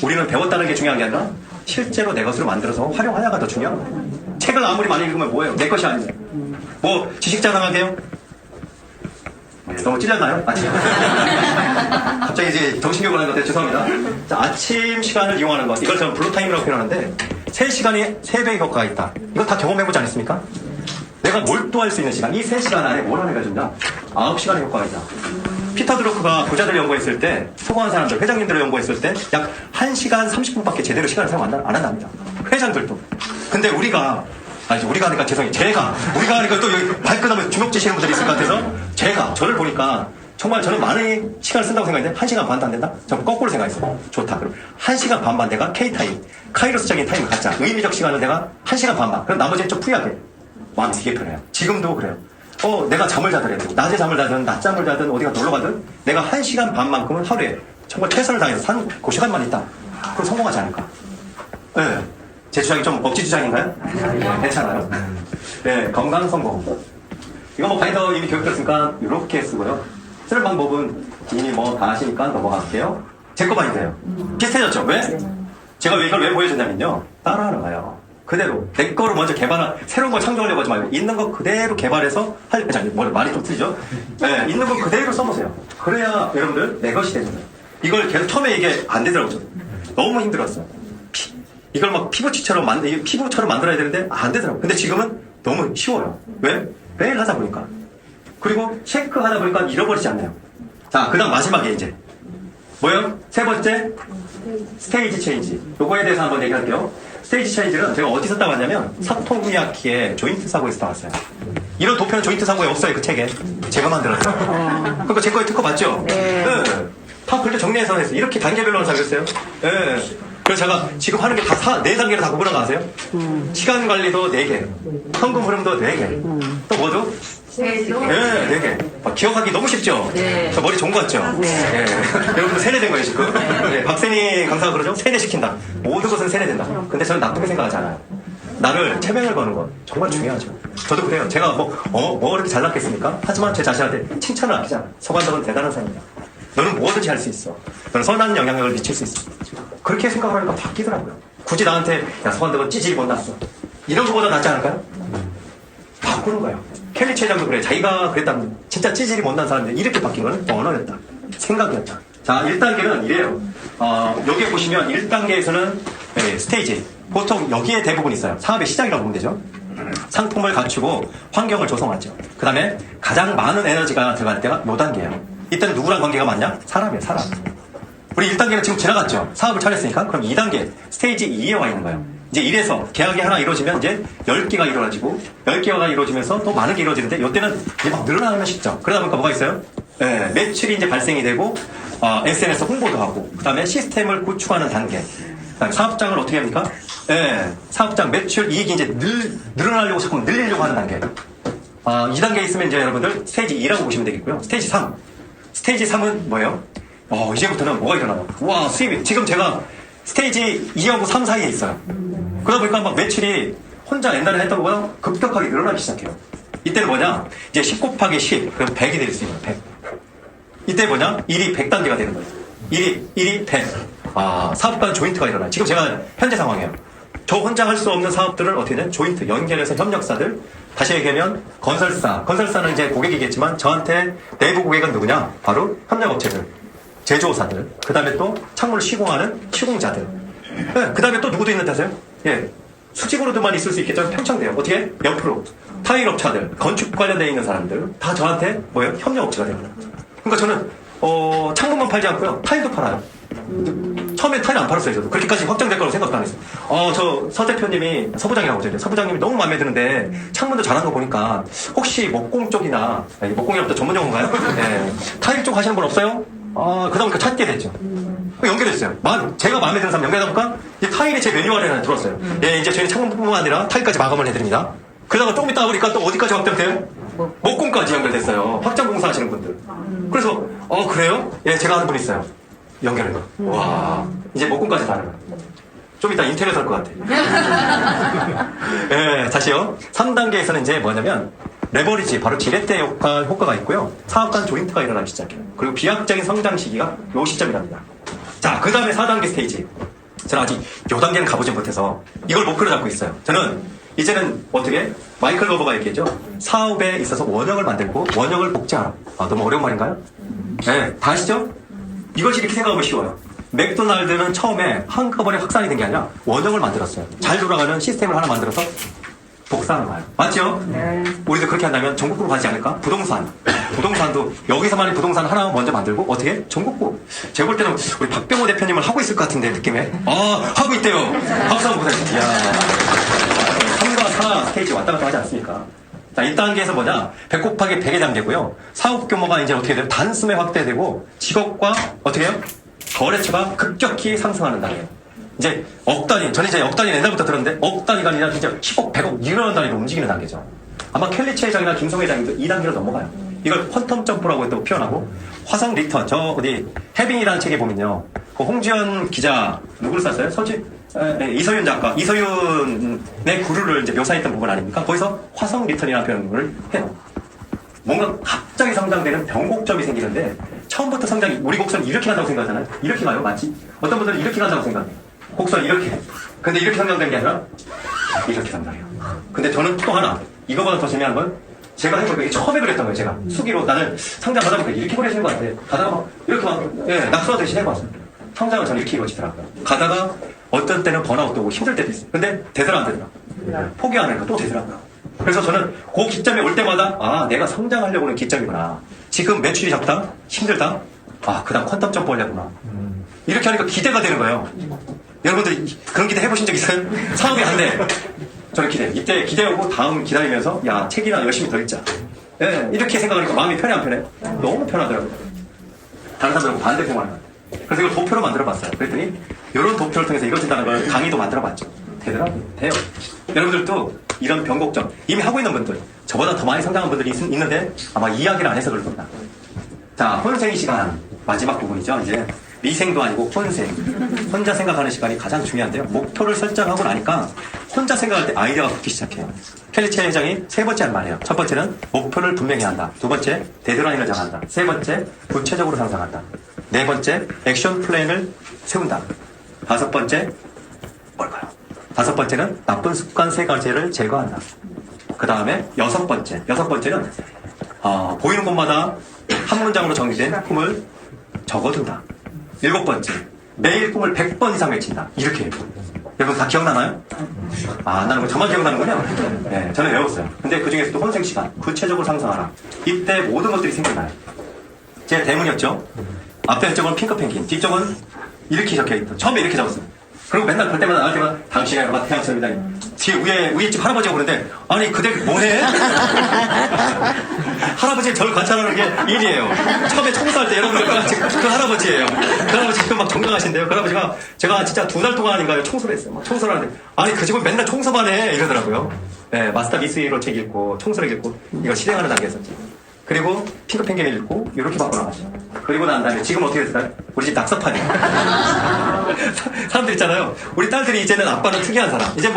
우리는 배웠다는 게 중요한 게 아니라 실제로 내 것으로 만들어서 활용하냐가 더 중요한 거예요. 책을 아무리 많이 읽으면 뭐예요? 내 것이 아니에요. 뭐, 지식 자랑하게요? 너무 찔렸나요? 아침. 갑자기 이제 정신교육을 하는 것 같아요. 죄송합니다. 자, 아침 시간을 이용하는 것. 이걸 저는 블루타임이라고 표현하는데, 3시간이 3배의 효과가 있다. 이거 다 경험해보지 않았습니까? 내가 몰두할 수 있는 시간, 이 3시간 안에 뭘 하는 거준다? 9시간의 효과가 있다. 피터 드루크가 부자들 연구했을 때, 성공한 사람들, 회장님들을 연구했을 때, 약 1시간 30분밖에 제대로 시간을 사용 안 한답니다. 회장들도. 근데 우리가 하니까 죄송해요. 우리가 하니까 또 여기 발끈하면 주먹 쥐시는 분들이 있을 것 같아서, 저를 보니까 정말 저는 많은 시간을 쓴다고 생각했는데 1시간 반도 안 된다? 저는 거꾸로 생각했어요. 좋다. 그럼 1시간 반만 내가 K타임, 카이로스적인 타임을 갖자. 의미적 시간을 내가 1시간 반만. 그럼 나머지는 좀 프리하게. 마음이 되게 편해요. 지금도 그래요. 내가 잠을 자더라도, 낮에 잠을 자든, 낮잠을 자든, 어디가 놀러 가든, 내가 1시간 반만큼은 하루에 정말 최선을 다해서 사는 그 시간만 있다. 그럼 성공하지 않을까? 네. 제 주장이 좀 억지 주장인가요? 괜찮아요. 네, 건강 성공. 이거 뭐 바인더 이미 교육했으니까 이렇게 쓰고요. 쓰는 방법은 이미 뭐 다 아시니까 넘어갈게요. 제 거 바인더예요. 비슷해졌죠? 왜? 제가 이걸 왜 보여줬냐면요. 따라하는 거예요. 그대로. 내 거를 먼저 새로운 걸 창조하려고 하지 말고, 있는 거 그대로 개발해서 말이 좀 틀리죠? 네, 있는 거 그대로 써보세요. 그래야 여러분들 내 것이 되는 거예요. 이걸 계속 처음에 이게 안 되더라고요. 너무 힘들었어요. 이걸 막 피부처럼 만들어야 되는데 안 되더라고요. 근데 지금은 너무 쉬워요. 왜? 매일 하다 보니까. 그리고 체크하다 보니까 잃어버리지 않나요? 자, 그 다음 마지막에 이제 뭐요? 세 번째, 스테이지 체인지. 요거에 대해서 한번 얘기할게요. 스테이지 체인지는 제가 어디서 따왔냐면 사토미야키의 조인트 사고에서 따왔어요. 이런 도표는 조인트 사고에 없어요. 그 책에. 제가 만들었어요. 그러니까 제 거에 특허 맞죠? 네. 다 그렇게 정리해서 했어요. 이렇게 단계별로 사겠어요. 네. 그래서 제가 지금 하는 게 다 4단계로 다 구분한 거 아세요? 시간 관리도 4개, 현금 흐름도 4개, 또 뭐죠? 네, 4개. 기억하기 너무 쉽죠? 네. 저 머리 좋은 거 같죠? 네. 여러분들 세뇌된 거예요, 지금? 네, 박세니 강사가 그러죠. 세뇌시킨다. 모든 것은 세뇌된다. 근데 저는 나쁘게 생각하지 않아요. 나를 체면을 거는 건 정말 중요하죠. 저도 그래요. 제가 뭐 이렇게 잘났겠습니까? 하지만 제 자신한테 칭찬을 아끼지 않아요. 서관덕은 대단한 사람이야. 너는 뭐든지 할 수 있어. 너는 선한 영향력을 미칠 수 있어. 그렇게 생각을 하니까 바뀌더라고요. 굳이 나한테 야 서관덕은 찌질이 못났어. 이런 거보다 낫지 않을까요? 바꾸는 거예요. 켈리 최장도 그래. 자기가 그랬다면 진짜 찌질이 못난 사람인데 이렇게 바뀐 거는 언어였다. 생각이었다. 자, 1단계는 이래요. 여기에 보시면 1단계에서는 스테이지. 보통 여기에 대부분 있어요. 사업의 시작이라고 보면 되죠. 상품을 갖추고 환경을 조성하죠. 그 다음에 가장 많은 에너지가 들어갈 때가 요 단계예요. 이때는 누구랑 관계가 많냐? 사람이에요, 사람. 우리 1단계는 지금 지나갔죠. 사업을 차렸으니까. 그럼 2단계, 스테이지 2에 와 있는 거예요. 이제 이래서 계약이 하나 이루어지면 이제 10개가 이루어지고 10개가 이루어지면서 또 많은 게 이루어지는데 이때는 이제 막 늘어나는 시점. 그러다 보니까 뭐가 있어요? 매출이 이제 발생이 되고 SNS 홍보도 하고 그 다음에 시스템을 구축하는 단계. 그다음에 사업장을 어떻게 합니까? 사업장 매출 이익이 이제 늘어나려고 자꾸 늘리려고 하는 단계. 2단계에 있으면 이제 여러분들 스테이지 2라고 보시면 되겠고요. 스테이지 3. 스테이지 3은 뭐예요? 이제부터는 뭐가 일어나요? 와, 수입이. 지금 제가 스테이지 2하고 3 사이에 있어요. 그러다 보니까 막 매출이 혼자 옛날에 했던 것보다 급격하게 늘어나기 시작해요. 이때는 뭐냐? 이제 10 곱하기 10. 그럼 100이 될 수 있는 100. 이때 뭐냐? 1이 100단계가 되는 거예요. 1이 100. 사업 간 조인트가 일어나요. 지금 제가 현재 상황이에요. 저 혼자 할 수 없는 사업들을 어떻게 된 조인트, 연결해서 협력사들. 다시 얘기하면 건설사는 이제 고객이겠지만 저한테 내부 고객은 누구냐? 바로 협력업체들, 제조사들, 그 다음에 또 창문을 시공하는 시공자들. 그 다음에 또 누구도 있는데 아세요? 수직으로도만 있을 수 있겠죠. 평창돼요. 어떻게? 옆으로. 타일업차들, 건축 관련되어 있는 사람들 다 저한테 뭐예요? 협력업체가 되는 거예요. 그러니까 저는 창문만 팔지 않고요. 타일도 팔아요. 처음에 타일 안 팔았어요. 저도 그렇게까지 확장될 거라고 생각도 안 했어요. 저 서 대표님이 서부장이라고 하죠. 서부장님이 너무 마음에 드는데 창문도 잘한 거 보니까 혹시 목공 쪽이나 목공이라부터 전문 용어인가요? 타일 쪽 하시는 분 없어요? 그러다 보니까 찾게 됐죠. 연결했어요. 제가 마음에 드는 사람 연결하다 보니까 이 타일이 제 매뉴얼에 하나 들어왔어요. 이제 저희는 창문뿐만 아니라 타일까지 마감을 해드립니다. 그러다가 조금 있다 보니까 또 어디까지 확장돼요? 목공까지 연결됐어요. 확장 공사 하시는 분들. 그래서 그래요? 제가 아는 분 있어요. 연결해서. 와, 이제 목공까지 다 알아요. 좀 이따 인테리어 살 것 같아. 다시요. 3단계에서는 이제 뭐냐면 레버리지, 바로 지렛대 효과가 있고요. 사업 간 조인트가 일어나기 시작해요. 그리고 비약적인 성장 시기가 요 시점이랍니다. 자, 그 다음에 4단계 스테이지. 저는 아직 요 단계는 가보지 못해서 이걸 목표로 잡고 있어요. 저는 이제는 어떻게? 마이클 거버가 얘기했죠. 사업에 있어서 원형을 만들고 원형을 복제하라. 너무 어려운 말인가요? 다 아시죠? 이것이 이렇게 생각하면 쉬워요. 맥도날드는 처음에 한꺼번에 확산이 된 게 아니라 원형을 만들었어요. 잘 돌아가는 시스템을 하나 만들어서 복사하는 거예요. 맞죠? 네. 우리도 그렇게 한다면 전국구로 가지 않을까? 부동산도 여기서만의 부동산 하나 먼저 만들고 어떻게? 전국구. 제가 볼 때는 우리 박병호 대표님을 하고 있을 것 같은데 느낌에. 하고 있대요. 박수 한번 보세요. 이야. 3과 4 스테이지 왔다 갔다 하지 않습니까? 자, 1단계에서 뭐냐? 100 곱하기 100의 단계고요. 사업 규모가 이제 어떻게 돼요? 단숨에 확대되고 직업과 어떻게 해요? 거래처가 급격히 상승하는 단계. 이제 억 단위, 저는 이제 억 단위 옛날부터 들었는데 억 단위가 아니라 진짜 10억, 100억 이런 단위로 움직이는 단계죠. 아마 켈리치 회장이나 김성 회장님도 2단계로 넘어가요. 이걸 퀀텀 점프라고 또 표현하고 화성 리턴, 해빙이라는 책에 보면요. 그 홍지연 기자 누구를 썼어요? 이서윤 작가, 이서윤의 구루를 이제 묘사했던 부분 아닙니까? 거기서 화성 리턴이라는 표현을 해요. 뭔가 갑자기 성장되는 변곡점이 생기는데 처음부터 성장이 우리 곡선이 이렇게 간다고 생각하잖아요. 이렇게 가요, 맞지? 어떤 분들은 이렇게 간다고 생각해요. 곡선 이렇게. 근데 이렇게 성장되는 게 아니라 이렇게 성장해요. 근데 저는 또 하나 이거보다 더 재미난 건 제가 해보니까 이게 처음에 그랬던 거예요. 제가 수기로 나는 성장하다 보니까 이렇게 그려지는 것 같아. 가다가 막 이렇게 막 낙서 대신 해봤어요. 성장은 저는 이렇게 이루어지더라고요. 가다가 어떤 때는 번아웃도 오고 힘들 때도 있어요. 근데 되더라 안 되더라. 포기 안 하니까 또 되더라고요. 그래서 저는 그 기점에 올 때마다 내가 성장하려고 하는 기점이구나. 지금 매출이 적다? 힘들다? 그 다음 퀀텀 점프 하려구나. 이렇게 하니까 기대가 되는 거예요. 여러분들 그런 기대 해보신 적 있어요? 사업이 안 돼. 저는 이때 기대하고 다음 기다리면서 책이나 열심히 더 읽자. 이렇게 생각하니까 마음이 편해 안 편해? 너무 편하더라고요. 다른 사람들하고 반대표만 해요. 그래서 이걸 도표로 만들어봤어요. 그랬더니 이런 도표를 통해서 이루어진다는 걸 강의도 만들어봤죠. 되더라고요. 돼요. 여러분들도 이런 변곡점 이미 하고 있는 분들, 저보다 더 많이 성장한 분들이 있는데 아마 이야기를 안 해서 그럴 겁니다. 자, 혼생이 시간 마지막 부분이죠. 이제 미생도 아니고 혼생. 혼자 생각하는 시간이 가장 중요한데요. 목표를 설정하고 나니까 혼자 생각할 때 아이디어가 붙기 시작해요. 켈리체 회장이 세 번째 한 말이에요. 첫 번째는 목표를 분명히 한다. 두 번째, 데드라인을 정한다. 세 번째, 구체적으로 상상한다. 네 번째, 액션 플랜을 세운다. 다섯 번째, 뭘까요? 다섯 번째는 나쁜 습관 세 가지를 제거한다. 그 다음에 여섯 번째는 보이는 곳마다 한 문장으로 정리된 꿈을 적어둔다. 일곱 번째, 매일 꿈을 100번 이상 외친다. 이렇게 해요. 여러분 다 기억나나요? 아, 나는 저만 기억나는군요. 네, 저는 외웠어요. 근데 그 중에서도 혼생 시간, 구체적으로 상상하라. 이때 모든 것들이 생각나요. 제 대문이었죠. 앞에 쪽은 핑크 펭귄, 뒤쪽은 이렇게 적혀있던. 처음에 이렇게 적었어요. 그리고 맨날 볼 때마다 나한테만 당신의 마태양처럼이다. 뒤에 우리 집 할아버지가 그러는데 아니 그대 뭐해? 할아버지 저를 관찰하는 게 일이에요. 처음에 청소할 때 여러분들 그 할아버지예요. 그 할아버지 막 정정하신데요. 그 할아버지가 제가 진짜 2달 동안 아닌가요? 청소를 했어요. 막 청소를 하는데 아니 그 집은 맨날 청소만 해 이러더라고요. 네, 마스터 미스히로 책 읽고 청소를 읽고 이거 실행하는 단계였었죠. 그리고 핑크 펭귄을 읽고 이렇게 바꿔나가죠. 그리고 난 다음에 지금 어떻게 됐어요? 우리 집 낙서판이에요. 사람들 있잖아요. 우리 딸들이 이제는 아빠는 특이한 사람. 이제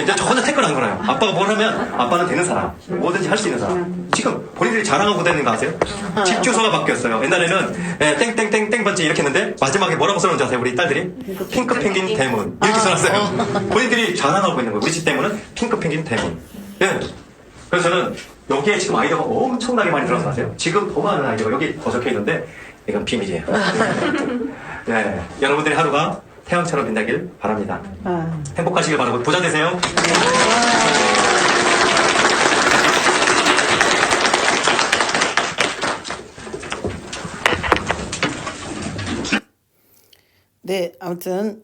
이제 전혀 태클한 거예요. 아빠가 뭘 하면 아빠는 되는 사람. 뭐든지 할 수 있는 사람. 지금 본인들이 자랑하고 다니는 거 아세요? 집 주소가 바뀌었어요. 옛날에는 땡땡땡땡 번째 이렇게 했는데 마지막에 뭐라고 써놓은지 아세요? 우리 딸들이? 핑크 펭귄 대문. 이렇게 써놨어요. 본인들이 자랑하고 있는 거예요. 우리 집 대문은 핑크 펭귄 대문. 예. 그래서 저는 여기에 지금 아이디어가 엄청나게 많이 들어서 아세요? 지금 더 많은 아이디어가 여기 더 적혀 있는데 이건 비밀이에요. 네, 여러분들의 하루가 태양처럼 빛나길 바랍니다. 행복하시길 바라고 부자 되세요. 네, 아무튼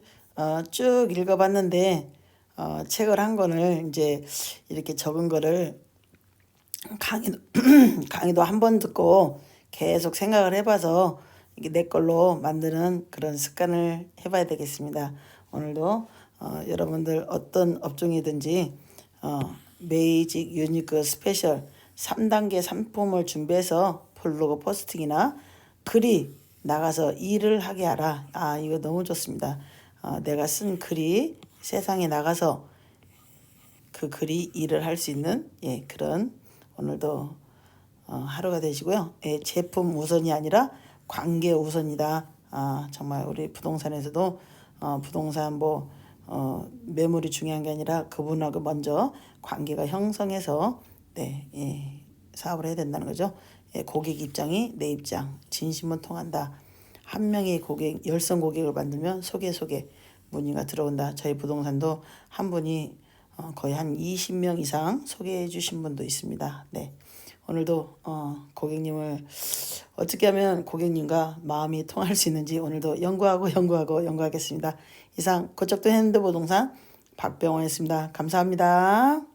쭉 읽어봤는데 책을 한 권을 이제 이렇게 적은 거를 강의도 한 번 듣고 계속 생각을 해봐서 이게 내 걸로 만드는 그런 습관을 해봐야 되겠습니다. 오늘도 여러분들 어떤 업종이든지 메이직 유니크 스페셜 3단계 상품을 준비해서 블로그 포스팅이나 글이 나가서 일을 하게 하라. 아, 이거 너무 좋습니다. 내가 쓴 글이 세상에 나가서 그 글이 일을 할 수 있는 그런 오늘도 하루가 되시고요. 제품 우선이 아니라 관계 우선이다. 정말 우리 부동산에서도 부동산 매물이 중요한 게 아니라 그분하고 먼저 관계가 형성해서 사업을 해야 된다는 거죠. 고객 입장이 내 입장, 진심은 통한다. 한 명의 고객, 열성 고객을 만들면 소개 문의가 들어온다. 저희 부동산도 한 분이 거의 한 20명 이상 소개해 주신 분도 있습니다. 네. 오늘도 고객님을 어떻게 하면 고객님과 마음이 통할 수 있는지 오늘도 연구하겠습니다. 이상 고척도 핸드부동산 박병원이었습니다. 감사합니다.